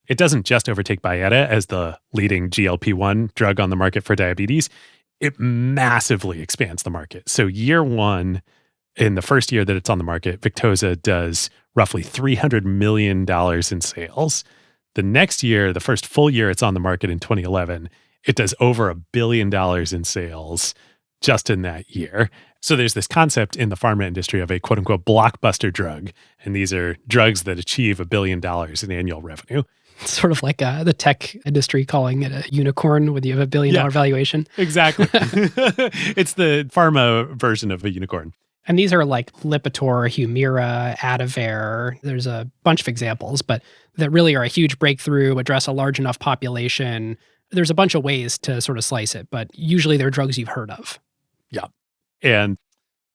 It doesn't just overtake Byetta as the leading GLP-1 drug on the market for diabetes. It massively expands the market. So year one, in the first year that it's on the market, Victoza does roughly $300 million in sales. The next year, the first full year it's on the market in 2011, it does over $1 billion in sales just in that year. So there's this concept in the pharma industry of a quote unquote blockbuster drug. And these are drugs that achieve $1 billion in annual revenue. It's sort of like the tech industry calling it a unicorn when you have $1 billion valuation. Exactly. It's the pharma version of a unicorn. And these are like Lipitor, Humira, Advair. There's a bunch of examples, but that really are a huge breakthrough, address a large enough population. There's a bunch of ways to sort of slice it, but usually they're drugs you've heard of. Yeah. And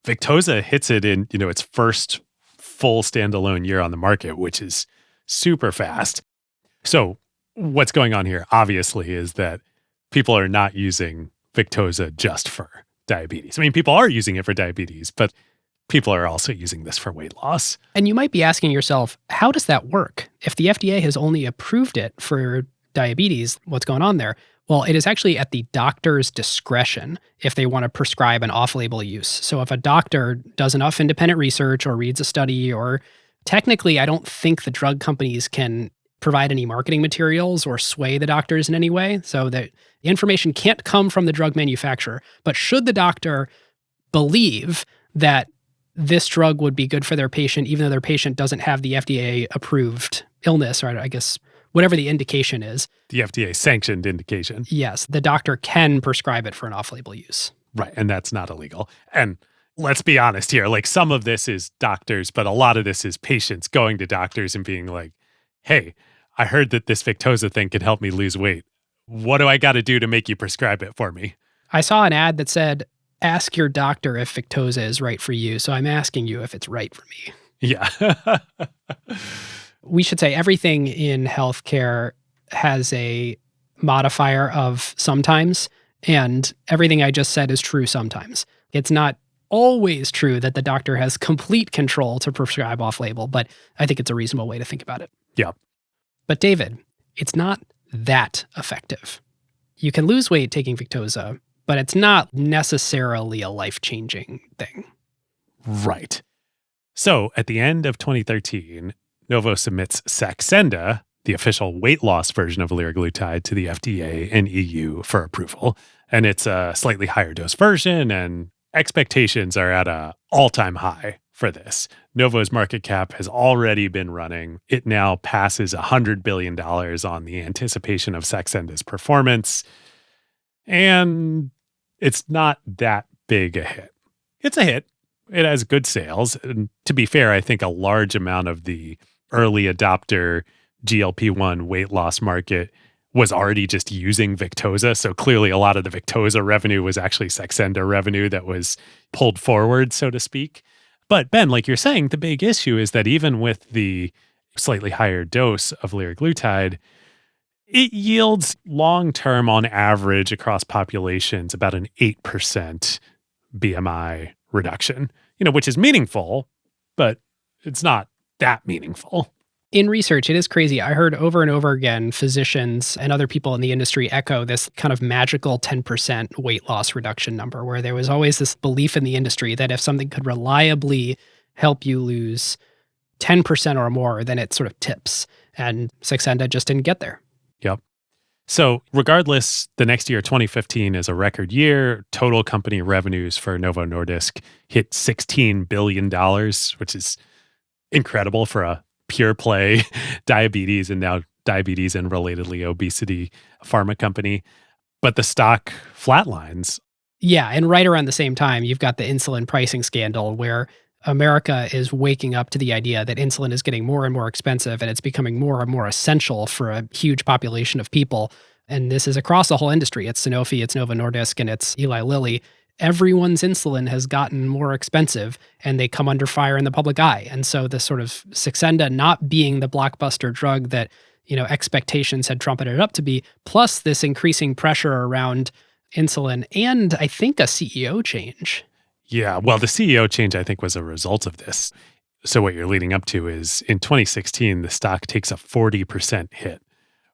Victoza hits it in, its first full standalone year on the market, which is super fast. So what's going on here, obviously, is that people are not using Victoza just for diabetes. I mean, people are using it for diabetes, but people are also using this for weight loss. And you might be asking yourself, how does that work? If the FDA has only approved it for diabetes, what's going on there? Well, it is actually at the doctor's discretion if they want to prescribe an off-label use. So if a doctor does enough independent research or reads a study, or technically, I don't think the drug companies can provide any marketing materials or sway the doctors in any way. So that the information can't come from the drug manufacturer. But should the doctor believe that this drug would be good for their patient, even though their patient doesn't have the FDA-approved illness, or I guess whatever the indication is. The FDA-sanctioned indication. Yes, the doctor can prescribe it for an off-label use. Right, and that's not illegal. And let's be honest here, like some of this is doctors, but a lot of this is patients going to doctors and being like, hey, I heard that this Victoza thing could help me lose weight. What do I got to do to make you prescribe it for me? I saw an ad that said, ask your doctor if Victoza is right for you. So I'm asking you if it's right for me. Yeah. We should say everything in healthcare has a modifier of sometimes, and everything I just said is true sometimes. It's not always true that the doctor has complete control to prescribe off-label, but I think it's a reasonable way to think about it. Yeah. But David, it's not that effective. You can lose weight taking Victoza, but it's not necessarily a life-changing thing. Right. So at the end of 2013, Novo submits Saxenda, the official weight loss version of liraglutide, to the FDA and EU for approval. And it's a slightly higher dose version, and expectations are at an all-time high for this. Novo's market cap has already been running. It now passes $100 billion on the anticipation of Saxenda's performance. And it's not that big a hit. It's a hit. It has good sales. And to be fair, I think a large amount of the early adopter GLP-1 weight loss market was already just using Victoza. So clearly a lot of the Victoza revenue was actually Saxenda revenue that was pulled forward, so to speak. But Ben, like you're saying, the big issue is that even with the slightly higher dose of liraglutide, it yields long-term on average across populations about an 8% BMI reduction, which is meaningful, but it's not that meaningful. In research, it is crazy. I heard over and over again physicians and other people in the industry echo this kind of magical 10% weight loss reduction number, where there was always this belief in the industry that if something could reliably help you lose 10% or more, then it sort of tips. And Saxenda just didn't get there. Yep. So regardless, the next year, 2015, is a record year. Total company revenues for Novo Nordisk hit $16 billion, which is incredible for a pure play diabetes and now diabetes and relatedly obesity pharma company. But the stock flatlines. Yeah. And right around the same time, you've got the insulin pricing scandal where America is waking up to the idea that insulin is getting more and more expensive and it's becoming more and more essential for a huge population of people. And this is across the whole industry. It's Sanofi, it's Novo Nordisk, and it's Eli Lilly. Everyone's insulin has gotten more expensive and they come under fire in the public eye. And so the sort of Saxenda not being the blockbuster drug that, expectations had trumpeted up to be, plus this increasing pressure around insulin and I think a CEO change. Yeah, well, the CEO change, I think, was a result of this. So what you're leading up to is in 2016, the stock takes a 40% hit,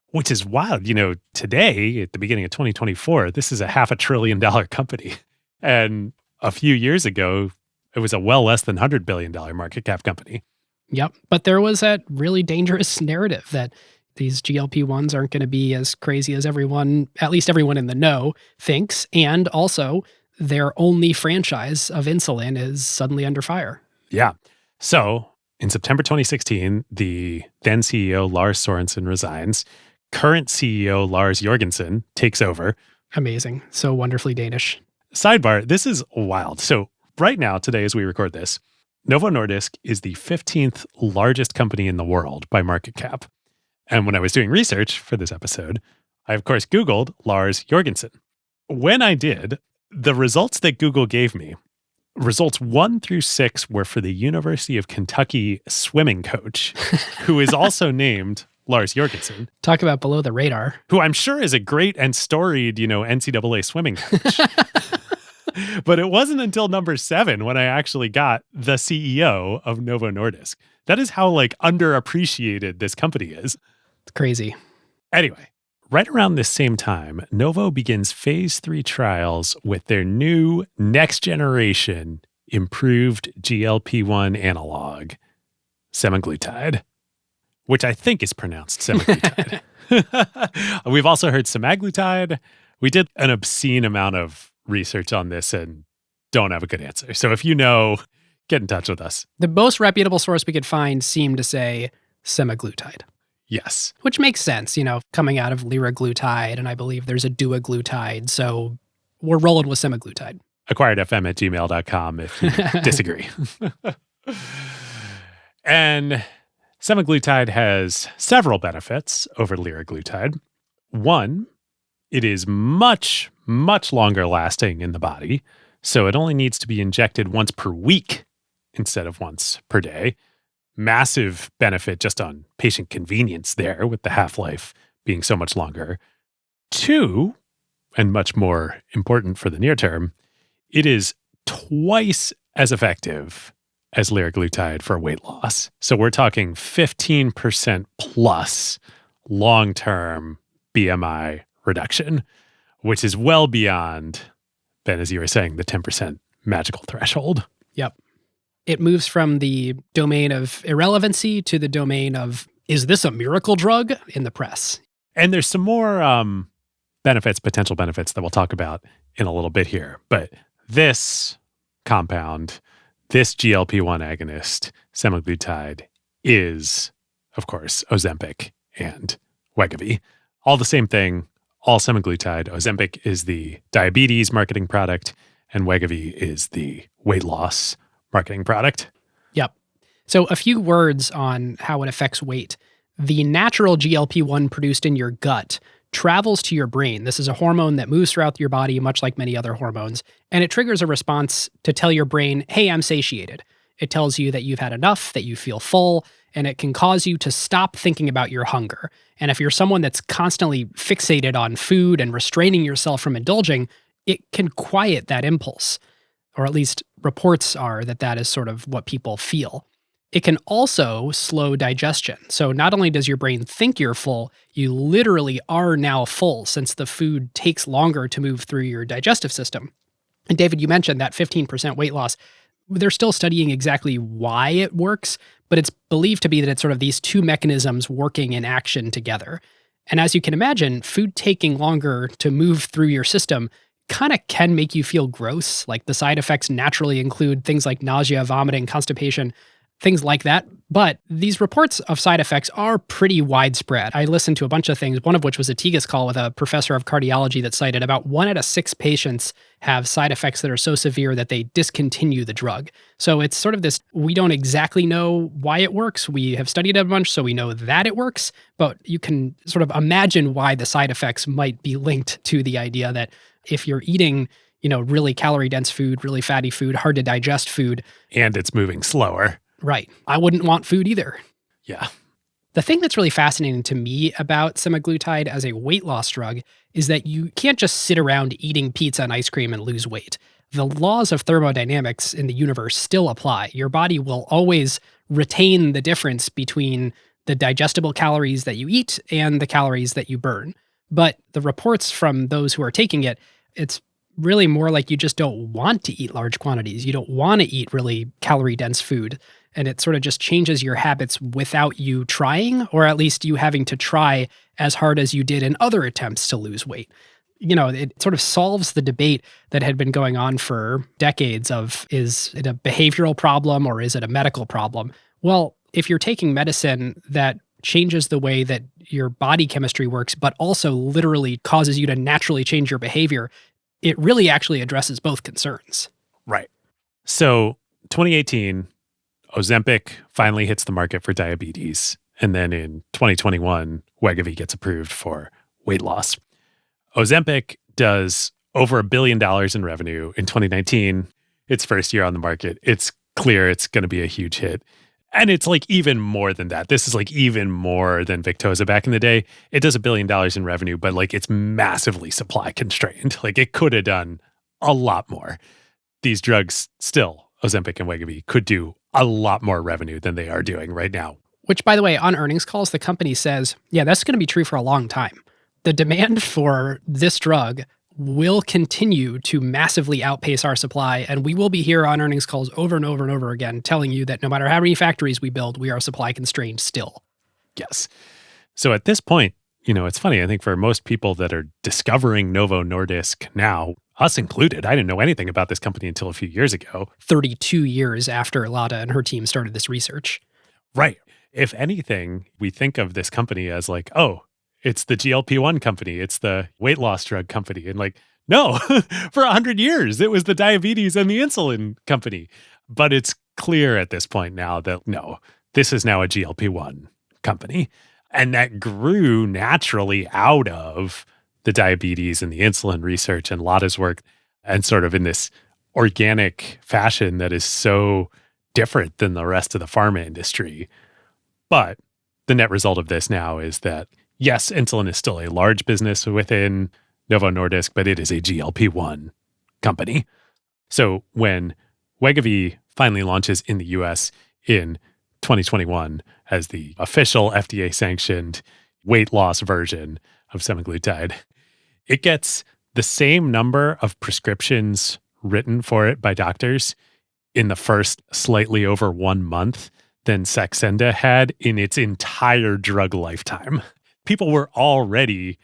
which is wild. Today, at the beginning of 2024, this is a $500 billion company. And a few years ago, it was a well less than $100 billion market cap company. Yep. But there was that really dangerous narrative that these GLP-1s aren't going to be as crazy as everyone, at least everyone in the know, thinks. And also, their only franchise of insulin is suddenly under fire. Yeah. So In September 2016, the then CEO Lars Sørensen resigns. Current CEO Lars Jorgensen takes over. Amazing. So wonderfully Danish. Sidebar, this is wild. So right now, today as we record this, Novo Nordisk is the 15th largest company in the world by market cap. And when I was doing research for this episode, I of course Googled Lars Jorgensen. When I did, the results that Google gave me, results 1 through 6 were for the University of Kentucky swimming coach, who is also named Lars Jorgensen. Talk about below the radar. Who I'm sure is a great and storied, NCAA swimming coach. But it wasn't until number 7 when I actually got the CEO of Novo Nordisk. That is how underappreciated this company is. It's crazy. Anyway, right around this same time, Novo begins phase 3 trials with their new next generation improved GLP-1 analog, semaglutide, which I think is pronounced semaglutide. We've also heard semaglutide. We did an obscene amount of research on this and don't have a good answer. So if you know, get in touch with us. The most reputable source we could find seemed to say semaglutide. Yes. Which makes sense, coming out of liraglutide, and I believe there's a duaglutide, so we're rolling with semaglutide. acquiredfm@gmail.com if you disagree. And semaglutide has several benefits over liraglutide. One, it is much, much longer lasting in the body, so it only needs to be injected once per week instead of once per day. Massive benefit just on patient convenience there with the half-life being so much longer. 2, and much more important for the near term, it is twice as effective as liraglutide for weight loss. So we're talking 15% plus long-term BMI reduction, which is well beyond, Ben, as you were saying, the 10% magical threshold. Yep. It moves from the domain of irrelevancy to the domain of, is this a miracle drug in the press? And there's some more potential benefits that we'll talk about in a little bit here. But this compound, this GLP-1 agonist, semaglutide, is, of course, Ozempic and Wegovy. All the same thing, all semaglutide. Ozempic is the diabetes marketing product, and Wegovy is the weight loss marketing product. Yep. So a few words on how it affects weight. The natural GLP-1 produced in your gut travels to your brain. This is a hormone that moves throughout your body, much like many other hormones, and it triggers a response to tell your brain, hey, I'm satiated. It tells you that you've had enough, that you feel full, and it can cause you to stop thinking about your hunger. And if you're someone that's constantly fixated on food and restraining yourself from indulging, it can quiet that impulse. Or at least reports are that that is sort of what people feel. It can also slow digestion. So not only does your brain think you're full, you literally are now full since the food takes longer to move through your digestive system. And David, you mentioned that 15% weight loss. They're still studying exactly why it works, but it's believed to be that it's sort of these two mechanisms working in action together. And as you can imagine, food taking longer to move through your system kind of can make you feel gross. Like the side effects naturally include things like nausea, vomiting, constipation, things like that. But these reports of side effects are pretty widespread. I listened to a bunch of things, one of which was a TGIS call with a professor of cardiology that cited about 1 out of 6 patients have side effects that are so severe that they discontinue the drug. So it's sort of this, we don't exactly know why it works. We have studied it a bunch, so we know that it works, but you can sort of imagine why the side effects might be linked to the idea that if you're eating, really calorie-dense food, really fatty food, hard to digest food. And it's moving slower. Right. I wouldn't want food either. Yeah. The thing that's really fascinating to me about semaglutide as a weight loss drug is that you can't just sit around eating pizza and ice cream and lose weight. The laws of thermodynamics in the universe still apply. Your body will always retain the difference between the digestible calories that you eat and the calories that you burn. But the reports from those who are taking it, it's really more like you just don't want to eat large quantities. You don't want to eat really calorie-dense food. And it sort of just changes your habits without you trying, or at least you having to try as hard as you did in other attempts to lose weight. It sort of solves the debate that had been going on for decades of, is it a behavioral problem or is it a medical problem? Well, if you're taking medicine that changes the way that your body chemistry works, but also literally causes you to naturally change your behavior, it really actually addresses both concerns. Right. So 2018, Ozempic finally hits the market for diabetes. And then in 2021, Wegovy gets approved for weight loss. Ozempic does over $1 billion in revenue in 2019. Its first year on the market. It's clear it's going to be a huge hit. And it's like even more than that. This is like even more than Victoza back in the day. It does $1 billion in revenue, but like it's massively supply constrained. Like it could have done a lot more. These drugs still, Ozempic and Wegovy, could do a lot more revenue than they are doing right now. Which, by the way, on earnings calls, the company says, yeah, that's going to be true for a long time. The demand for this drug will continue to massively outpace our supply, and we will be here on earnings calls over and over and over again telling you that no matter how many factories we build, we are supply constrained still. Yes. So at this point, it's funny. I think for most people that are discovering Novo Nordisk now, us included, I didn't know anything about this company until a few years ago. 32 years after Lada and her team started this research. Right. If anything, we think of this company as like, oh, it's the GLP-1 company. It's the weight loss drug company. And like, no, for 100 years, it was the diabetes and the insulin company. But it's clear at this point now that no, this is now a GLP-1 company. And that grew naturally out of the diabetes and the insulin research and Lada's work, and sort of in this organic fashion that is so different than the rest of the pharma industry. But the net result of this now is that, yes, insulin is still a large business within Novo Nordisk, but it is a GLP-1 company. So when Wegovy finally launches in the US in 2021 as the official FDA-sanctioned weight loss version of semaglutide, it gets the same number of prescriptions written for it by doctors in the first slightly over 1 month than Saxenda had in its entire drug lifetime. People were already,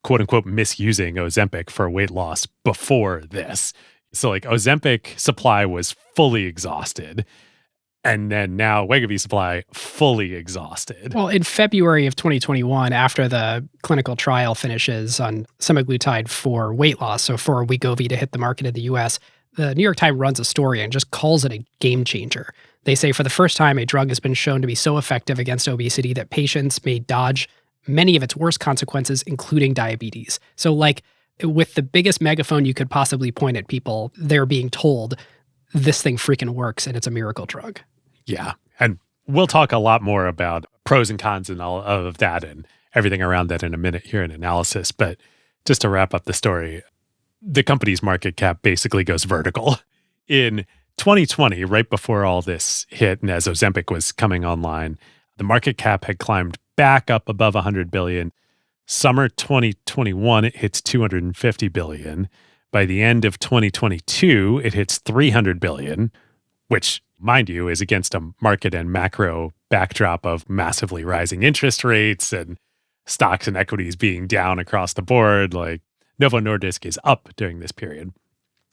quote unquote, misusing Ozempic for weight loss before this. So like Ozempic supply was fully exhausted. And then now Wegovy supply fully exhausted. Well, in February of 2021, after the clinical trial finishes on semaglutide for weight loss, so for Wegovy to hit the market in the US, the New York Times runs a story and just calls it a game changer. They say for the first time, a drug has been shown to be so effective against obesity that patients may dodge many of its worst consequences, including diabetes. So like with the biggest megaphone you could possibly point at people, they're being told this thing freaking works and it's a miracle drug. Yeah. And we'll talk a lot more about pros and cons and all of that and everything around that in a minute here in analysis. But just to wrap up the story, the company's market cap basically goes vertical. In 2020, right before all this hit and as Ozempic was coming online, the market cap had climbed back up above 100 billion. Summer 2021, it hits 250 billion. By the end of 2022, it hits 300 billion, which, mind you, is against a market and macro backdrop of massively rising interest rates and stocks and equities being down across the board. Like Novo Nordisk is up during this period.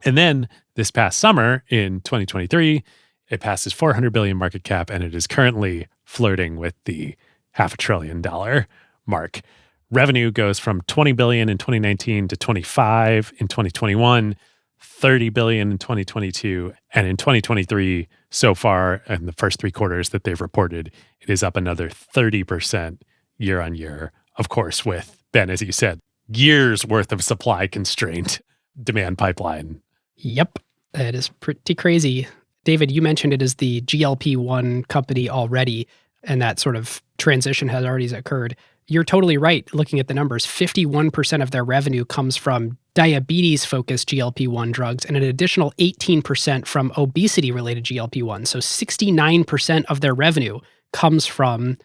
And then this past summer in 2023, it passes 400 billion market cap, and it is currently flirting with the $500 billion mark. Revenue goes from 20 billion in 2019 to 25 in 2021, 30 billion in 2022, and in 2023 so far, in the first 3 quarters that they've reported, it is up another 30% year on year. Of course, with, Ben, as you said, years worth of supply constraint demand pipeline. Yep, that is pretty crazy. David, you mentioned it as the GLP-1 company already, and that sort of transition has already occurred. You're totally right. Looking at the numbers, 51% of their revenue comes from diabetes-focused GLP-1 drugs and an additional 18% from obesity-related GLP-1. So 69% of their revenue comes from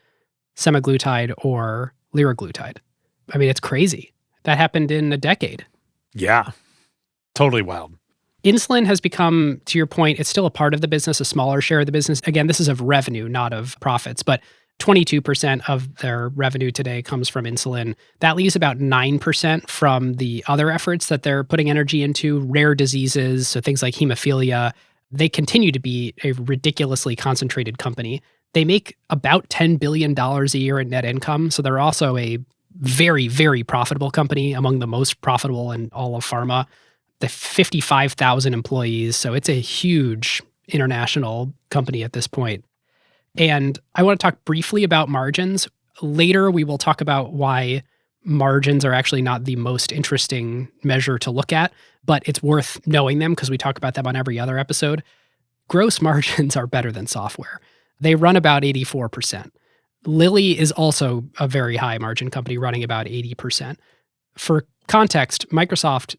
semaglutide or liraglutide. I mean, it's crazy. That happened in a decade. Yeah, totally wild. Insulin has become, to your point, it's still a part of the business, a smaller share of the business. Again, this is of revenue, not of profits, but 22% of their revenue today comes from insulin. That leaves about 9% from the other efforts that they're putting energy into, rare diseases, so things like hemophilia. They continue to be a ridiculously concentrated company. They make about $10 billion a year in net income. So they're also a very, very profitable company, among the most profitable in all of pharma. The 55,000 employees. So it's a huge international company at this point. And I want to talk briefly about margins. Later, we will talk about why margins are actually not the most interesting measure to look at, but it's worth knowing them because we talk about them on every other episode. Gross margins are better than software. They run about 84%. Lilly is also a very high margin company running about 80%. For context, Microsoft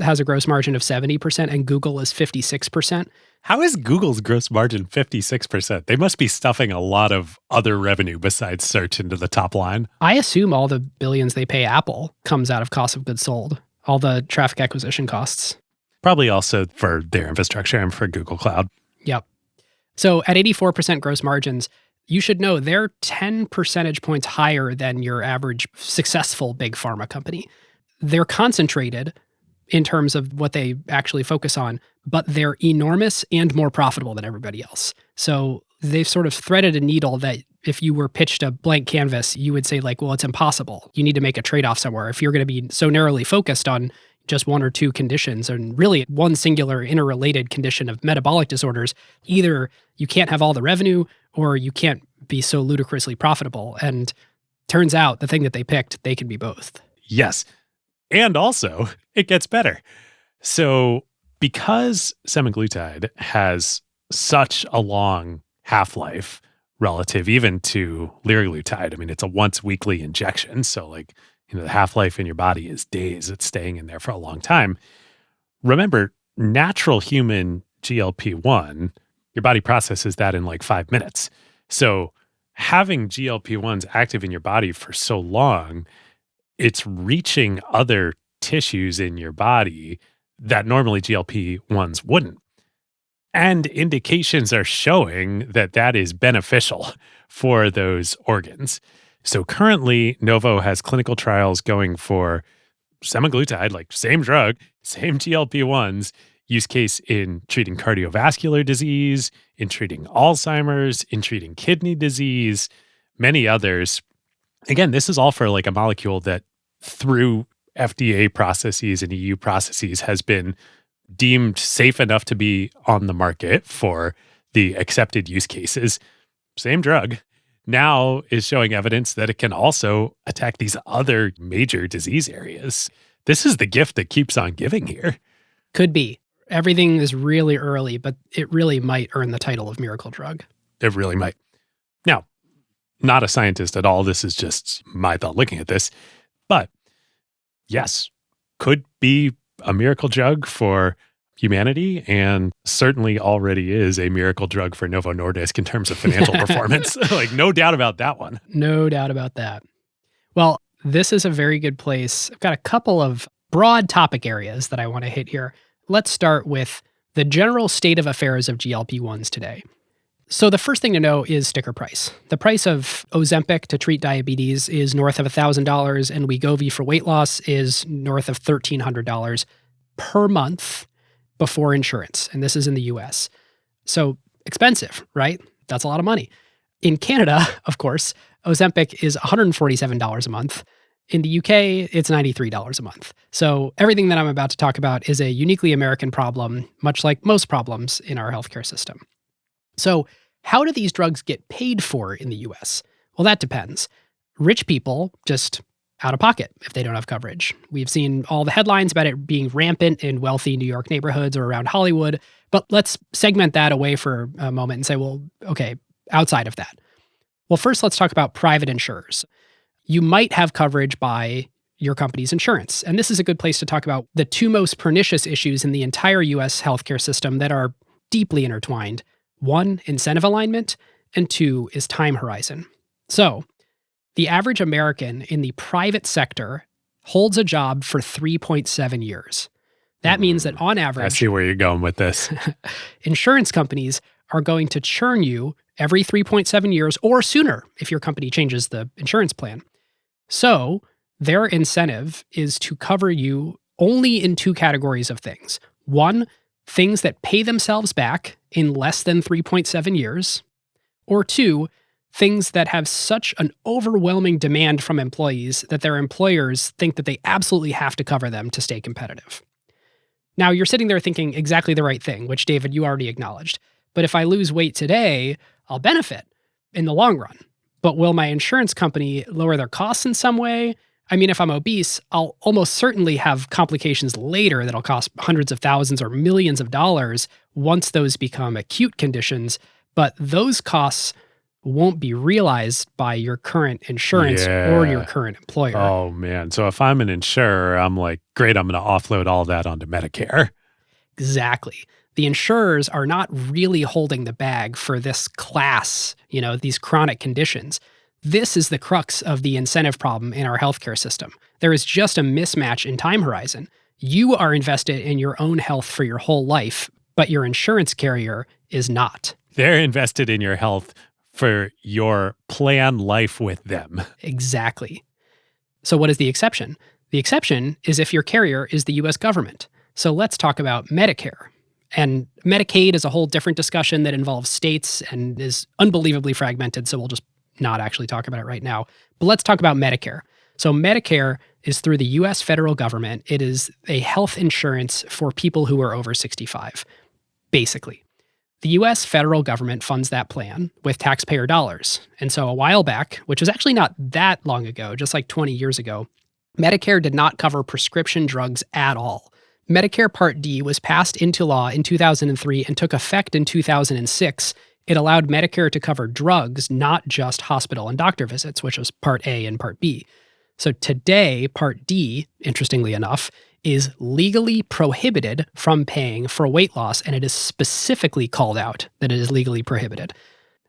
has a gross margin of 70% and Google is 56%. How is Google's gross margin 56%? They must be stuffing a lot of other revenue besides search into the top line. I assume all the billions they pay Apple comes out of cost of goods sold, all the traffic acquisition costs. Probably also for their infrastructure and for Google Cloud. Yep. So at 84% gross margins, you should know they're 10 percentage points higher than your average successful big pharma company. They're concentrated in terms of what they actually focus on, but they're enormous and more profitable than everybody else. So they've sort of threaded a needle that if you were pitched a blank canvas, you would say like, well, it's impossible. You need to make a trade-off somewhere. If you're going to be so narrowly focused on just one or two conditions and really one singular interrelated condition of metabolic disorders, either you can't have all the revenue or you can't be so ludicrously profitable. And turns out the thing that they picked, they can be both. Yes. And also, it gets better. So because semaglutide has such a long half-life relative even to liraglutide, I mean, it's a once-weekly injection. So like, the half-life in your body is days. It's staying in there for a long time. Remember, natural human GLP-1, your body processes that in like 5 minutes. So having GLP-1s active in your body for so long, it's reaching other tissues in your body that normally GLP-1s wouldn't. And indications are showing that that is beneficial for those organs. So currently, Novo has clinical trials going for semaglutide, like same drug, same GLP-1s, use case in treating cardiovascular disease, in treating Alzheimer's, in treating kidney disease, many others. Again, this is all for like a molecule that through FDA processes and EU processes has been deemed safe enough to be on the market for the accepted use cases. Same drug. Now is showing evidence that it can also attack these other major disease areas. This is the gift that keeps on giving here. Could be. Everything is really early, but it really might earn the title of miracle drug. It really might. Now, not a scientist at all. This is just my thought looking at this. But yes, could be a miracle drug for humanity, and certainly already is a miracle drug for Novo Nordisk in terms of financial performance. Like, no doubt about that one. No doubt about that. Well, this is a very good place. I've got a couple of broad topic areas that I want to hit here. Let's start with the general state of affairs of GLP-1s today. So the first thing to know is sticker price. The price of Ozempic to treat diabetes is north of $1,000, and Wegovy for weight loss is north of $1,300 per month before insurance. And this is in the US. So expensive, right? That's a lot of money. In Canada, of course, Ozempic is $147 a month. In the UK, it's $93 a month. So everything that I'm about to talk about is a uniquely American problem, much like most problems in our healthcare system. So how do these drugs get paid for in the US? Well, that depends. Rich people just out of pocket if they don't have coverage. We've seen all the headlines about it being rampant in wealthy New York neighborhoods or around Hollywood, but let's segment that away for a moment and say, well, okay, outside of that. Well, first, let's talk about private insurers. You might have coverage by your company's insurance. And this is a good place to talk about the two most pernicious issues in the entire US healthcare system that are deeply intertwined. One, incentive alignment, and two is time horizon. So, the average American in the private sector holds a job for 3.7 years. That means that on average, I see where you're going with this. Insurance companies are going to churn you every 3.7 years or sooner if your company changes the insurance plan. So their incentive is to cover you only in two categories of things. One, things that pay themselves back in less than 3.7 years, Or two, things that have such an overwhelming demand from employees that their employers think that they absolutely have to cover them to stay competitive. Now, you're sitting there thinking exactly the right thing, which, David, you already acknowledged. But if I lose weight today, I'll benefit in the long run. But will my insurance company lower their costs in some way? I mean, if I'm obese, I'll almost certainly have complications later that'll cost hundreds of thousands or millions of dollars once those become acute conditions. But those costs won't be realized by your current insurance or your current employer. Oh, man. So if I'm an insurer, I'm like, great, I'm going to offload all that onto Medicare. Exactly. The insurers are not really holding the bag for this class, these chronic conditions. This is the crux of the incentive problem in our healthcare system. There is just a mismatch in time horizon. You are invested in your own health for your whole life, but your insurance carrier is not. They're invested in your health for your plan life with them. Exactly. So what is the exception? The exception is if your carrier is the US government. So let's talk about Medicare. And Medicaid is a whole different discussion that involves states and is unbelievably fragmented, so we'll just not actually talk about it right now. But let's talk about Medicare. So Medicare is through the US federal government. It is a health insurance for people who are over 65, basically. The US federal government funds that plan with taxpayer dollars. And so a while back, which was actually not that long ago, just like 20 years ago, Medicare did not cover prescription drugs at all. Medicare Part D was passed into law in 2003 and took effect in 2006. It allowed Medicare to cover drugs, not just hospital and doctor visits, which was Part A and Part B. So today, Part D, interestingly enough, is legally prohibited from paying for weight loss, and it is specifically called out that it is legally prohibited.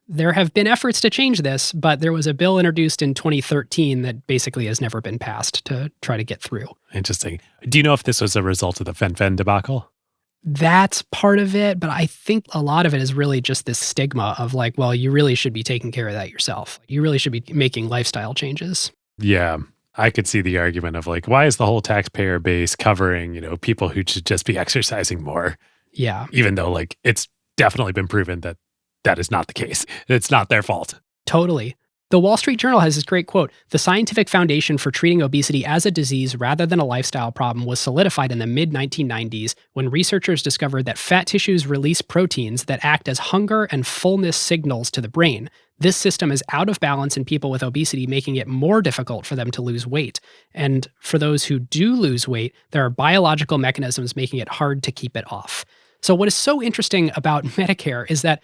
There have been efforts to change this, but there was a bill introduced in 2013 that basically has never been passed to try to get through. Interesting. Do you know if this was a result of the fen-phen debacle? That's part of it, but I think a lot of it is really just this stigma of like, well, you really should be taking care of that yourself. You really should be making lifestyle changes. Yeah. I could see the argument of like, why is the whole taxpayer base covering, people who should just be exercising more? Yeah. Even though like it's definitely been proven that that is not the case. It's not their fault. Totally. The Wall Street Journal has this great quote: "The scientific foundation for treating obesity as a disease rather than a lifestyle problem was solidified in the mid-1990s when researchers discovered that fat tissues release proteins that act as hunger and fullness signals to the brain. This system is out of balance in people with obesity, making it more difficult for them to lose weight. And for those who do lose weight, there are biological mechanisms making it hard to keep it off." So what is so interesting about Medicare is that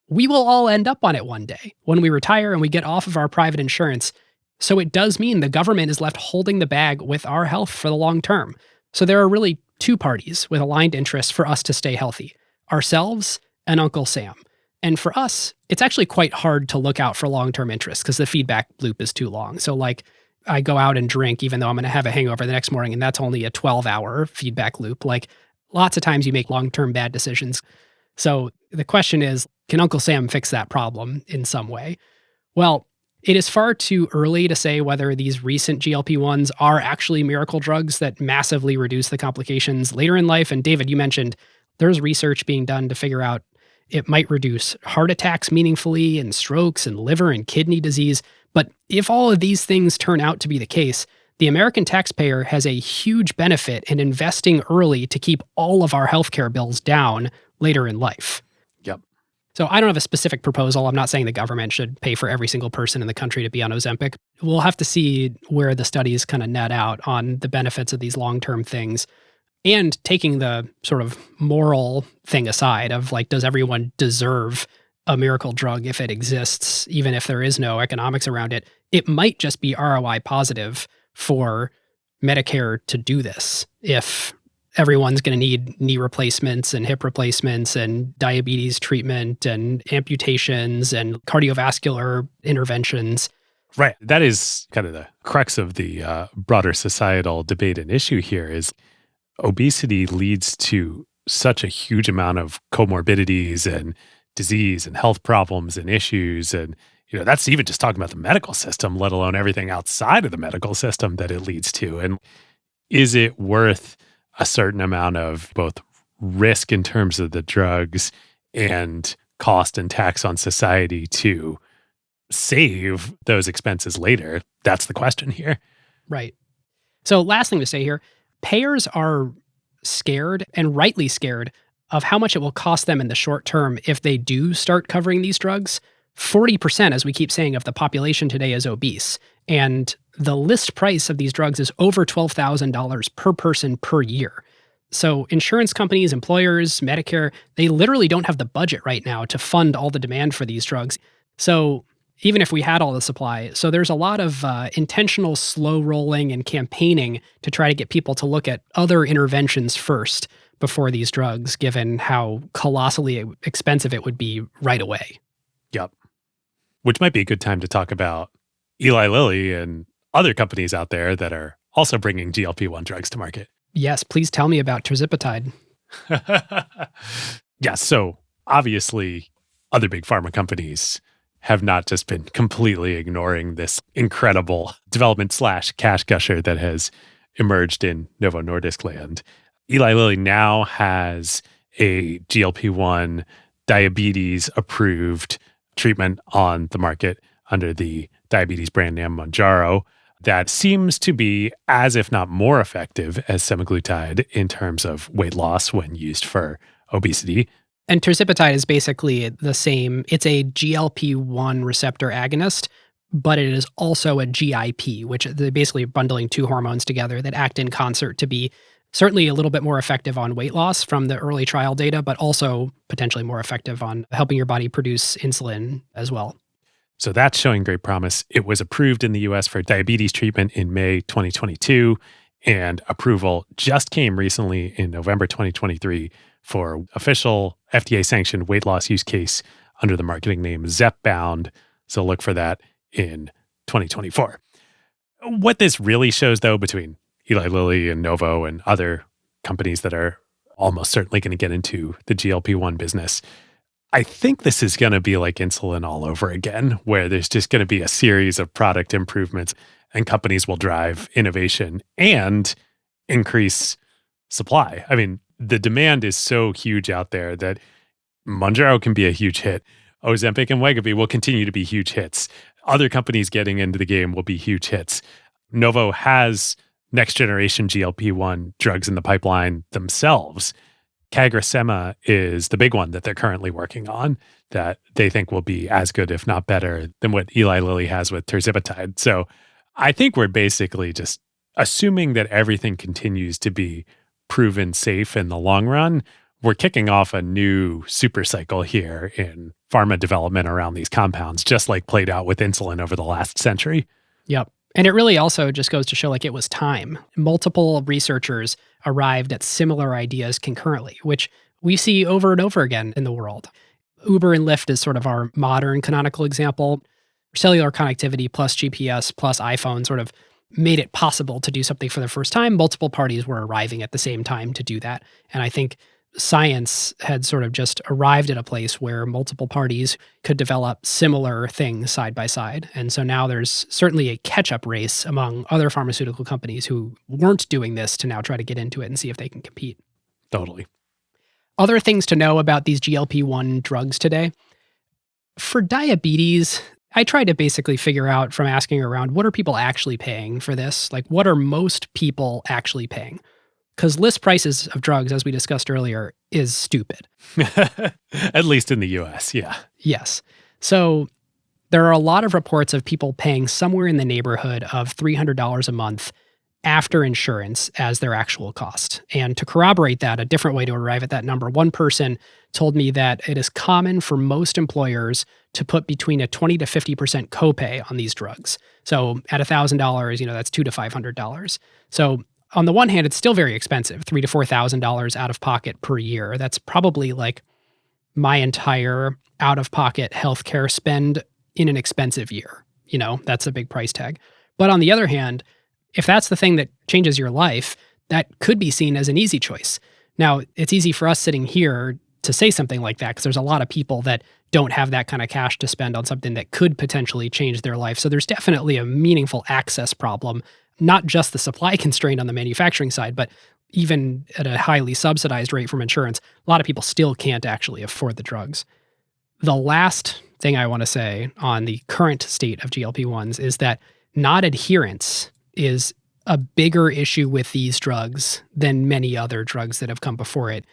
we will all end up on it one day when we retire and we get off of our private insurance. So it does mean the government is left holding the bag with our health for the long term. So there are really two parties with aligned interests for us to stay healthy: ourselves and Uncle Sam. And for us, it's actually quite hard to look out for long-term interests because the feedback loop is too long. So like I go out and drink even though I'm going to have a hangover the next morning, and that's only a 12-hour feedback loop. Like lots of times you make long-term bad decisions. So the question is, can Uncle Sam fix that problem in some way? Well, it is far too early to say whether these recent GLP-1s are actually miracle drugs that massively reduce the complications later in life. And David, you mentioned there's research being done to figure out it might reduce heart attacks meaningfully and strokes and liver and kidney disease. But if all of these things turn out to be the case, the American taxpayer has a huge benefit in investing early to keep all of our healthcare bills down later in life. Yep. So I don't have a specific proposal. I'm not saying the government should pay for every single person in the country to be on Ozempic. We'll have to see where the studies kind of net out on the benefits of these long-term things. And taking the sort of moral thing aside of like, does everyone deserve a miracle drug if it exists, even if there is no economics around it? It might just be ROI positive for Medicare to do this if everyone's going to need knee replacements and hip replacements and diabetes treatment and amputations and cardiovascular interventions. Right. That is kind of the crux of the broader societal debate and issue here is obesity leads to such a huge amount of comorbidities and disease and health problems and issues. And, that's even just talking about the medical system, let alone everything outside of the medical system that it leads to. And is it worth a certain amount of both risk in terms of the drugs and cost and tax on society to save those expenses later? That's the question here. Right. So last thing to say here, payers are scared, and rightly scared, of how much it will cost them in the short term if they do start covering these drugs. 40%, as we keep saying, of the population today is obese. And the list price of these drugs is over $12,000 per person per year. So insurance companies, employers, Medicare, they literally don't have the budget right now to fund all the demand for these drugs. So even if we had all the supply, so there's a lot of intentional slow rolling and campaigning to try to get people to look at other interventions first before these drugs, given how colossally expensive it would be right away. Yep. Which might be a good time to talk about Eli Lilly and other companies out there that are also bringing GLP-1 drugs to market. Yes, please tell me about tirzepatide. Yeah, so obviously other big pharma companies have not just been completely ignoring this incredible development / cash gusher that has emerged in Novo Nordisk land. Eli Lilly now has a GLP-1 diabetes approved treatment on the market under the diabetes brand name Mounjaro that seems to be as if not more effective as semaglutide in terms of weight loss when used for obesity. And tirzepatide is basically the same. It's a GLP-1 receptor agonist, but it is also a GIP, which they're basically bundling two hormones together that act in concert to be certainly a little bit more effective on weight loss from the early trial data, but also potentially more effective on helping your body produce insulin as well. So that's showing great promise. It was approved in the US for diabetes treatment in May 2022, and approval just came recently in November 2023 for official FDA-sanctioned weight loss use case under the marketing name Zepbound. So look for that in 2024. What this really shows, though, between Eli Lilly and Novo and other companies that are almost certainly going to get into the GLP-1 business, I think this is going to be like insulin all over again, where there's just going to be a series of product improvements and companies will drive innovation and increase supply. I mean, the demand is so huge out there that Mounjaro can be a huge hit. Ozempic and Wegovy will continue to be huge hits. Other companies getting into the game will be huge hits. Novo has next generation GLP-1 drugs in the pipeline themselves. CagriSema is the big one that they're currently working on that they think will be as good, if not better, than what Eli Lilly has with tirzepatide. So I think we're basically just assuming that everything continues to be proven safe in the long run. We're kicking off a new super cycle here in pharma development around these compounds, just like played out with insulin over the last century. Yep. And it really also just goes to show like it was time. Multiple researchers arrived at similar ideas concurrently, which we see over and over again in the world. Uber and Lyft is sort of our modern canonical example. Cellular connectivity plus GPS plus iPhone sort of made it possible to do something for the first time. Multiple parties were arriving at the same time to do that. And I think science had sort of just arrived at a place where multiple parties could develop similar things side by side. And so now there's certainly a catch-up race among other pharmaceutical companies who weren't doing this to now try to get into it and see if they can compete. Totally. Other things to know about these GLP-1 drugs today. For diabetes, I tried to basically figure out from asking around, what are people actually paying for this? Like, what are most people actually paying? Because list prices of drugs, as we discussed earlier, is stupid. At least in the US, yeah. Yes. So there are a lot of reports of people paying somewhere in the neighborhood of $300 a month after insurance as their actual cost. And to corroborate that, a different way to arrive at that number, one person told me that it is common for most employers to put between a 20 to 50% copay on these drugs. So at $1,000, that's $200 to $500. So on the one hand, it's still very expensive, $3,000 to $4,000 out of pocket per year. That's probably like my entire out-of-pocket healthcare spend in an expensive year. That's a big price tag. But on the other hand, if that's the thing that changes your life, that could be seen as an easy choice. Now, it's easy for us sitting here to say something like that because there's a lot of people that don't have that kind of cash to spend on something that could potentially change their life. So there's definitely a meaningful access problem, not just the supply constraint on the manufacturing side, but even at a highly subsidized rate from insurance, a lot of people still can't actually afford the drugs. The last thing I want to say on the current state of GLP-1s is that non-adherence is a bigger issue with these drugs than many other drugs that have come before it.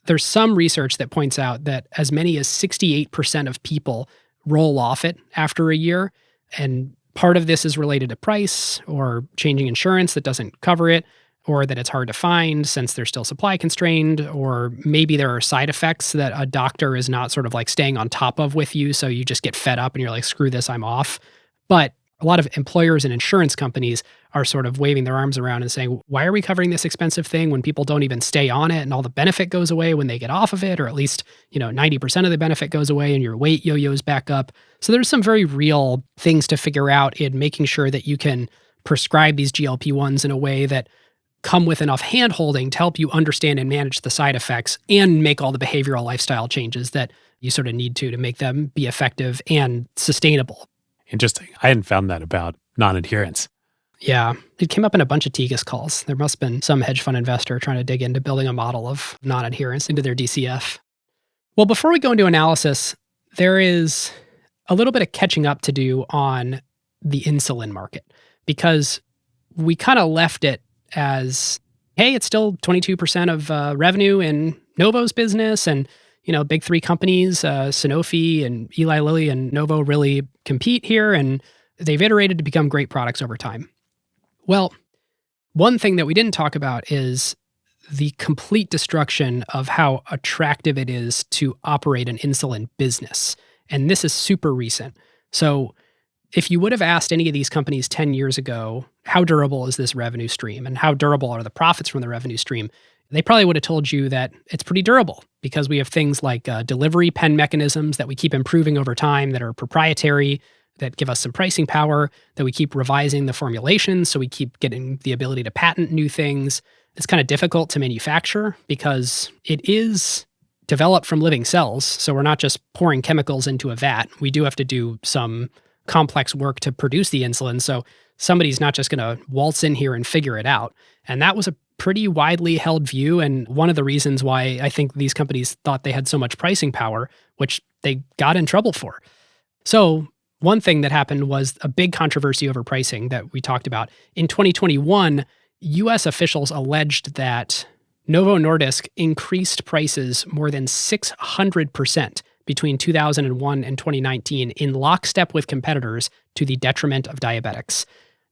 There's some research that points out that as many as 68% of people roll off it after a year. And part of this is related to price or changing insurance that doesn't cover it, or that it's hard to find since they're still supply constrained, or maybe there are side effects that a doctor is not sort of like staying on top of with you. So you just get fed up and you're like, screw this, I'm off. But a lot of employers and insurance companies are sort of waving their arms around and saying, why are we covering this expensive thing when people don't even stay on it and all the benefit goes away when they get off of it, or at least, 90% of the benefit goes away and your weight yo-yos back up. So there's some very real things to figure out in making sure that you can prescribe these GLP-1s in a way that come with enough hand-holding to help you understand and manage the side effects and make all the behavioral lifestyle changes that you sort of need to make them be effective and sustainable. Interesting. I hadn't found that about non-adherence. Yeah, it came up in a bunch of Tegas calls. There must have been some hedge fund investor trying to dig into building a model of non-adherence into their DCF. Well, before we go into analysis, there is a little bit of catching up to do on the insulin market, because we kind of left it as, hey, it's still 22% of revenue in Novo's business, and big three companies, Sanofi and Eli Lilly and Novo, really compete here, and they've iterated to become great products over time. Well, one thing that we didn't talk about is the complete destruction of how attractive it is to operate an insulin business. And this is super recent. So if you would have asked any of these companies 10 years ago, how durable is this revenue stream and how durable are the profits from the revenue stream, they probably would have told you that it's pretty durable because we have things like delivery pen mechanisms that we keep improving over time that are proprietary, that give us some pricing power, that we keep revising the formulation, so we keep getting the ability to patent new things. It's kind of difficult to manufacture because it is developed from living cells, so we're not just pouring chemicals into a vat. We do have to do some complex work to produce the insulin, so somebody's not just going to waltz in here and figure it out. And that was a pretty widely held view, and one of the reasons why I think these companies thought they had so much pricing power, which they got in trouble for. So one thing that happened was a big controversy over pricing that we talked about. In 2021, US officials alleged that Novo Nordisk increased prices more than 600% between 2001 and 2019 in lockstep with competitors to the detriment of diabetics.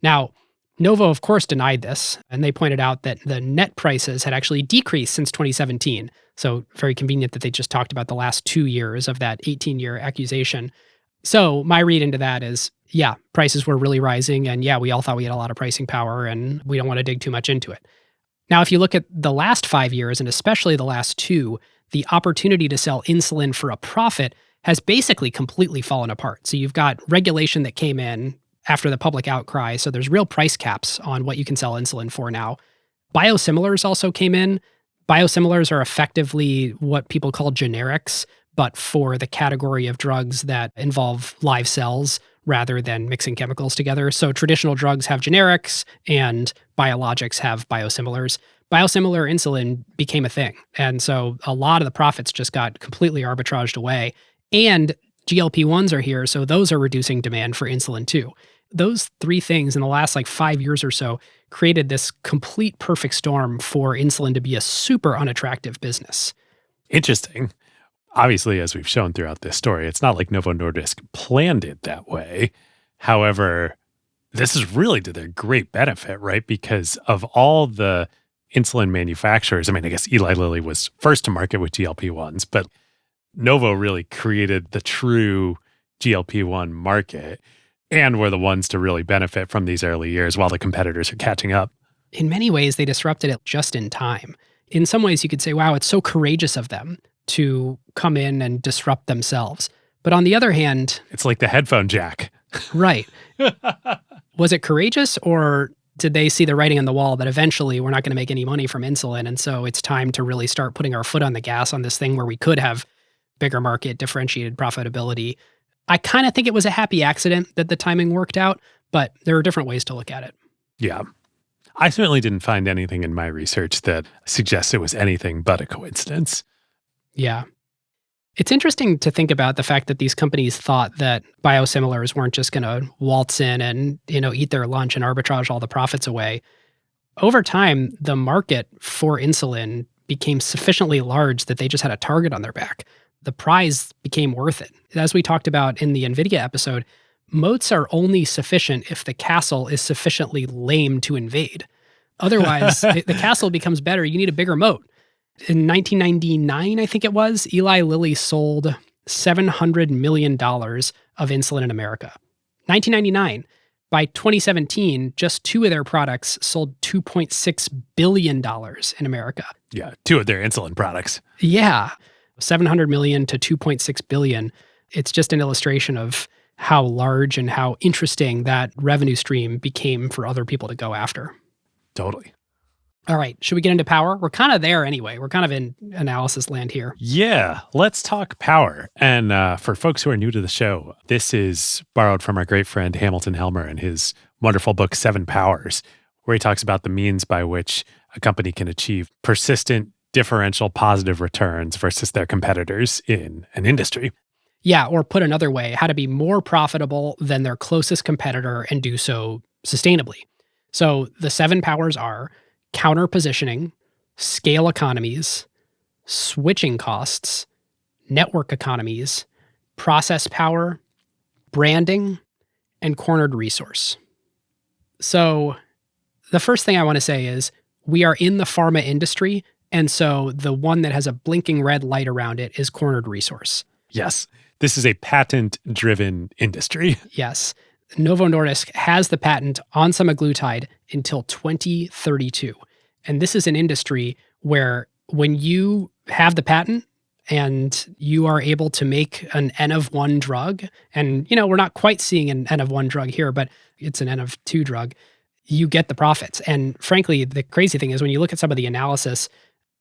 Now, Novo, of course, denied this, and they pointed out that the net prices had actually decreased since 2017. So very convenient that they just talked about the last 2 years of that 18-year accusation. So my read into that is, yeah, prices were really rising, and yeah, we all thought we had a lot of pricing power, and we don't want to dig too much into it. Now, if you look at the last 5 years, and especially the last 2, the opportunity to sell insulin for a profit has basically completely fallen apart. So you've got regulation that came in after the public outcry, so there's real price caps on what you can sell insulin for now. Biosimilars also came in. Biosimilars are effectively what people call generics, but for the category of drugs that involve live cells rather than mixing chemicals together. So traditional drugs have generics and biologics have biosimilars. Biosimilar insulin became a thing. And so a lot of the profits just got completely arbitraged away. And GLP-1s are here, so those are reducing demand for insulin too. Those 3 things in the last 5 years or so created this complete perfect storm for insulin to be a super unattractive business. Interesting. Obviously, as we've shown throughout this story, it's not like Novo Nordisk planned it that way. However, this is really to their great benefit, right? Because of all the insulin manufacturers, I guess Eli Lilly was first to market with GLP-1s, but Novo really created the true GLP-1 market and were the ones to really benefit from these early years while the competitors are catching up. In many ways, they disrupted it just in time. In some ways, you could say, wow, it's so courageous of them to come in and disrupt themselves. But on the other hand, it's like the headphone jack. Right. Was it courageous, or did they see the writing on the wall that eventually we're not going to make any money from insulin, and so it's time to really start putting our foot on the gas on this thing where we could have bigger market, differentiated profitability? I kind of think it was a happy accident that the timing worked out, but there are different ways to look at it. Yeah. I certainly didn't find anything in my research that suggests it was anything but a coincidence. Yeah. It's interesting to think about the fact that these companies thought that biosimilars weren't just going to waltz in and, eat their lunch and arbitrage all the profits away. Over time, the market for insulin became sufficiently large that they just had a target on their back. The prize became worth it. As we talked about in the NVIDIA episode, moats are only sufficient if the castle is sufficiently lame to invade. Otherwise, the castle becomes better. You need a bigger moat. In 1999, I think it was, Eli Lilly sold $700 million of insulin in America. 1999. By 2017, just two of their products sold $2.6 billion in America. Yeah, two of their insulin products. Yeah, 700 million to 2.6 billion. It's just an illustration of how large and how interesting that revenue stream became for other people to go after. Totally. All right, should we get into power? We're kind of there anyway. We're kind of in analysis land here. Yeah, let's talk power. And for folks who are new to the show, this is borrowed from our great friend Hamilton Helmer in his wonderful book, 7 Powers, where he talks about the means by which a company can achieve persistent, differential, positive returns versus their competitors in an industry. Yeah, or put another way, how to be more profitable than their closest competitor and do so sustainably. So the 7 powers are counter positioning, scale economies, switching costs, network economies, process power, branding, and cornered resource. So the first thing I want to say is we are in the pharma industry, and so the one that has a blinking red light around it is cornered resource. Yes, this is a patent-driven industry. Yes. Novo Nordisk has the patent on semaglutide until 2032. And this is an industry where when you have the patent and you are able to make an N of 1 drug, and we're not quite seeing an N of 1 drug here, but it's an N of 2 drug, you get the profits. And frankly, the crazy thing is when you look at some of the analysis,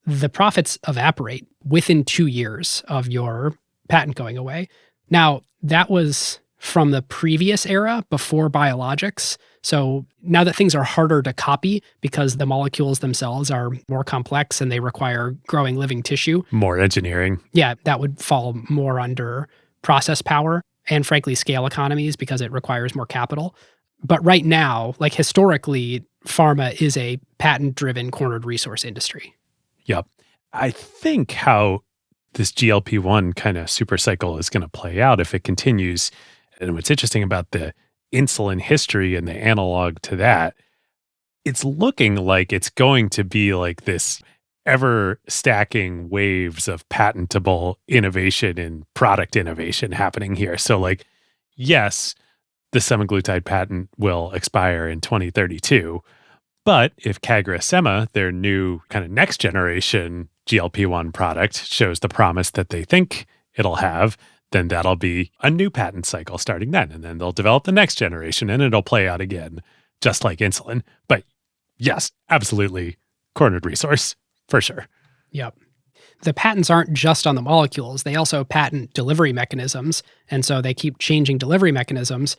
the profits evaporate within 2 years of your patent going away. Now, that was from the previous era before biologics. So now that things are harder to copy because the molecules themselves are more complex and they require growing living tissue. More engineering. Yeah, that would fall more under process power and frankly scale economies because it requires more capital. But right now, like historically, pharma is a patent-driven cornered resource industry. Yep. I think how this GLP-1 kind of super cycle is going to play out if it continues. And what's interesting about the insulin history and the analog to that, it's looking like it's going to be like this ever stacking waves of patentable innovation and product innovation happening here. So like, yes, the semaglutide patent will expire in 2032. But if CagriSema, their new kind of next generation GLP-1 product, shows the promise that they think it'll have, then that'll be a new patent cycle starting then. And then they'll develop the next generation and it'll play out again, just like insulin. But yes, absolutely cornered resource for sure. Yep. The patents aren't just on the molecules. They also patent delivery mechanisms. And so they keep changing delivery mechanisms.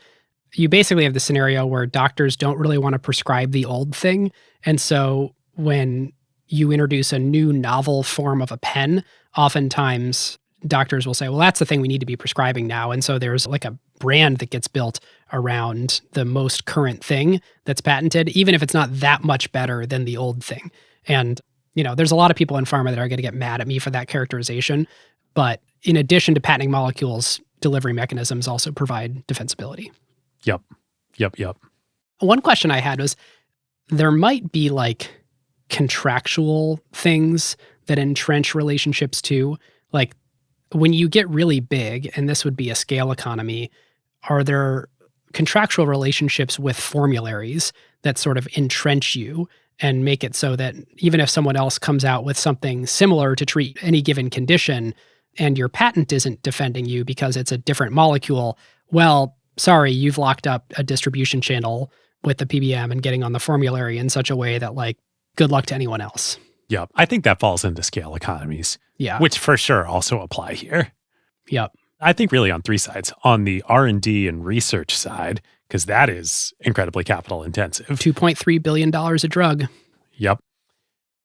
You basically have the scenario where doctors don't really want to prescribe the old thing. And so when you introduce a new novel form of a pen, oftentimes doctors will say, well, that's the thing we need to be prescribing now. And so there's like a brand that gets built around the most current thing that's patented, even if it's not that much better than the old thing. And, there's a lot of people in pharma that are going to get mad at me for that characterization. But in addition to patenting molecules, delivery mechanisms also provide defensibility. Yep. One question I had was, there might be like contractual things that entrench relationships too. Like when you get really big, and this would be a scale economy, are there contractual relationships with formularies that sort of entrench you and make it so that even if someone else comes out with something similar to treat any given condition and your patent isn't defending you because it's a different molecule, well, sorry, you've locked up a distribution channel with the PBM and getting on the formulary in such a way that like, good luck to anyone else. Yep. I think that falls into scale economies. Yeah. Which for sure also apply here. Yep. I think really on 3 sides. On the R&D and research side, because that is incredibly capital intensive. $2.3 billion a drug. Yep.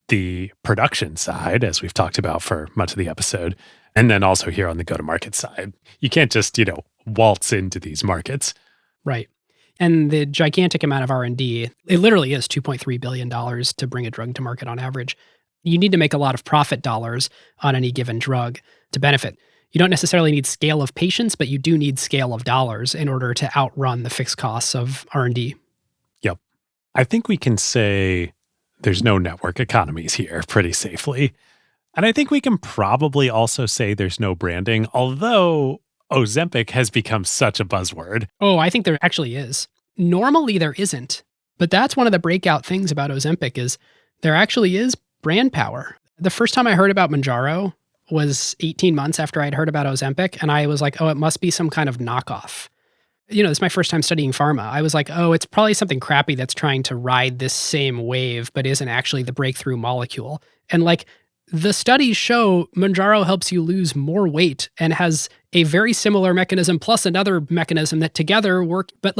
The production side, as we've talked about for much of the episode, And then also here on the go-to-market side, you can't just, waltz into these markets. Right. And the gigantic amount of R&D, it literally is $2.3 billion to bring a drug to market on average. You need to make a lot of profit dollars on any given drug to benefit. You don't necessarily need scale of patients, but you do need scale of dollars in order to outrun the fixed costs of R&D. Yep. I think we can say there's no network economies here pretty safely. And I think we can probably also say there's no branding, although Ozempic has become such a buzzword. Oh, I think there actually is. Normally there isn't, but that's one of the breakout things about Ozempic is there actually is brand power. The first time I heard about Mounjaro was 18 months after I'd heard about Ozempic, and I was like, oh, it must be some kind of knockoff. It's my first time studying pharma. I was like, oh, it's probably something crappy that's trying to ride this same wave, but isn't actually the breakthrough molecule. And the studies show Mounjaro helps you lose more weight and has a very similar mechanism plus another mechanism that together work. But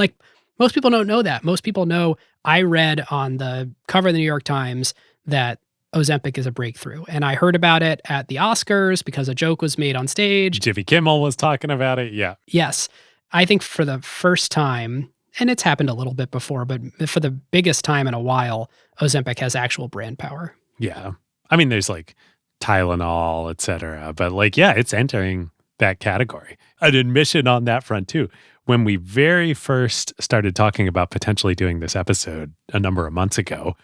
most people don't know that. Most people know I read on the cover of the New York Times that Ozempic is a breakthrough. And I heard about it at the Oscars because a joke was made on stage. Jimmy Kimmel was talking about it. Yeah. Yes. I think for the first time, and it's happened a little bit before, but for the biggest time in a while, Ozempic has actual brand power. Yeah. I mean, there's Tylenol, et cetera. But it's entering that category. An admission on that front too. When we very first started talking about potentially doing this episode a number of months ago,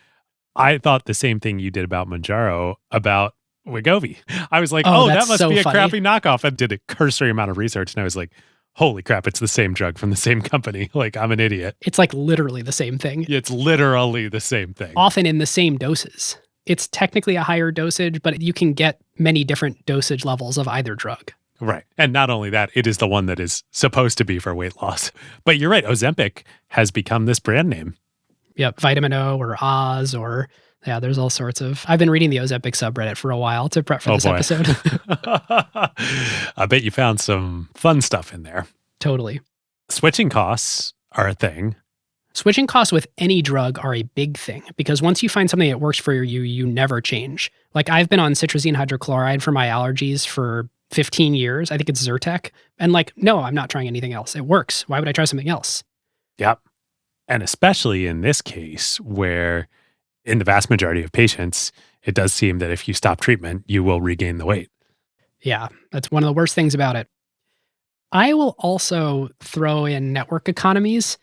I thought the same thing you did about Mounjaro about Wegovy. I was like, oh that must be a crappy knockoff. I did a cursory amount of research and I was like, holy crap, it's the same drug from the same company. I'm an idiot. It's literally the same thing. It's literally the same thing. Often in the same doses. It's technically a higher dosage, but you can get many different dosage levels of either drug. Right. And not only that, it is the one that is supposed to be for weight loss. But you're right, Ozempic has become this brand name. Yep, Vitamin O or Oz or, there's all sorts of... I've been reading the Ozempic subreddit for a while to prep for this episode. I bet you found some fun stuff in there. Totally. Switching costs are a thing. Switching costs with any drug are a big thing because once you find something that works for you, you never change. I've been on citrazine hydrochloride for my allergies for 15 years. I think it's Zyrtec. And no, I'm not trying anything else. It works. Why would I try something else? Yep. And especially in this case where in the vast majority of patients, it does seem that if you stop treatment, you will regain the weight. Yeah, that's one of the worst things about it. I will also throw in network economies.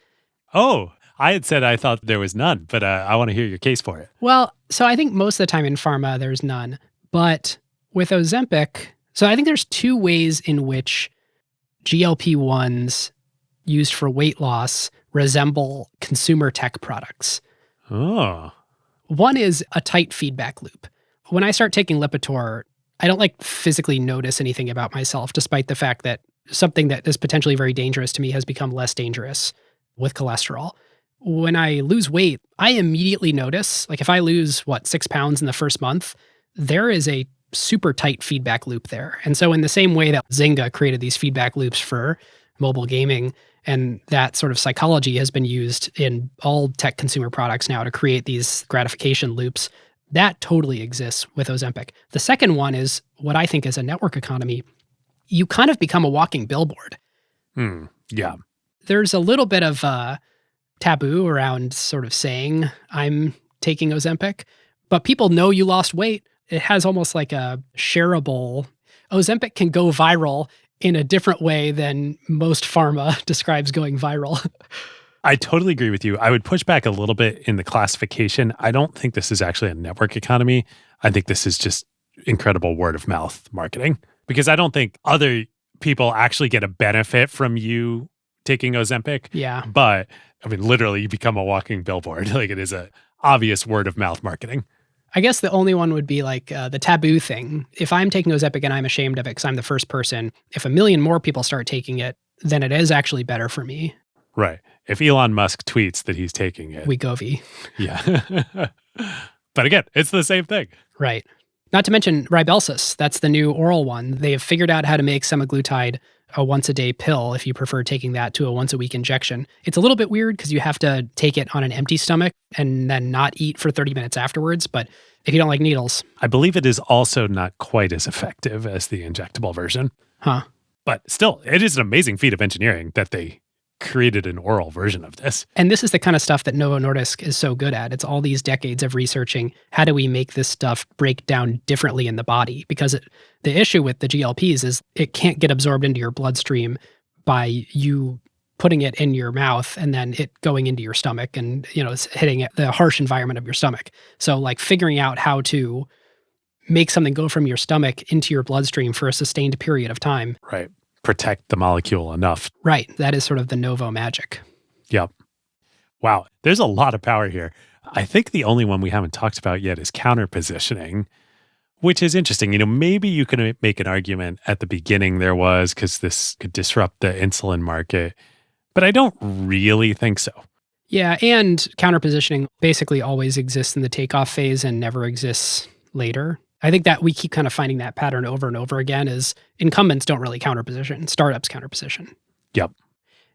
Oh, I had said I thought there was none, but I want to hear your case for it. Well, so I think most of the time in pharma, there's none. But with Ozempic, so I think there's two ways in which GLP-1s used for weight loss resemble consumer tech products. Oh. One is a tight feedback loop. When I start taking Lipitor, I don't physically notice anything about myself, despite the fact that something that is potentially very dangerous to me has become less dangerous with cholesterol. When I lose weight, I immediately notice, if I lose, 6 pounds in the first month, there is a super tight feedback loop there. And so in the same way that Zynga created these feedback loops for mobile gaming, and that sort of psychology has been used in all tech consumer products now to create these gratification loops, that totally exists with Ozempic. The second one is what I think is a network economy. You kind of become a walking billboard. Yeah. There's a little bit of taboo around sort of saying I'm taking Ozempic, but people know you lost weight. It has almost like a shareable. Ozempic can go viral in a different way than most pharma describes going viral. I totally agree with you. I would push back a little bit in the classification. I don't think this is actually a network economy. I think this is just incredible word of mouth marketing because I don't think other people actually get a benefit from you taking Ozempic. Yeah. But literally you become a walking billboard. It is a obvious word of mouth marketing. I guess the only one would be the taboo thing. If I'm taking Ozempic and I'm ashamed of it because I'm the first person, if 1 million more people start taking it, then it is actually better for me. Right. If Elon Musk tweets that he's taking it. Wegovy. Yeah. But again, it's the same thing. Right. Not to mention Ribelsis. That's the new oral one. They have figured out how to make semaglutide a once-a-day pill if you prefer taking that to a once-a-week injection. It's a little bit weird because you have to take it on an empty stomach and then not eat for 30 minutes afterwards, but if you don't like needles. I believe it is also not quite as effective as the injectable version. Huh. But still, it is an amazing feat of engineering that they created an oral version of this. And this is the kind of stuff that Novo Nordisk is so good at. It's all these decades of researching how do we make this stuff break down differently in the body? Because the issue with the GLPs is it can't get absorbed into your bloodstream by you putting it in your mouth and then it going into your stomach and, it's hitting the harsh environment of your stomach. So like figuring out how to make something go from your stomach into your bloodstream for a sustained period of time. Right. Protect the molecule enough. Right. That is sort of the Novo magic. Yep. Wow. There's a lot of power here. I think the only one we haven't talked about yet is counterpositioning, which is interesting. Maybe you can make an argument at the beginning there was because this could disrupt the insulin market, but I don't really think so. Yeah. And counterpositioning basically always exists in the takeoff phase and never exists later. I think that we keep kind of finding that pattern over and over again is incumbents don't really counterposition, startups counterposition. Yep.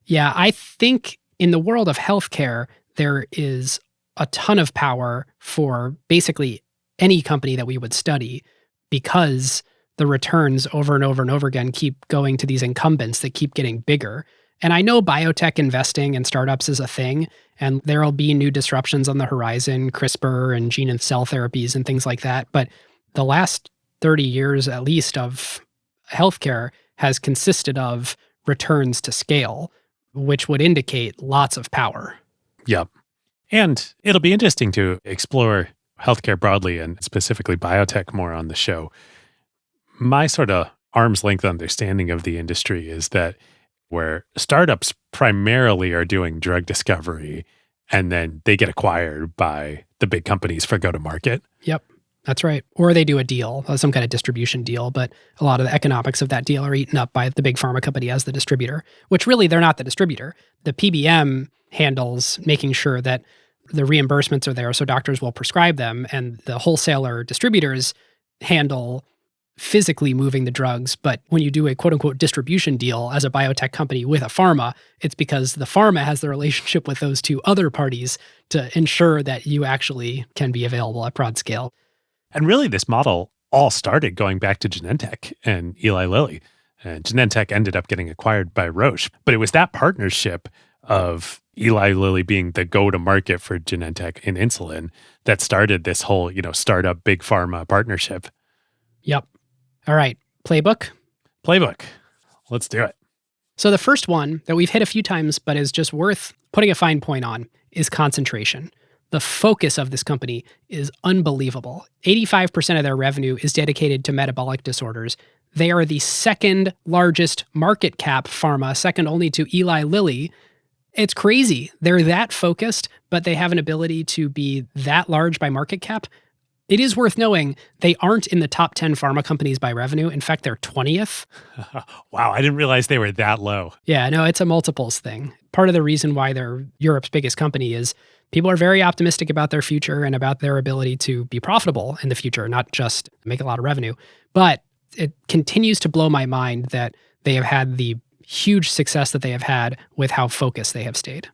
Yeah, I think in the world of healthcare, there is a ton of power for basically any company that we would study because the returns over and over and over again keep going to these incumbents that keep getting bigger. And I know biotech investing and startups is a thing, and there'll be new disruptions on the horizon, CRISPR and gene and cell therapies and things like that. But the last 30 years, at least, of healthcare has consisted of returns to scale, which would indicate lots of power. Yep. And it'll be interesting to explore healthcare broadly and specifically biotech more on the show. My sort of arm's length understanding of the industry is that where startups primarily are doing drug discovery and then they get acquired by the big companies for go-to-market. Yep. That's right. Or they do a deal, some kind of distribution deal, but a lot of the economics of that deal are eaten up by the big pharma company as the distributor, which really they're not the distributor. The PBM handles making sure that the reimbursements are there so doctors will prescribe them, and the wholesaler distributors handle physically moving the drugs. But when you do a quote unquote distribution deal as a biotech company with a pharma, it's because the pharma has the relationship with those two other parties to ensure that you actually can be available at broad scale. And really, this model all started going back to Genentech and Eli Lilly. And Genentech ended up getting acquired by Roche. But it was that partnership of Eli Lilly being the go-to-market for Genentech in insulin that started this whole, startup big pharma partnership. Yep. All right. Playbook? Playbook. Let's do it. So the first one that we've hit a few times, but is just worth putting a fine point on, is concentration. The focus of this company is unbelievable. 85% of their revenue is dedicated to metabolic disorders. They are the second largest market cap pharma, second only to Eli Lilly. It's crazy. They're that focused, but they have an ability to be that large by market cap. It is worth knowing they aren't in the top 10 pharma companies by revenue. In fact, they're 20th. Wow, I didn't realize they were that low. Yeah, no, it's a multiples thing. Part of the reason why they're Europe's biggest company is people are very optimistic about their future and about their ability to be profitable in the future, not just make a lot of revenue. But it continues to blow my mind that they have had the huge success that they have had with how focused they have stayed.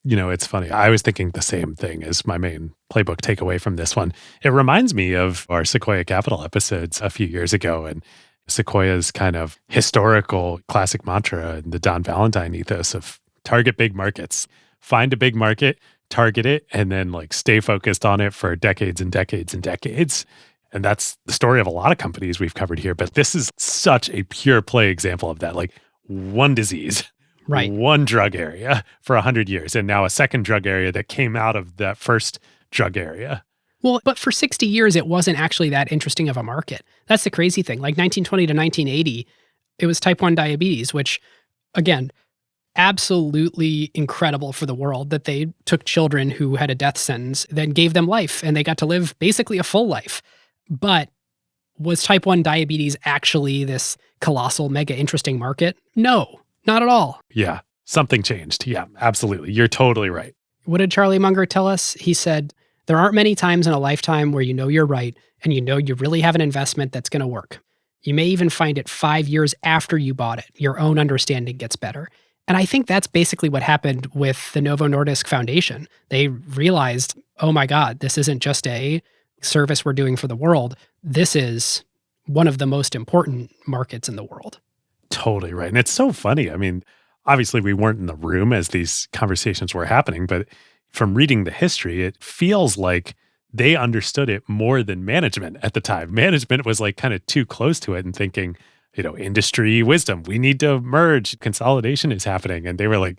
It's funny. I was thinking the same thing as my main playbook takeaway from this one. It reminds me of our Sequoia Capital episodes a few years ago and Sequoia's kind of historical classic mantra and the Don Valentine ethos of target big markets. Find a big market, target it, and then stay focused on it for decades and decades and decades. And that's the story of a lot of companies we've covered here. But this is such a pure play example of that. One disease. Right. One drug area for 100 years, and now a second drug area that came out of that first drug area. Well, but for 60 years, it wasn't actually that interesting of a market. That's the crazy thing. 1920 to 1980, it was type 1 diabetes, which, again, absolutely incredible for the world that they took children who had a death sentence, then gave them life, and they got to live basically a full life. But was type 1 diabetes actually this colossal, mega interesting market? No. Not at all. Yeah, something changed. Yeah, absolutely. You're totally right. What did Charlie Munger tell us? He said, there aren't many times in a lifetime where you know you're right and you know you really have an investment that's going to work. You may even find it 5 years after you bought it. Your own understanding gets better. And I think that's basically what happened with the Novo Nordisk Foundation. They realized, oh my God, this isn't just a service we're doing for the world, this is one of the most important markets in the world. Totally right. And it's so funny. I mean, obviously we weren't in the room as these conversations were happening, but from reading the history, it feels like they understood it more than management at the time. Management was like kind of too close to it and thinking, industry wisdom, we need to merge, consolidation is happening. And they were like,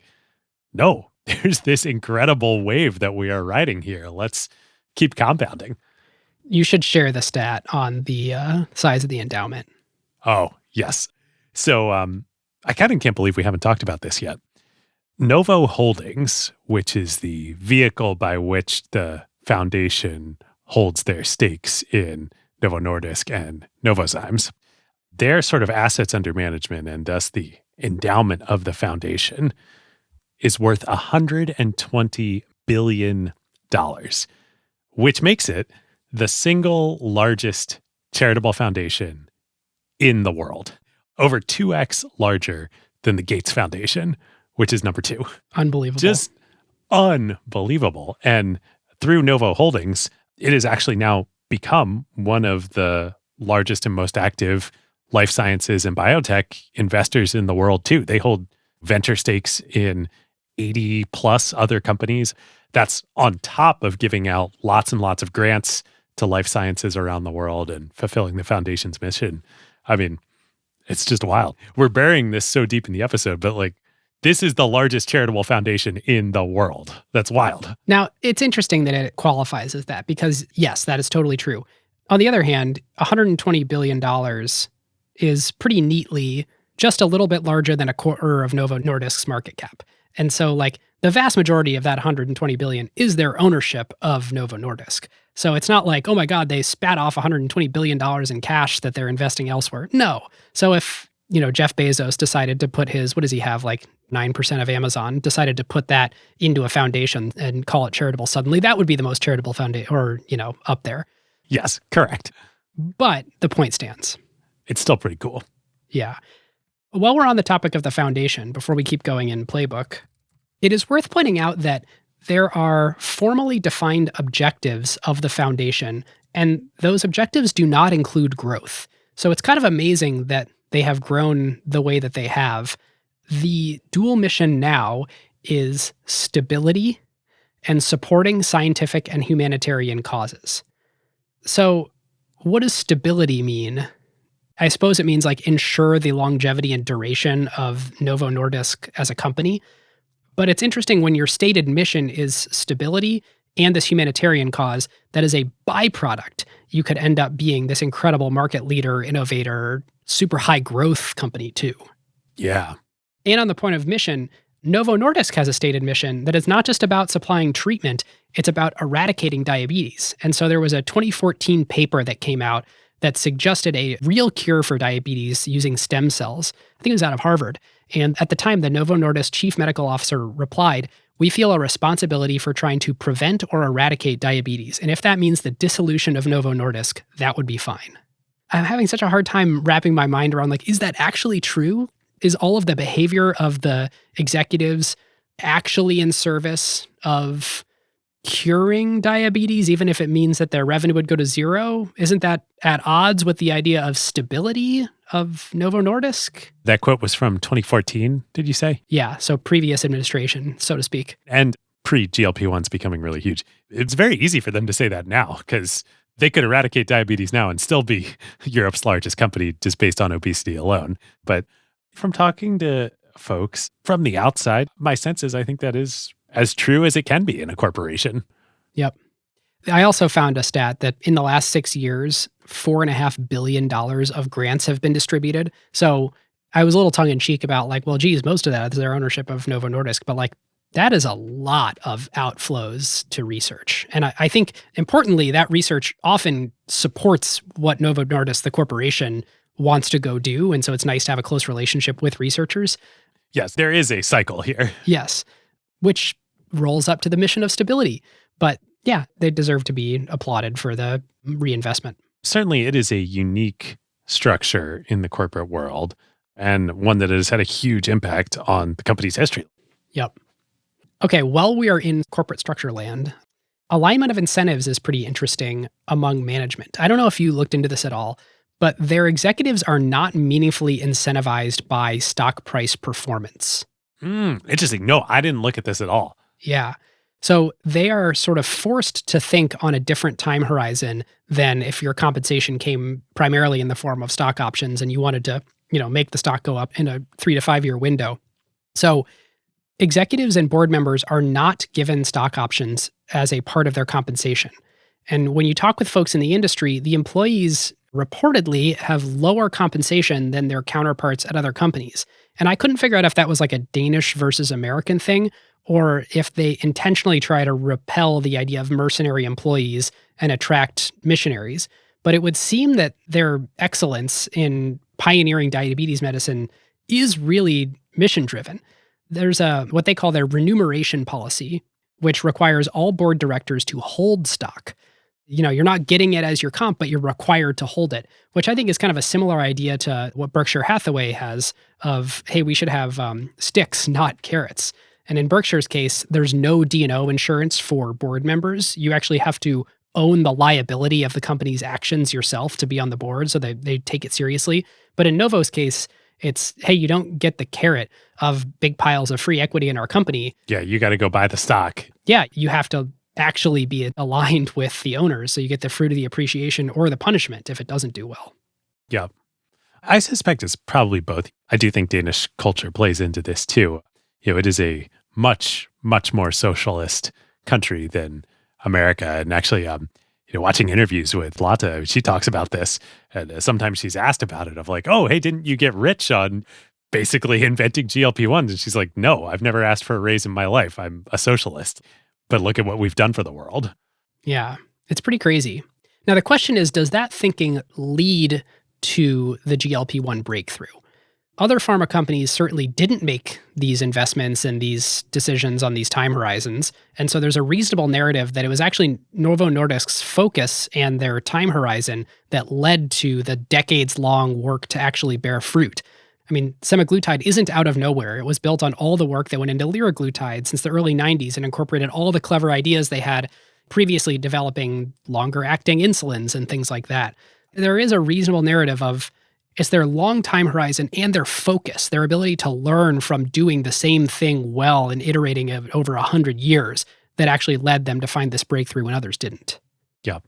no, there's this incredible wave that we are riding here. Let's keep compounding. You should share the stat on the size of the endowment. Oh, yes. So I kind of can't believe we haven't talked about this yet. Novo Holdings, which is the vehicle by which the foundation holds their stakes in Novo Nordisk and Novozymes, their sort of assets under management and thus the endowment of the foundation is worth $120 billion, which makes it the single largest charitable foundation in the world, over 2x larger than the Gates Foundation, which is number 2. Unbelievable. Just unbelievable. And through Novo Holdings, it has actually now become one of the largest and most active life sciences and biotech investors in the world too. They hold venture stakes in 80 plus other companies. That's on top of giving out lots and lots of grants to life sciences around the world and fulfilling the foundation's mission. I mean, it's just wild. We're burying this so deep in the episode, but like, this is the largest charitable foundation in the world. That's wild. Now, it's interesting that it qualifies as that because, yes, that is totally true. On the other hand, $120 billion is pretty neatly just a little bit larger than a quarter of Novo Nordisk's market cap. And so, like, the vast majority of that $120 billion is their ownership of Novo Nordisk. So it's not like, oh my God, they spat off $120 billion in cash that they're investing elsewhere. No. So if, Jeff Bezos decided to put his, what does he have, like 9% of Amazon, decided to put that into a foundation and call it charitable suddenly, that would be the most charitable foundation, or, up there. Yes, correct. But the point stands. It's still pretty cool. Yeah. While we're on the topic of the foundation, before we keep going in Playbook, it is worth pointing out that there are formally defined objectives of the foundation, and those objectives do not include growth. So it's kind of amazing that they have grown the way that they have. The dual mission now is stability and supporting scientific and humanitarian causes. So what does stability mean? I suppose it means like ensure the longevity and duration of Novo Nordisk as a company. But it's interesting when your stated mission is stability and this humanitarian cause, that is a byproduct. You could end up being this incredible market leader, innovator, super high growth company too. Yeah. And on the point of mission, Novo Nordisk has a stated mission that is not just about supplying treatment, it's about eradicating diabetes. And so there was a 2014 paper that came out that suggested a real cure for diabetes using stem cells. I think it was out of Harvard. And at the time, the Novo Nordisk chief medical officer replied, "We feel a responsibility for trying to prevent or eradicate diabetes. And if that means the dissolution of Novo Nordisk, that would be fine." I'm having such a hard time wrapping my mind around, like, is that actually true? Is all of the behavior of the executives actually in service of curing diabetes, even if it means that their revenue would go to zero? Isn't that at odds with the idea of stability of Novo Nordisk? That quote was from 2014, did you say? Yeah, so previous administration, so to speak. And pre-GLP-1s becoming really huge. It's very easy for them to say that now because they could eradicate diabetes now and still be Europe's largest company just based on obesity alone. But from talking to folks from the outside, my sense is I think that is as true as it can be in a corporation. Yep. I also found a stat that in the last 6 years, $4.5 billion of grants have been distributed. So I was a little tongue in cheek about like, well, geez, most of that is their ownership of Novo Nordisk, but like that is a lot of outflows to research. And I think importantly, that research often supports what Novo Nordisk, the corporation, wants to go do. And so it's nice to have a close relationship with researchers. Yes, there is a cycle here. Yes, which rolls up to the mission of stability. But yeah, they deserve to be applauded for the reinvestment. Certainly, it is a unique structure in the corporate world and one that has had a huge impact on the company's history. Yep. Okay, while we are in corporate structure land, Alignment of incentives is pretty interesting among management. I don't know if you looked into this at all, but their executives are not meaningfully incentivized by stock price performance. Interesting. No, I didn't look at this at all. Yeah. So they are sort of forced to think on a different time horizon than if your compensation came primarily in the form of stock options and you wanted to, make the stock go up in a 3 to 5 year window. So executives and board members are not given stock options as a part of their compensation. And when you talk with folks in the industry, the employees reportedly have lower compensation than their counterparts at other companies. And I couldn't figure out if that was like a Danish versus American thing, or if they intentionally try to repel the idea of mercenary employees and attract missionaries. But it would seem that their excellence in pioneering diabetes medicine is really mission driven. There's what they call their remuneration policy, which requires all board directors to hold stock. You're not getting it as your comp, but you're required to hold it, which I think is kind of a similar idea to what Berkshire Hathaway has of, hey, we should have sticks, not carrots. And in Berkshire's case, there's no D&O insurance for board members. You actually have to own the liability of the company's actions yourself to be on the board, so they take it seriously. But in Novo's case, it's, hey, you don't get the carrot of big piles of free equity in our company. Yeah, you got to go buy the stock. Yeah, you have to actually be aligned with the owners, so you get the fruit of the appreciation or the punishment if it doesn't do well. Yeah. I suspect it's probably both. I do think Danish culture plays into this too. It is a much, much more socialist country than America. And actually, watching interviews with Lotte, she talks about this. And sometimes she's asked about it of like, oh, hey, didn't you get rich on basically inventing GLP-1s? And she's like, no, I've never asked for a raise in my life. I'm a socialist. But look at what we've done for the world. Yeah, it's pretty crazy. Now, the question is, does that thinking lead to the GLP-1 breakthrough? Other pharma companies certainly didn't make these investments and these decisions on these time horizons. And so there's a reasonable narrative that it was actually Novo Nordisk's focus and their time horizon that led to the decades-long work to actually bear fruit. I mean, semaglutide isn't out of nowhere. It was built on all the work that went into liraglutide since the early 90s and incorporated all the clever ideas they had previously developing longer-acting insulins and things like that. There is a reasonable narrative of it's their long time horizon and their focus, their ability to learn from doing the same thing well and iterating it over 100 years that actually led them to find this breakthrough when others didn't. Yeah.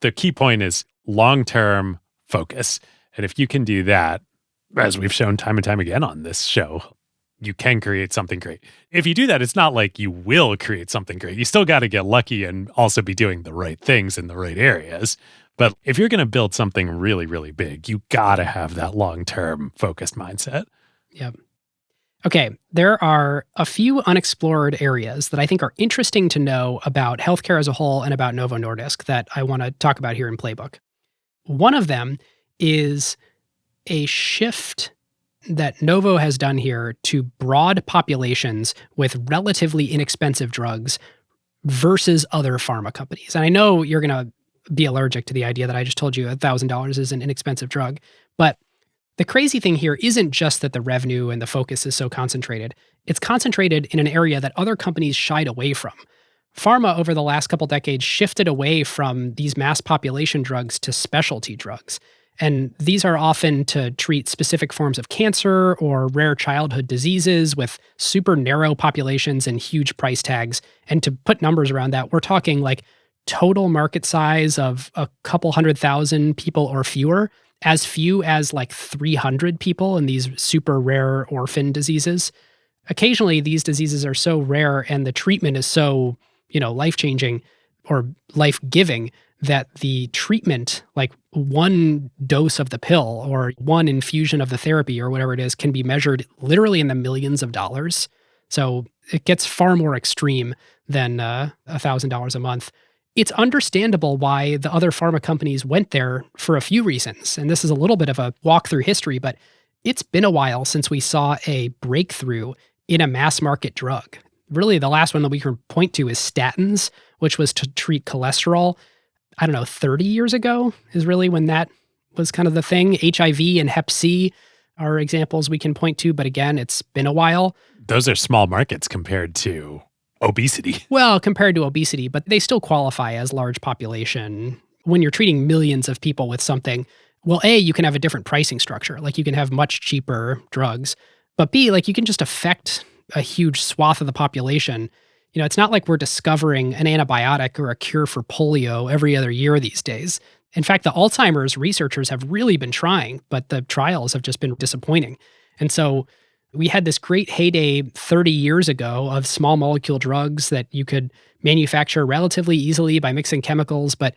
The key point is long-term focus. And if you can do that, as we've shown time and time again on this show, you can create something great. If you do that, it's not like you will create something great. You still got to get lucky and also be doing the right things in the right areas. But if you're going to build something really, really big, you got to have that long-term focused mindset. Yep. Okay, there are a few unexplored areas that I think are interesting to know about healthcare as a whole and about Novo Nordisk that I want to talk about here in Playbook. One of them is a shift that Novo has done here to broad populations with relatively inexpensive drugs versus other pharma companies. And I know you're going to be allergic to the idea that I just told you $1,000 is an inexpensive drug. But the crazy thing here isn't just that the revenue and the focus is so concentrated. It's concentrated in an area that other companies shied away from. Pharma over the last couple decades shifted away from these mass population drugs to specialty drugs. And these are often to treat specific forms of cancer or rare childhood diseases with super narrow populations and huge price tags. And to put numbers around that, we're talking like total market size of a couple 100,000 people or fewer, as few as like 300 people in these super rare orphan diseases. Occasionally, these diseases are so rare and the treatment is so, life-changing or life-giving that the treatment, like one dose of the pill or one infusion of the therapy or whatever it is, can be measured literally in the millions of dollars. So it gets far more extreme than $1,000 a month. It's understandable why the other pharma companies went there for a few reasons. And this is a little bit of a walk through history, but it's been a while since we saw a breakthrough in a mass market drug. Really, the last one that we can point to is statins, which was to treat cholesterol. 30 years ago is really when that was kind of the thing. HIV and Hep C are examples we can point to, but again, it's been a while. Those are small markets compared to obesity. Well, compared to obesity, but they still qualify as large population. When you're treating millions of people with something, well, A, you can have a different pricing structure. Like you can have much cheaper drugs. But B, like you can just affect a huge swath of the population. It's not like we're discovering an antibiotic or a cure for polio every other year these days. In fact, the Alzheimer's researchers have really been trying, but the trials have just been disappointing. And so we had this great heyday 30 years ago of small molecule drugs that you could manufacture relatively easily by mixing chemicals. But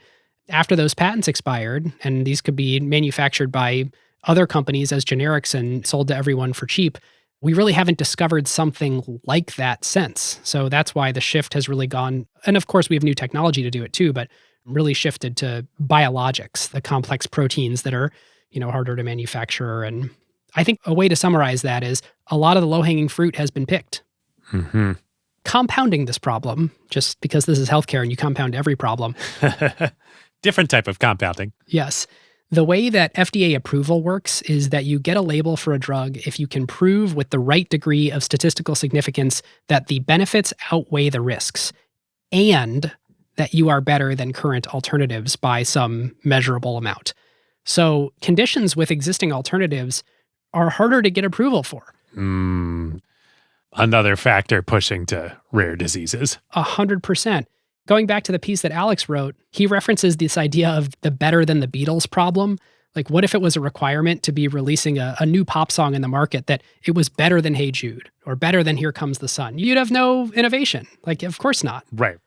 after those patents expired, and these could be manufactured by other companies as generics and sold to everyone for cheap, we really haven't discovered something like that since. So that's why the shift has really gone. And of course, we have new technology to do it too, but really shifted to biologics, the complex proteins that are, harder to manufacture. And I think a way to summarize that is a lot of the low-hanging fruit has been picked. Mm-hmm. Compounding this problem, just because this is healthcare and you compound every problem. Different type of compounding. Yes. The way that FDA approval works is that you get a label for a drug if you can prove with the right degree of statistical significance that the benefits outweigh the risks and that you are better than current alternatives by some measurable amount. So conditions with existing alternatives are harder to get approval for. Another factor pushing to rare diseases. 100%. Going back to the piece that Alex wrote, he references this idea of the better than the Beatles problem. Like, what if it was a requirement to be releasing a new pop song in the market that it was better than Hey Jude or better than Here Comes the Sun? You'd have no innovation. Like, of course not. Right.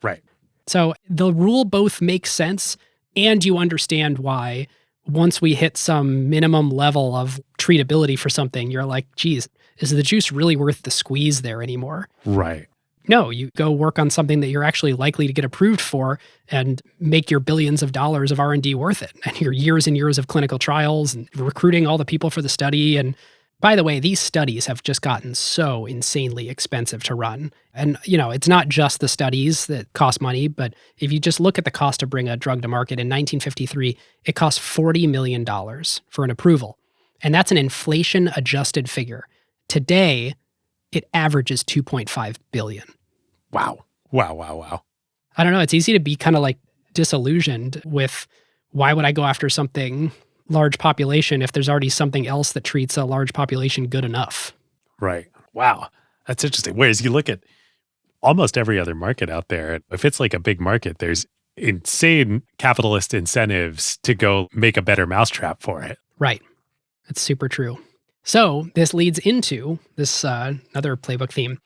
So the rule both makes sense and you understand why once we hit some minimum level of treatability for something, you're like, geez, is the juice really worth the squeeze there anymore? Right. No, you go work on something that you're actually likely to get approved for and make your billions of dollars of R&D worth it. And your years and years of clinical trials and recruiting all the people for the study. And by the way, these studies have just gotten so insanely expensive to run. And, it's not just the studies that cost money, but if you just look at the cost to bring a drug to market in 1953, it cost $40 million for an approval. And that's an inflation-adjusted figure. Today, it averages $2.5 billion. Wow. I don't know. It's easy to be kind of like disillusioned with why would I go after something large population if there's already something else that treats a large population good enough. Right. Wow. That's interesting. Whereas you look at almost every other market out there, if it's like a big market, there's insane capitalist incentives to go make a better mousetrap for it. Right. That's super true. So this leads into this another playbook theme.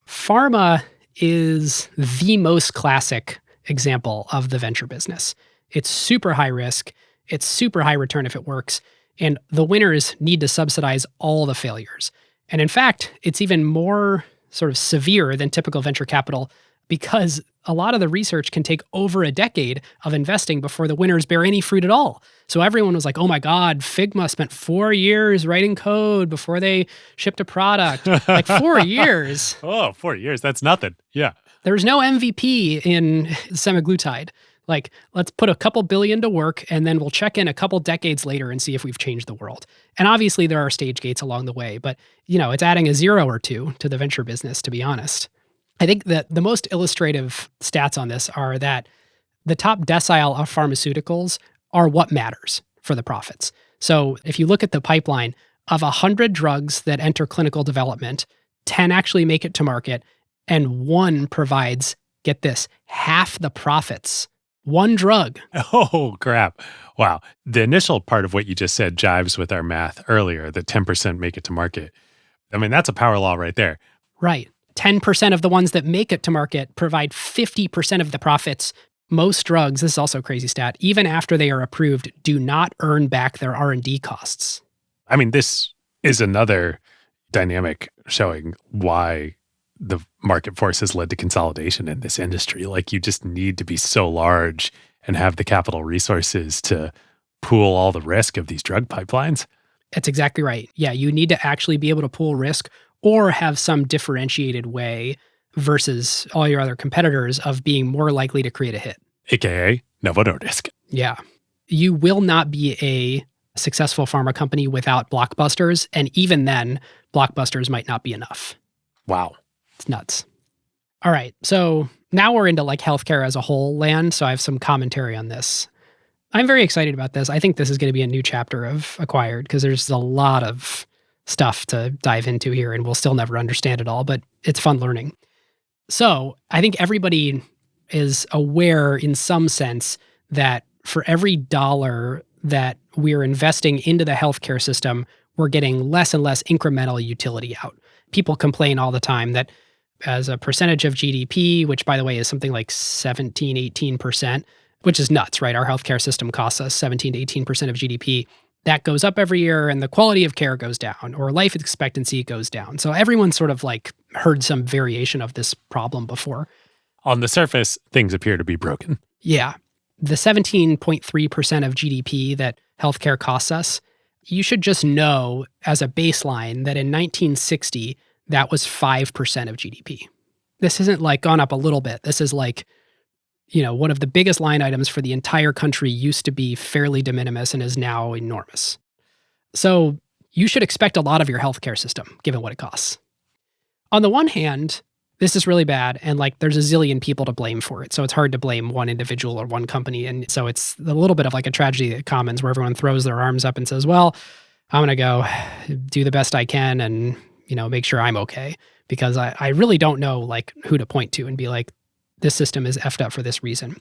Pharma is the most classic example of the venture business. It's super high risk. It's super high return if it works. And the winners need to subsidize all the failures. And in fact, it's even more sort of severe than typical venture capital because a lot of the research can take over a decade of investing before the winners bear any fruit at all. So everyone was like, oh my God, Figma spent 4 years writing code before they shipped a product. Like 4 years. Oh, 4 years. That's nothing. Yeah. There's no MVP in semaglutide. Like, let's put a couple billion to work and then we'll check in a couple decades later and see if we've changed the world. And obviously there are stage gates along the way, but it's adding a zero or two to the venture business, to be honest. I think that the most illustrative stats on this are that the top decile of pharmaceuticals are what matters for the profits. So if you look at the pipeline of 100 drugs that enter clinical development, 10 actually make it to market, and 1 provides, get this, half the profits. 1 drug. Oh, crap. Wow. The initial part of what you just said jives with our math earlier, that 10% make it to market. I mean, that's a power law right there. Right. 10% of the ones that make it to market provide 50% of the profits. Most drugs, this is also a crazy stat, even after they are approved, do not earn back their R&D costs. I mean, this is another dynamic showing why the market force has led to consolidation in this industry. Like, you just need to be so large and have the capital resources to pool all the risk of these drug pipelines. That's exactly right. Yeah, you need to actually be able to pool risk or have some differentiated way versus all your other competitors of being more likely to create a hit. AKA Novo Nordisk. Yeah. You will not be a successful pharma company without blockbusters. And even then, blockbusters might not be enough. Wow. It's nuts. All right. So now we're into like healthcare as a whole land. So I have some commentary on this. I'm very excited about this. I think this is going to be a new chapter of Acquired because there's a lot of stuff to dive into here and we'll still never understand it all, but it's fun learning. So I think everybody is aware in some sense that for every dollar that we're investing into the healthcare system, we're getting less and less incremental utility out. People complain all the time that as a percentage of GDP, which by the way is something like 17, 18%, which is nuts, right? Our healthcare system costs us 17 to 18% of GDP. That goes up every year and the quality of care goes down or life expectancy goes down. So everyone's sort of like heard some variation of this problem before. On the surface, things appear to be broken. Yeah. The 17.3% of GDP that healthcare costs us, you should just know as a baseline that in 1960, that was 5% of GDP. This isn't like gone up a little bit. This is like, one of the biggest line items for the entire country used to be fairly de minimis and is now enormous. So you should expect a lot of your healthcare system, given what it costs. On the one hand, this is really bad, and like there's a zillion people to blame for it. So it's hard to blame one individual or one company. And so it's a little bit of like a tragedy at Commons where everyone throws their arms up and says, well, I'm going to go do the best I can and, make sure I'm okay. Because I really don't know like who to point to and be like, this system is effed up for this reason.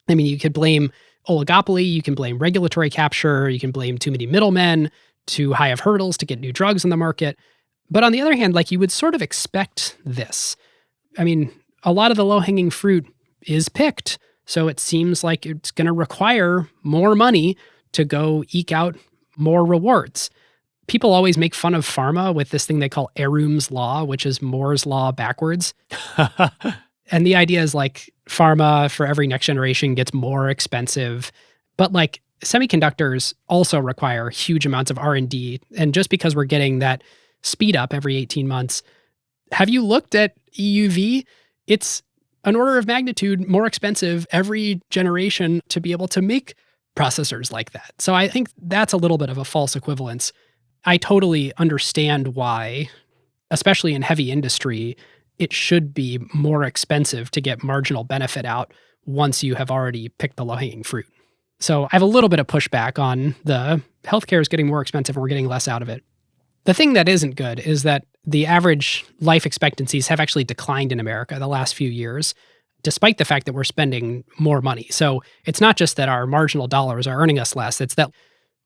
I mean, you could blame oligopoly, you can blame regulatory capture, you can blame too many middlemen, too high of hurdles to get new drugs on the market. But on the other hand, like you would sort of expect this. I mean, a lot of the low-hanging fruit is picked. So it seems like it's going to require more money to go eke out more rewards. People always make fun of pharma with this thing they call Arum's Law, which is Moore's Law backwards. And the idea is like pharma for every next generation gets more expensive. But like semiconductors also require huge amounts of R&D. And just because we're getting that speed up every 18 months, have you looked at EUV? It's an order of magnitude more expensive every generation to be able to make processors like that. So I think that's a little bit of a false equivalence. I totally understand why, especially in heavy industry, it should be more expensive to get marginal benefit out once you have already picked the low-hanging fruit. So I have a little bit of pushback on the healthcare is getting more expensive and we're getting less out of it. The thing that isn't good is that the average life expectancies have actually declined in America the last few years, despite the fact that we're spending more money. So it's not just that our marginal dollars are earning us less, it's that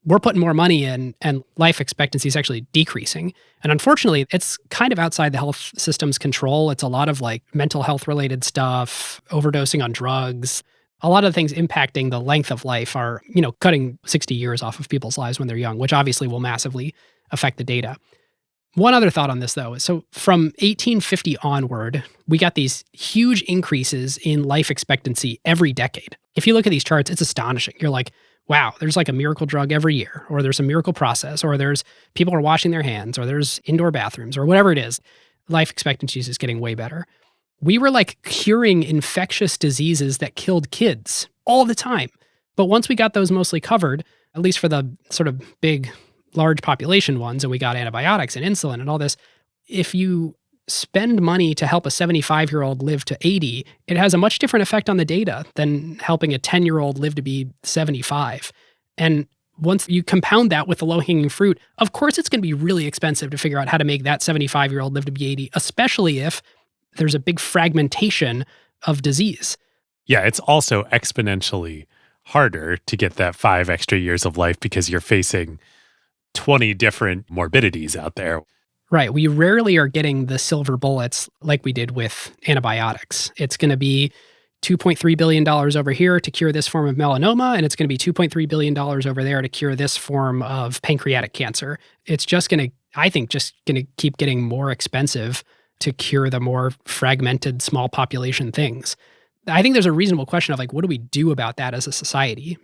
we're putting more money in and life expectancy is actually decreasing. And unfortunately, it's kind of outside the health system's control. It's a lot of like mental health related stuff, overdosing on drugs. A lot of the things impacting the length of life are, cutting 60 years off of people's lives when they're young, which obviously will massively affect the data. One other thought on this though, so from 1850 onward, we got these huge increases in life expectancy every decade. If you look at these charts, it's astonishing. You're like, wow, there's like a miracle drug every year, or there's a miracle process, or there's people are washing their hands, or there's indoor bathrooms, or whatever it is. Life expectancy is getting way better. We were like curing infectious diseases that killed kids all the time. But once we got those mostly covered, at least for the sort of big, large population ones, and we got antibiotics and insulin and all this, if you spend money to help a 75-year-old live to 80, it has a much different effect on the data than helping a 10-year-old live to be 75. And once you compound that with the low-hanging fruit, of course it's going to be really expensive to figure out how to make that 75-year-old live to be 80, especially if there's a big fragmentation of disease. Yeah, it's also exponentially harder to get that 5 extra years of life because you're facing 20 different morbidities out there. Right. We rarely are getting the silver bullets like we did with antibiotics. It's going to be $2.3 billion over here to cure this form of melanoma, and it's going to be $2.3 billion over there to cure this form of pancreatic cancer. It's just going to, I think, keep getting more expensive to cure the more fragmented small population things. I think there's a reasonable question of like, what do we do about that as a society?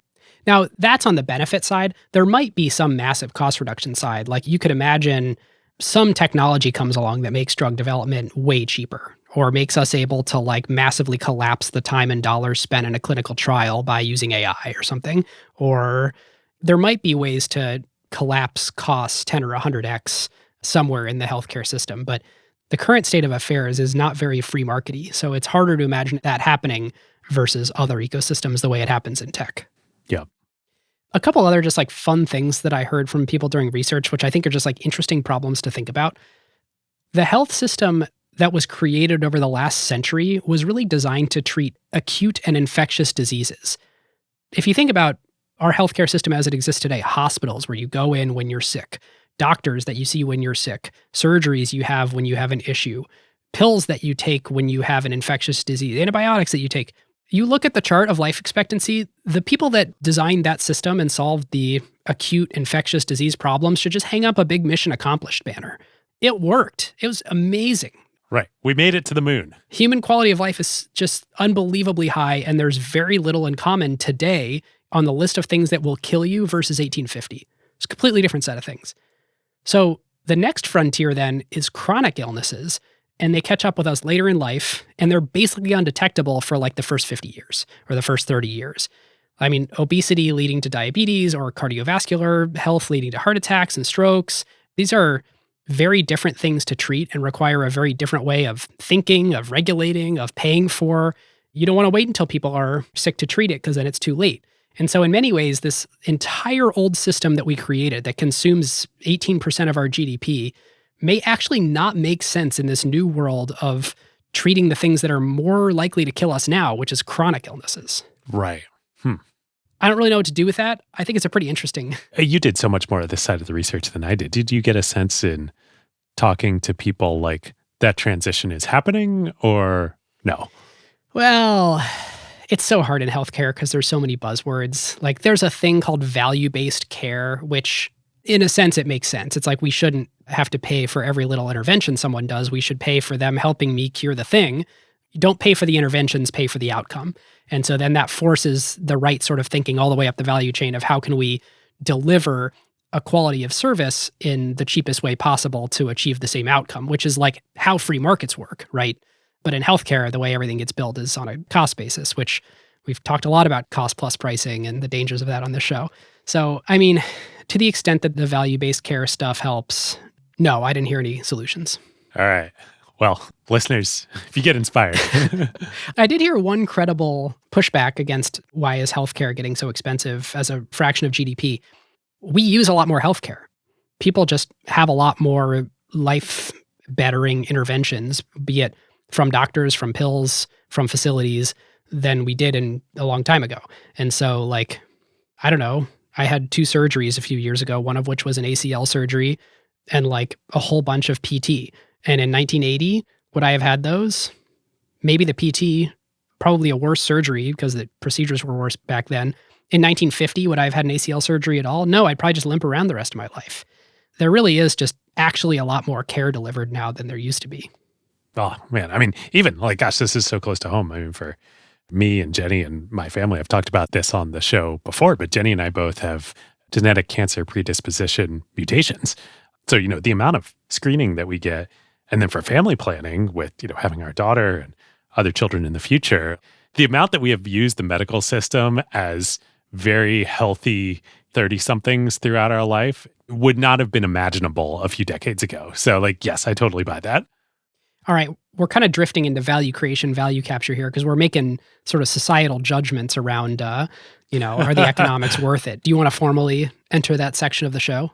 Now, that's on the benefit side. There might be some massive cost reduction side. Like you could imagine some technology comes along that makes drug development way cheaper or makes us able to like massively collapse the time and dollars spent in a clinical trial by using AI or something. Or there might be ways to collapse costs 10 or 100x somewhere in the healthcare system. But The current state of affairs is not very free markety, so it's harder to imagine that happening versus other ecosystems the way it happens in tech. Yeah. A couple other just like fun things that I heard from people during research, which I think are just like interesting problems to think about. The health system that was created over the last century was really designed to treat acute and infectious diseases. If you think about our healthcare system as it exists today, hospitals where you go in when you're sick, doctors that you see when you're sick, surgeries you have when you have an issue, pills that you take when you have an infectious disease, antibiotics that you take. You look at the chart of life expectancy, the people that designed that system and solved the acute infectious disease problems should just hang up a big mission accomplished banner. It worked. It was amazing. Right. We made it to the moon. Human quality of life is just unbelievably high, and there's very little in common today on the list of things that will kill you versus 1850. It's a completely different set of things. So the next frontier then is chronic illnesses, and they catch up with us later in life, and they're basically undetectable for like the first 50 years or the first 30 years. I mean, obesity leading to diabetes or cardiovascular health leading to heart attacks and strokes. These are very different things to treat and require a very different way of thinking, of regulating, of paying for. You don't want to wait until people are sick to treat it because then it's too late. And so in many ways, this entire old system that we created that consumes 18% of our GDP may actually not make sense in this new world of treating the things that are more likely to kill us now, which is chronic illnesses. Right. I don't really know what to do with that. I think it's a pretty interesting. You did so much more of this side of the research than I did. Did you get a sense in talking to people like that transition is happening or no? Well, it's so hard in healthcare because there's so many buzzwords. Like there's a thing called value-based care, which in a sense, it makes sense. It's like we shouldn't have to pay for every little intervention someone does. We should pay for them helping me cure the thing. You don't pay for the interventions, pay for the outcome. And so then that forces the right sort of thinking all the way up the value chain of how can we deliver a quality of service in the cheapest way possible to achieve the same outcome, which is like how free markets work, right? But in healthcare, the way everything gets billed is on a cost basis, which we've talked a lot about cost plus pricing and the dangers of that on this show. So, I mean, to the extent that the value-based care stuff helps, no, I didn't hear any solutions. All right. Well, listeners, if you get inspired. I did hear one credible pushback against why is healthcare getting so expensive as a fraction of GDP. We use a lot more healthcare. People just have a lot more life-bettering interventions, be it from doctors, from pills, from facilities, than we did in a long time ago. And so, like, I don't know, I had 2 surgeries a few years ago, one of which was an ACL surgery and like a whole bunch of PT. And in 1980, would I have had those? Maybe the PT, probably a worse surgery because the procedures were worse back then. In 1950, would I have had an ACL surgery at all? No, I'd probably just limp around the rest of my life. There really is just actually a lot more care delivered now than there used to be. Oh, man. I mean, even like, gosh, this is so close to home. I mean, for me and Jenny and my family, I've talked about this on the show before, but Jenny and I both have genetic cancer predisposition mutations. So, you know, the amount of screening that we get, and then for family planning with, you know, having our daughter and other children in the future, the amount that we have used the medical system as very healthy 30-somethings throughout our life would not have been imaginable a few decades ago. So, like, yes, I totally buy that. All right, we're kind of drifting into value creation, value capture here because we're making sort of societal judgments around, you know, are the economics worth it? Do you want to formally enter that section of the show?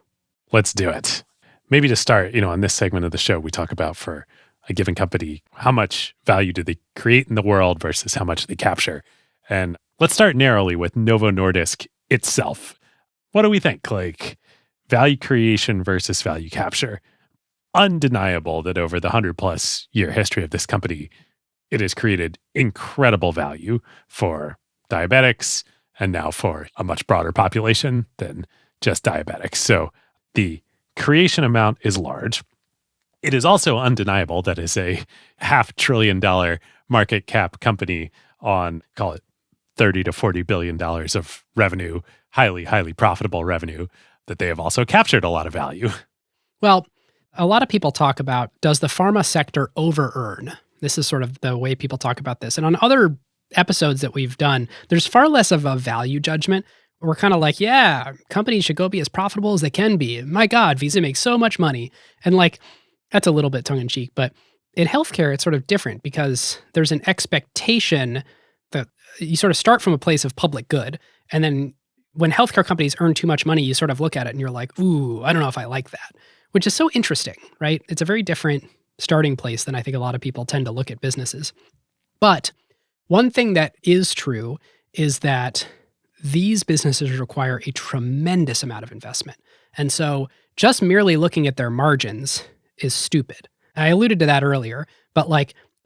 Let's do it. Maybe to start, you know, on this segment of the show, we talk about for a given company, how much value do they create in the world versus how much they capture? And let's start narrowly with Novo Nordisk itself. What do we think? Like value creation versus value capture. Undeniable that over the 100+ year history of this company, it has created incredible value for diabetics and now for a much broader population than just diabetics. So the creation amount is large. It is also undeniable that is a $500 billion market cap company on, call it $30 to $40 billion of revenue, highly, highly profitable revenue, that they have also captured a lot of value. Well, a lot of people talk about, does the pharma sector over-earn? This is sort of the way people talk about this. And on other episodes that we've done, there's far less of a value judgment. We're kind of like, yeah, companies should go be as profitable as they can be. My God, Visa makes so much money. And like, That's a little bit tongue-in-cheek, but in healthcare, it's sort of different because there's an expectation that you sort of start from a place of public good, and then when healthcare companies earn too much money, you sort of look at it and you're like, ooh, I don't know if I like that, which is so interesting, right? It's a very different starting place than I think a lot of people tend to look at businesses. But one thing that is true is that these businesses require a tremendous amount of investment. And so just merely looking at their margins is stupid. I alluded to that earlier, but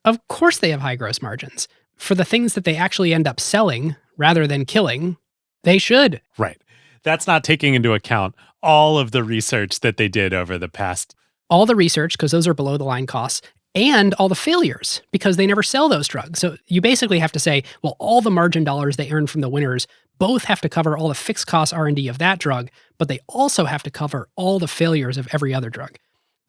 of course they have high gross margins. For the things that they actually end up selling rather than killing, they should. Right. That's not taking into account all of the research that they did over the past. All the research, because those are below the line costs, and all the failures, because they never sell those drugs. So you basically have to say, well, all the margin dollars they earn from the winners both have to cover all the fixed cost R&D of that drug, but they also have to cover all the failures of every other drug.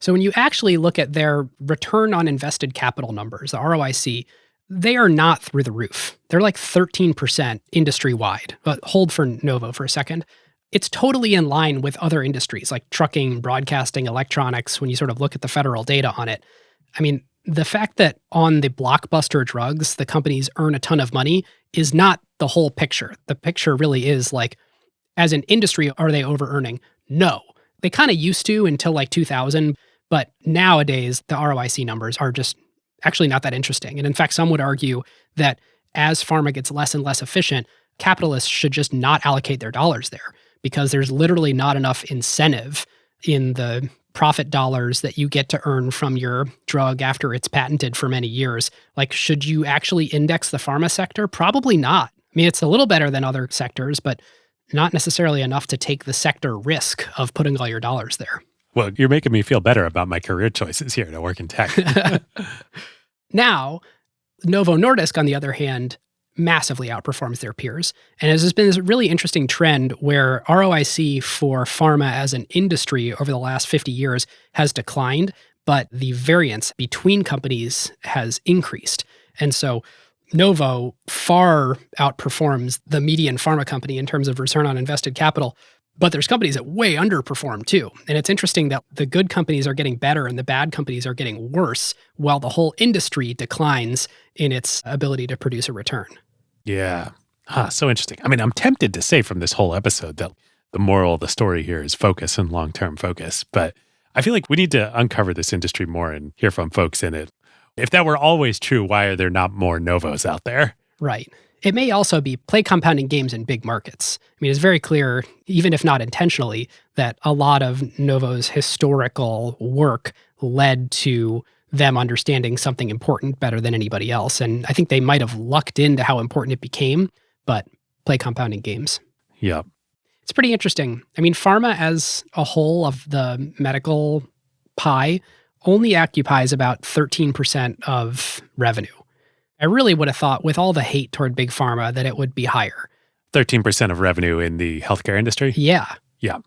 So when you actually look at their return on invested capital numbers, the ROIC, they are not through the roof. They're like 13% industry-wide. But hold for Novo for a second. It's totally in line with other industries like trucking, broadcasting, electronics, when you sort of look at the federal data on it. I mean, the fact that on the blockbuster drugs, the companies earn a ton of money is not the whole picture. The picture really is as an industry, are they over-earning? No. They kind of used to until 2000, but nowadays the ROIC numbers are just actually not that interesting. And in fact, some would argue that as pharma gets less and less efficient, capitalists should just not allocate their dollars there because there's literally not enough incentive in the profit dollars that you get to earn from your drug after it's patented for many years. Should you actually index the pharma sector? Probably not. I mean, it's a little better than other sectors, but not necessarily enough to take the sector risk of putting all your dollars there. Well, you're making me feel better about my career choices here to work in tech. Now, Novo Nordisk, on the other hand, massively outperforms their peers. And there's been this really interesting trend where ROIC for pharma as an industry over the last 50 years has declined, but the variance between companies has increased. And so Novo far outperforms the median pharma company in terms of return on invested capital. But there's companies that way underperform too. And it's interesting that the good companies are getting better and the bad companies are getting worse while the whole industry declines in its ability to produce a return. Yeah. So interesting. I mean, I'm tempted to say from this whole episode that the moral of the story here is focus and long-term focus. But I feel like we need to uncover this industry more and hear from folks in it. If that were always true, why are there not more Novos out there? Right. It may also be play compounding games in big markets. I mean, it's very clear, even if not intentionally, that a lot of Novo's historical work led to them understanding something important better than anybody else. And I think they might have lucked into how important it became, but play compounding games. Yep. It's pretty interesting. I mean, pharma as a whole of the medical pie only occupies about 13% of revenue. I really would have thought with all the hate toward big pharma that it would be higher. 13% of revenue in the healthcare industry? Yeah. Yeah.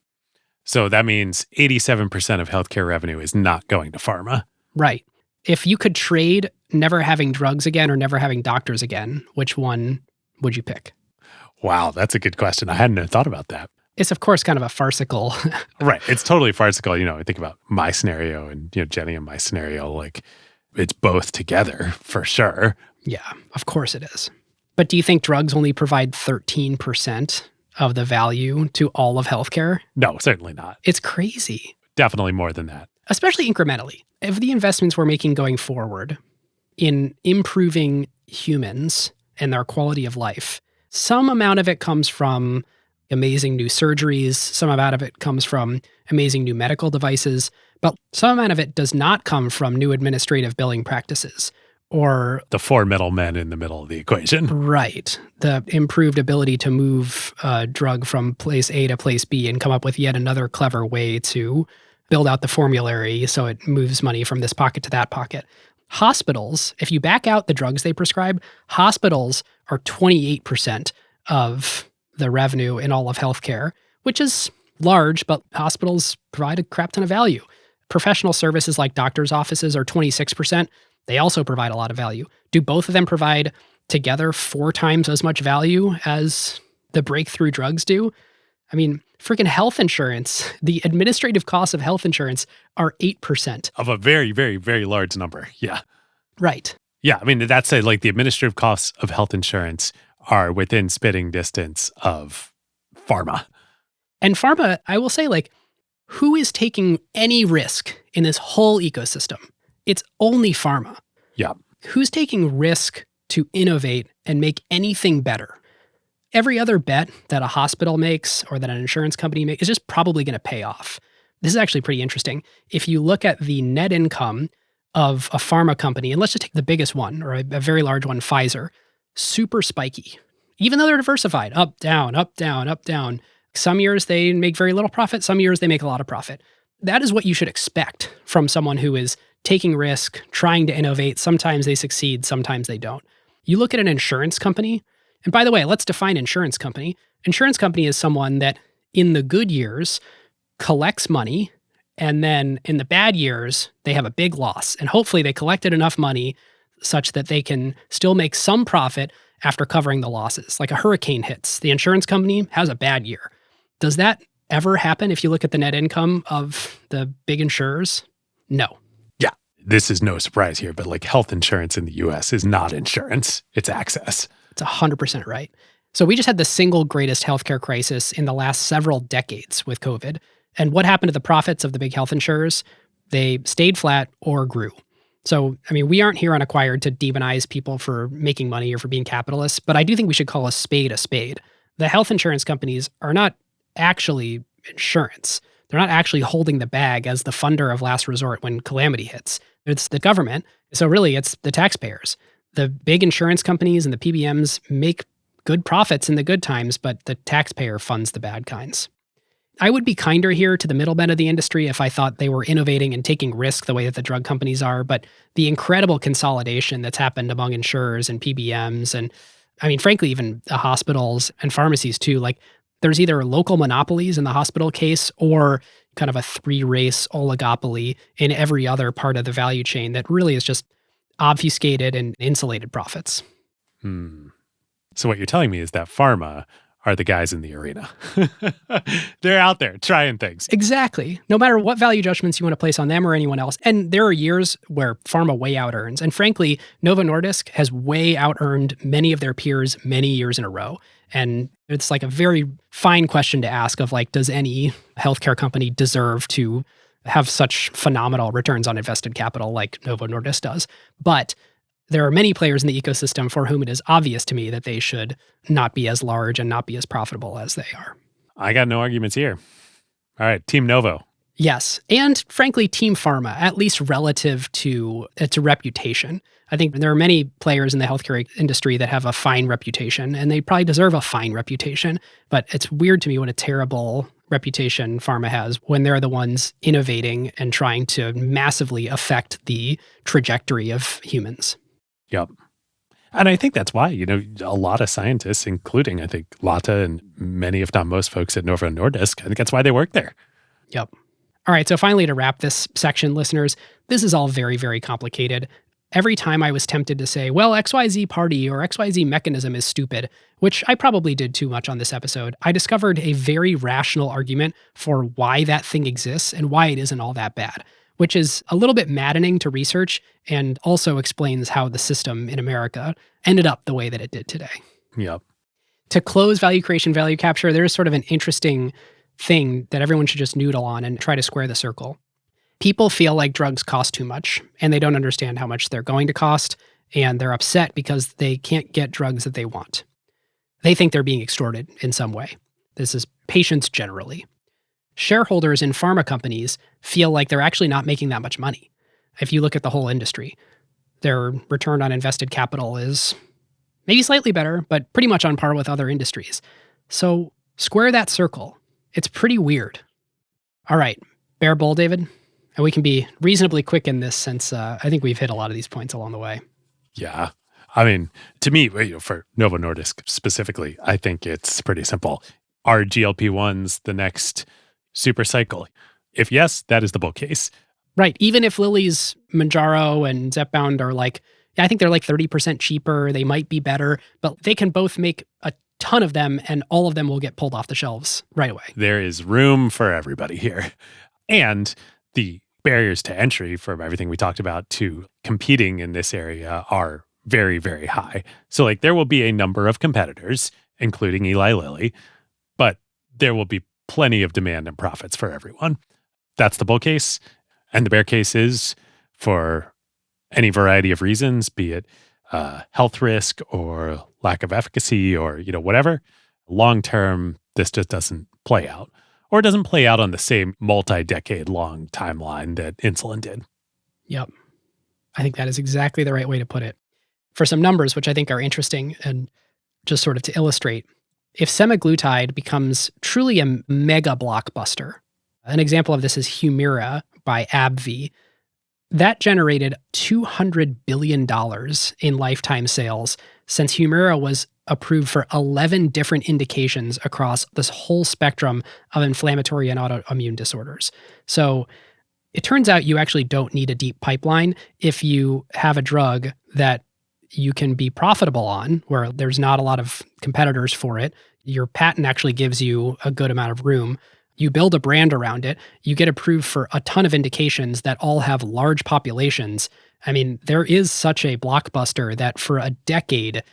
So that means 87% of healthcare revenue is not going to pharma. Right. If you could trade never having drugs again or never having doctors again, which one would you pick? Wow, that's a good question. I hadn't thought about that. It's, of course, kind of a farcical. Right. It's totally farcical. I think about my scenario and, Jenny and my scenario, it's both together for sure. Yeah, of course it is. But do you think drugs only provide 13% of the value to all of healthcare? No, certainly not. It's crazy. Definitely more than that. Especially incrementally. If the investments we're making going forward in improving humans and their quality of life, some amount of it comes from amazing new surgeries, some amount of it comes from amazing new medical devices, but some amount of it does not come from new administrative billing practices. Or the four middlemen in the middle of the equation. Right. The improved ability to move a drug from place A to place B and come up with yet another clever way to build out the formulary so it moves money from this pocket to that pocket. Hospitals, if you back out the drugs they prescribe, hospitals are 28% of the revenue in all of healthcare, which is large, but hospitals provide a crap ton of value. Professional services like doctors' offices are 26%. They also provide a lot of value. Do both of them provide together 4 times as much value as the breakthrough drugs do? I mean, freaking health insurance, the administrative costs of health insurance are 8%. Of a very, very, very large number. Yeah. Right. Yeah. I mean, that's like the administrative costs of health insurance are within spitting distance of pharma. And pharma, I will say, like, who is taking any risk in this whole ecosystem? It's only pharma. Yeah. Who's taking risk to innovate and make anything better? Every other bet that a hospital makes or that an insurance company makes is just probably going to pay off. This is actually pretty interesting. If you look at the net income of a pharma company, and let's just take the biggest one, or a very large one, Pfizer, super spiky. Even though they're diversified, up, down, up, down, up, down. Some years they make very little profit, some years they make a lot of profit. That is what you should expect from someone who is taking risk, trying to innovate. Sometimes they succeed, sometimes they don't. You look at an insurance company, and by the way, let's define insurance company. Insurance company is someone that in the good years collects money, and then in the bad years, they have a big loss. And hopefully they collected enough money such that they can still make some profit after covering the losses. Like a hurricane hits, the insurance company has a bad year. Does that ever happen if you look at the net income of the big insurers? No. Yeah. This is no surprise here, but like health insurance in the US is not insurance, it's access. It's 100% right. So we just had the single greatest healthcare crisis in the last several decades with COVID. And what happened to the profits of the big health insurers? They stayed flat or grew. So, I mean, we aren't here on Acquired to demonize people for making money or for being capitalists, but I do think we should call a spade a spade. The health insurance companies are not actually insurance. They're not actually holding the bag as the funder of last resort when calamity hits. It's the government. So really, it's the taxpayers. The big insurance companies and the PBMs make good profits in the good times, but the taxpayer funds the bad kinds. I would be kinder here to the middlemen of the industry if I thought they were innovating and taking risk the way that the drug companies are, but the incredible consolidation that's happened among insurers and PBMs, and I mean, frankly, even the hospitals and pharmacies too, like there's either local monopolies in the hospital case or kind of a three-race oligopoly in every other part of the value chain that really is just obfuscated and insulated profits. So what you're telling me is that pharma are the guys in the arena. They're out there trying things. Exactly. No matter what value judgments you want to place on them or anyone else. And there are years where pharma way out earns. And frankly, Novo Nordisk has way out earned many of their peers many years in a row. And it's like a very fine question to ask of like, does any healthcare company deserve to have such phenomenal returns on invested capital like Novo Nordisk does? But there are many players in the ecosystem for whom it is obvious to me that they should not be as large and not be as profitable as they are. I got no arguments here. All right, Team Novo. Yes, and frankly, Team Pharma, at least relative to its reputation. I think there are many players in the healthcare industry that have a fine reputation, and they probably deserve a fine reputation. But it's weird to me what a terrible reputation pharma has when they're the ones innovating and trying to massively affect the trajectory of humans. Yep. And I think that's why, a lot of scientists, including, I think, Lotta and many, if not most folks at Novo Nordisk, I think that's why they work there. Yep. All right. So finally, to wrap this section, listeners, this is all very, very complicated. Every time I was tempted to say, well, XYZ party or XYZ mechanism is stupid, which I probably did too much on this episode, I discovered a very rational argument for why that thing exists and why it isn't all that bad, which is a little bit maddening to research and also explains how the system in America ended up the way that it did today. Yep. To close value creation, value capture, there's sort of an interesting thing that everyone should just noodle on and try to square the circle. People feel like drugs cost too much, and they don't understand how much they're going to cost, and they're upset because they can't get drugs that they want. They think they're being extorted in some way. This is patients generally. Shareholders in pharma companies feel like they're actually not making that much money. If you look at the whole industry, their return on invested capital is maybe slightly better, but pretty much on par with other industries. So square that circle. It's pretty weird. All right, bear bull, David. And we can be reasonably quick in this since I think we've hit a lot of these points along the way. Yeah. I mean, to me, for Novo Nordisk specifically, I think it's pretty simple. Are GLP-1s the next super cycle? If yes, that is the bull case. Right. Even if Lilly's Mounjaro and Zepbound are I think they're like 30% cheaper, they might be better, but they can both make a ton of them, and all of them will get pulled off the shelves right away. There is room for everybody here. And the barriers to entry from everything we talked about to competing in this area are very, very high. So like there will be a number of competitors, including Eli Lilly, but there will be plenty of demand and profits for everyone. That's the bull case. And the bear case is, for any variety of reasons, be it health risk or lack of efficacy or, whatever, long-term, this just doesn't play out. Or it doesn't play out on the same multi-decade long timeline that insulin did. Yep. I think that is exactly the right way to put it. For some numbers, which I think are interesting and just sort of to illustrate, if semaglutide becomes truly a mega blockbuster, an example of this is Humira by AbbVie, that generated $200 billion in lifetime sales since Humira was approved for 11 different indications across this whole spectrum of inflammatory and autoimmune disorders. So it turns out you actually don't need a deep pipeline if you have a drug that you can be profitable on, where there's not a lot of competitors for it. Your patent actually gives you a good amount of room. You build a brand around it. You get approved for a ton of indications that all have large populations. I mean, there is such a blockbuster that for a decade,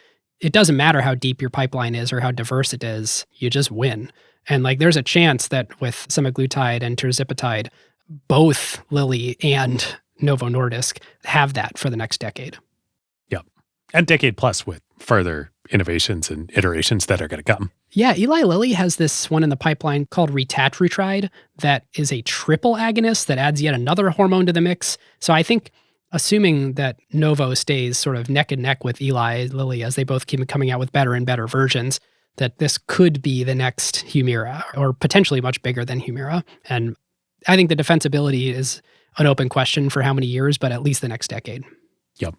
it doesn't matter how deep your pipeline is or how diverse it is, you just win. And like, there's a chance that with semaglutide and tirzepatide, both Lilly and Novo Nordisk have that for the next decade. Yep. And decade plus with further innovations and iterations that are going to come. Yeah, Eli Lilly has this one in the pipeline called retatrutide that is a triple agonist that adds yet another hormone to the mix. So I think, assuming that Novo stays sort of neck and neck with Eli Lilly as they both keep coming out with better and better versions, that this could be the next Humira, or potentially much bigger than Humira. And I think the defensibility is an open question for how many years, but at least the next decade. Yep.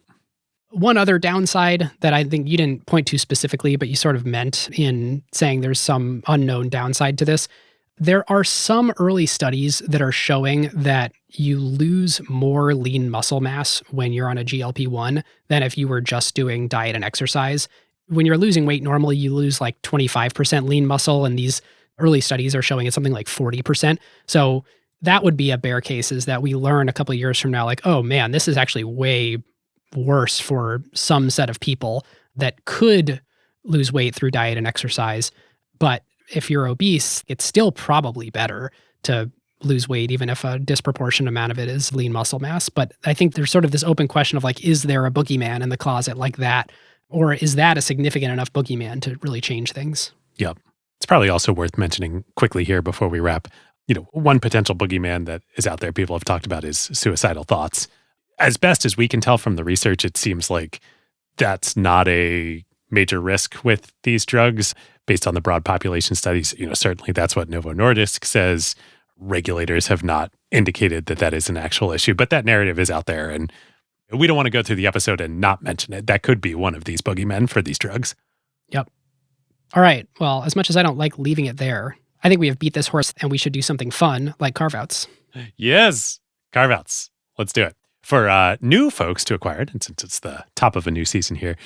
One other downside that I think you didn't point to specifically, but you sort of meant in saying there's some unknown downside to this, there are some early studies that are showing that you lose more lean muscle mass when you're on a GLP-1 than if you were just doing diet and exercise. When you're losing weight, normally you lose like 25% lean muscle, and these early studies are showing it's something like 40%. So that would be a bear case, is that we learn a couple of years from now, like, oh man, this is actually way worse for some set of people that could lose weight through diet and exercise. But if you're obese, it's still probably better to lose weight, even if a disproportionate amount of it is lean muscle mass. But I think there's sort of this open question of like, is there a boogeyman in the closet like that? Or is that a significant enough boogeyman to really change things? Yep. It's probably also worth mentioning quickly here before we wrap, one potential boogeyman that is out there people have talked about is suicidal thoughts. As best as we can tell from the research, it seems like that's not a major risk with these drugs based on the broad population studies. Certainly that's what Novo Nordisk says. Regulators have not indicated that that is an actual issue, but that narrative is out there, and we don't want to go through the episode and not mention it. That could be one of these boogeymen for these drugs. Yep. All right. Well, as much as I don't like leaving it there, I think we have beat this horse, and we should do something fun like carve-outs. Yes. Carve-outs. Let's do it. For new folks to acquire it, and since it's the top of a new season here,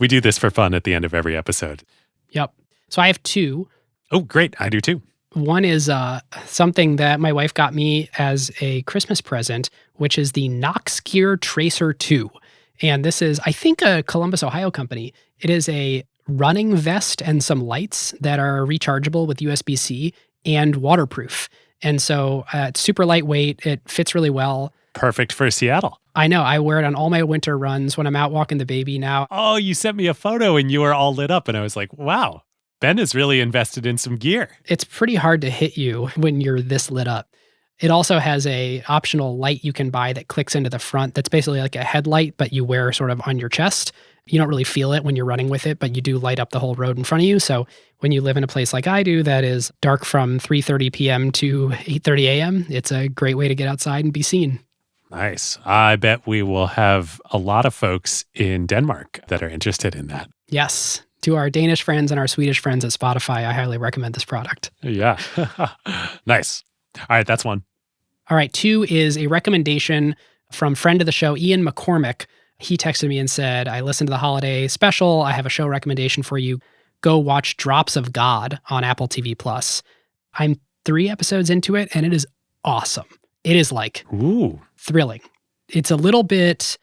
we do this for fun at the end of every episode. Yep. So I have two. Oh, great. I do too. One is something that my wife got me as a Christmas present, which is the Nox Gear Tracer 2. And this is, I think, a Columbus, Ohio company. It is a running vest and some lights that are rechargeable with USB-C and waterproof. And so it's super lightweight. It fits really well. Perfect for Seattle. I know. I wear it on all my winter runs when I'm out walking the baby now. Oh, you sent me a photo and you were all lit up. And I was like, wow, Ben is really invested in some gear. It's pretty hard to hit you when you're this lit up. It also has a optional light you can buy that clicks into the front. That's basically like a headlight, but you wear sort of on your chest. You don't really feel it when you're running with it, but you do light up the whole road in front of you. So when you live in a place like I do that is dark from 3:30 p.m. to 8:30 a.m., it's a great way to get outside and be seen. Nice. I bet we will have a lot of folks in Denmark that are interested in that. Yes. To our Danish friends and our Swedish friends at Spotify, I highly recommend this product. Yeah. Nice. All right, that's one. All right, two is a recommendation from friend of the show, Ian McCormick. He texted me and said, I listened to the holiday special. I have a show recommendation for you. go watch Drops of God on Apple TV Plus. I'm 3 episodes into it, and it is awesome. It is like Ooh. thrilling. It's a little bit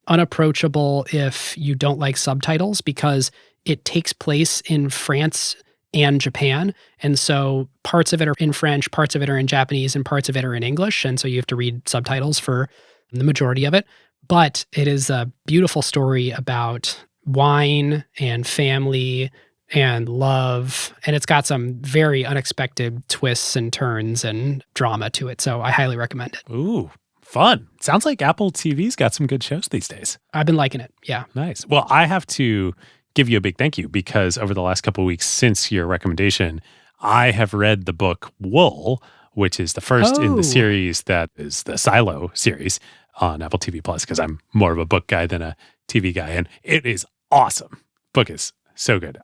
unapproachable if you don't like subtitles because it takes place in France and Japan. And so parts of it are in French, parts of it are in Japanese, and parts of it are in English. And so you have to read subtitles for the majority of it. But it is a beautiful story about wine and family and love. And it's got some very unexpected twists and turns and drama to it. So I highly recommend it. Ooh, fun. Sounds like Apple TV's got some good shows these days. I've been liking it. Yeah. Nice. Well, I have to give you a big thank you because over the last couple of weeks since your recommendation, I have read the book Wool, which is the first in the series that is the Silo series on Apple TV Plus, because I'm more of a book guy than a TV guy, and it is awesome. Book is so good.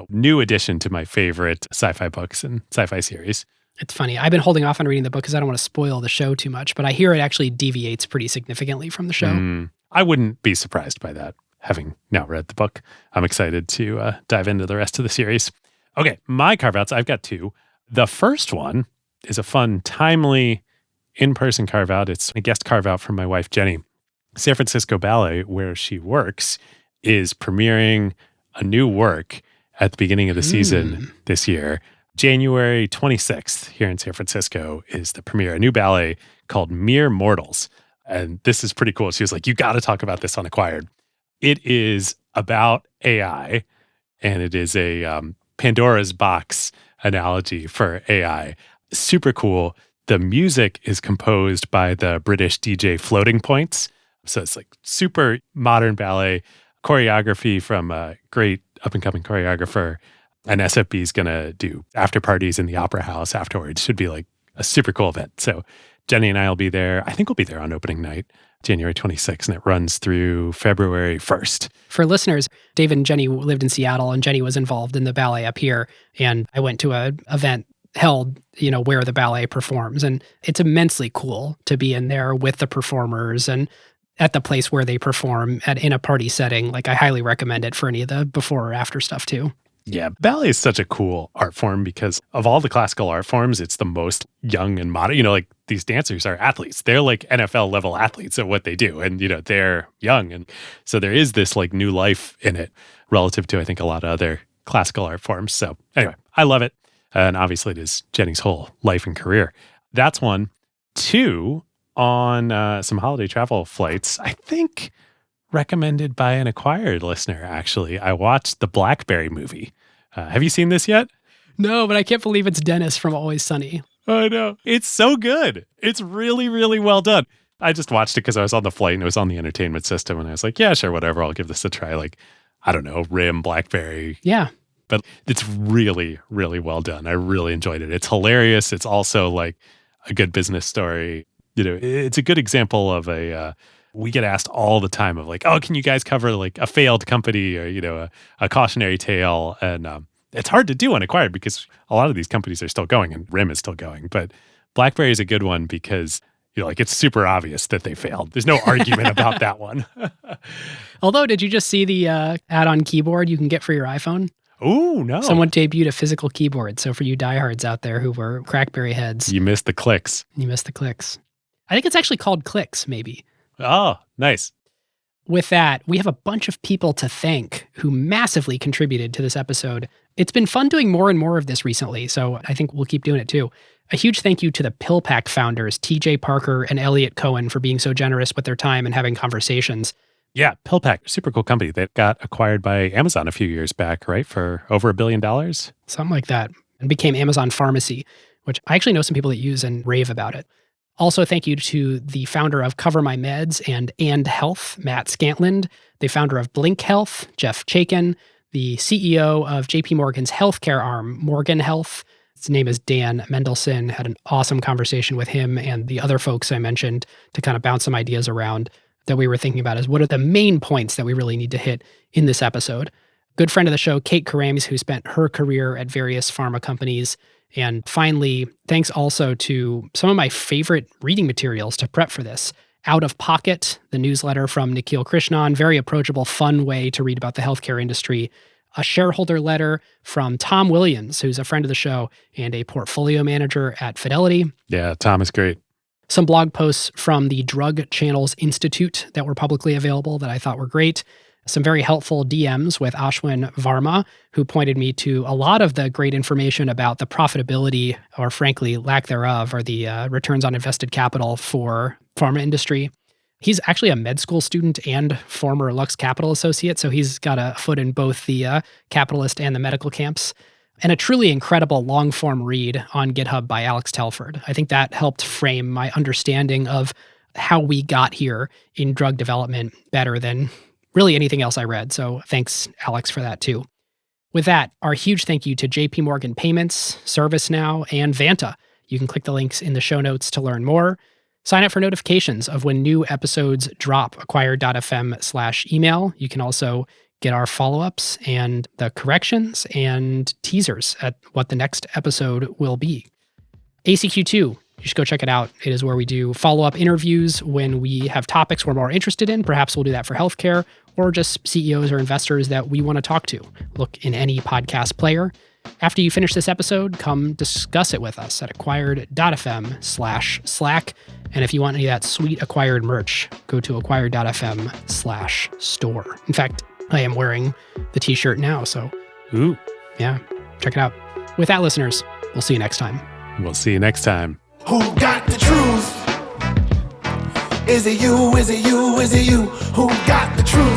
New addition to my favorite sci-fi books and sci-fi series. It's funny. I've been holding off on reading the book because I don't want to spoil the show too much, but I hear it actually deviates pretty significantly from the show. I wouldn't be surprised by that, having now read the book. I'm excited to dive into the rest of the series. Okay, my carve-outs, I've got 2. The first one is a fun, timely, in-person carve-out. It's a guest carve-out from my wife, Jenny. San Francisco Ballet, where she works, is premiering a new work at the beginning of the season this year. January 26th here in San Francisco is the premiere, a new ballet called Mere Mortals. And this is pretty cool. She was like, you got to talk about this on Acquired. It is about AI, and it is a Pandora's box analogy for AI. Super cool. The music is composed by the British DJ Floating Points. So it's like super modern ballet choreography from a great up-and-coming choreographer. And SFB is going to do after parties in the Opera House afterwards. Should be like a super cool event. So Jenny and I will be there. I think we'll be there on opening night, January 26th, and it runs through February 1st. For listeners, Dave and Jenny lived in Seattle, and Jenny was involved in the ballet up here. And I went to an event held, where the ballet performs. And it's immensely cool to be in there with the performers and at the place where they perform in a party setting. Like, I highly recommend it for any of the before or after stuff too. Yeah, ballet is such a cool art form because of all the classical art forms, it's the most young and modern. Like these dancers are athletes. They're like NFL level athletes at what they do. And, they're young. And so there is this like new life in it relative to, I think, a lot of other classical art forms. So anyway, I love it. And obviously it is Jenny's whole life and career. That's one. 2, on some holiday travel flights, I think recommended by an Acquired listener, actually. I watched the Blackberry movie. Have you seen this yet? No, but I can't believe it's Dennis from Always Sunny. I know. It's so good. It's really, really well done. I just watched it because I was on the flight and it was on the entertainment system. And I was like, yeah, sure, whatever. I'll give this a try. Like, I don't know, Rim, Blackberry. Yeah. But it's really, really well done. I really enjoyed it. It's hilarious. It's also like a good business story. It's a good example of we get asked all the time of like, oh, can you guys cover like a failed company or, a cautionary tale? And it's hard to do on Acquired because a lot of these companies are still going and RIM is still going. But BlackBerry is a good one because, it's super obvious that they failed. There's no argument about that one. Although, did you just see the add-on keyboard you can get for your iPhone? Oh, no. Someone debuted a physical keyboard. So for you diehards out there who were Crackberry heads. You missed the clicks. I think it's actually called clicks, maybe. Oh, nice. With that, we have a bunch of people to thank who massively contributed to this episode. It's been fun doing more and more of this recently, so I think we'll keep doing it too. A huge thank you to the PillPack founders, TJ Parker and Elliot Cohen, for being so generous with their time and having conversations. Yeah, PillPack, super cool company that got acquired by Amazon a few years back, right? For over $1 billion? Something like that. And became Amazon Pharmacy, which I actually know some people that use and rave about it. Also, thank you to the founder of Cover My Meds and Health, Matt Scantland, the founder of Blink Health, Jeff Chaikin, the CEO of JP Morgan's healthcare arm, Morgan Health. His name is Dan Mendelsohn. Had an awesome conversation with him and the other folks I mentioned to kind of bounce some ideas around that we were thinking about as what are the main points that we really need to hit in this episode. Good friend of the show, Kate Karames, who spent her career at various pharma companies. And finally, thanks also to some of my favorite reading materials to prep for this. Out of Pocket, the newsletter from Nikhil Krishnan, very approachable, fun way to read about the healthcare industry. a shareholder letter from Tom Williams, who's a friend of the show and a portfolio manager at Fidelity. Yeah, Tom is great. Some blog posts from the Drug Channels Institute that were publicly available that I thought were great. Some very helpful DMs with Ashwin Varma, who pointed me to a lot of the great information about the profitability, or frankly, lack thereof, or the returns on invested capital for pharma industry. He's actually a med school student and former Lux Capital associate, so he's got a foot in both the capitalist and the medical camps. And a truly incredible long-form read on GitHub by Alex Telford. I think that helped frame my understanding of how we got here in drug development better than really anything else I read. So thanks, Alex, for that too. With that, our huge thank you to JP Morgan Payments, ServiceNow, and Vanta. You can click the links in the show notes to learn more. Sign up for notifications of when new episodes drop, acquired.fm/email. You can also get our follow-ups and the corrections and teasers at what the next episode will be. ACQ2, you should go check it out. It is where we do follow-up interviews when we have topics we're more interested in. Perhaps we'll do that for healthcare or just CEOs or investors that we want to talk to. Look in any podcast player. After you finish this episode, come discuss it with us at acquired.fm/Slack. And if you want any of that sweet Acquired merch, go to acquired.fm/store. In fact, I am wearing the t-shirt now, so Ooh. Yeah, check it out. With that, listeners, we'll see you next time. We'll see you next time. Who got the truth? Is it you? Is it you? Is it you? Who got the truth?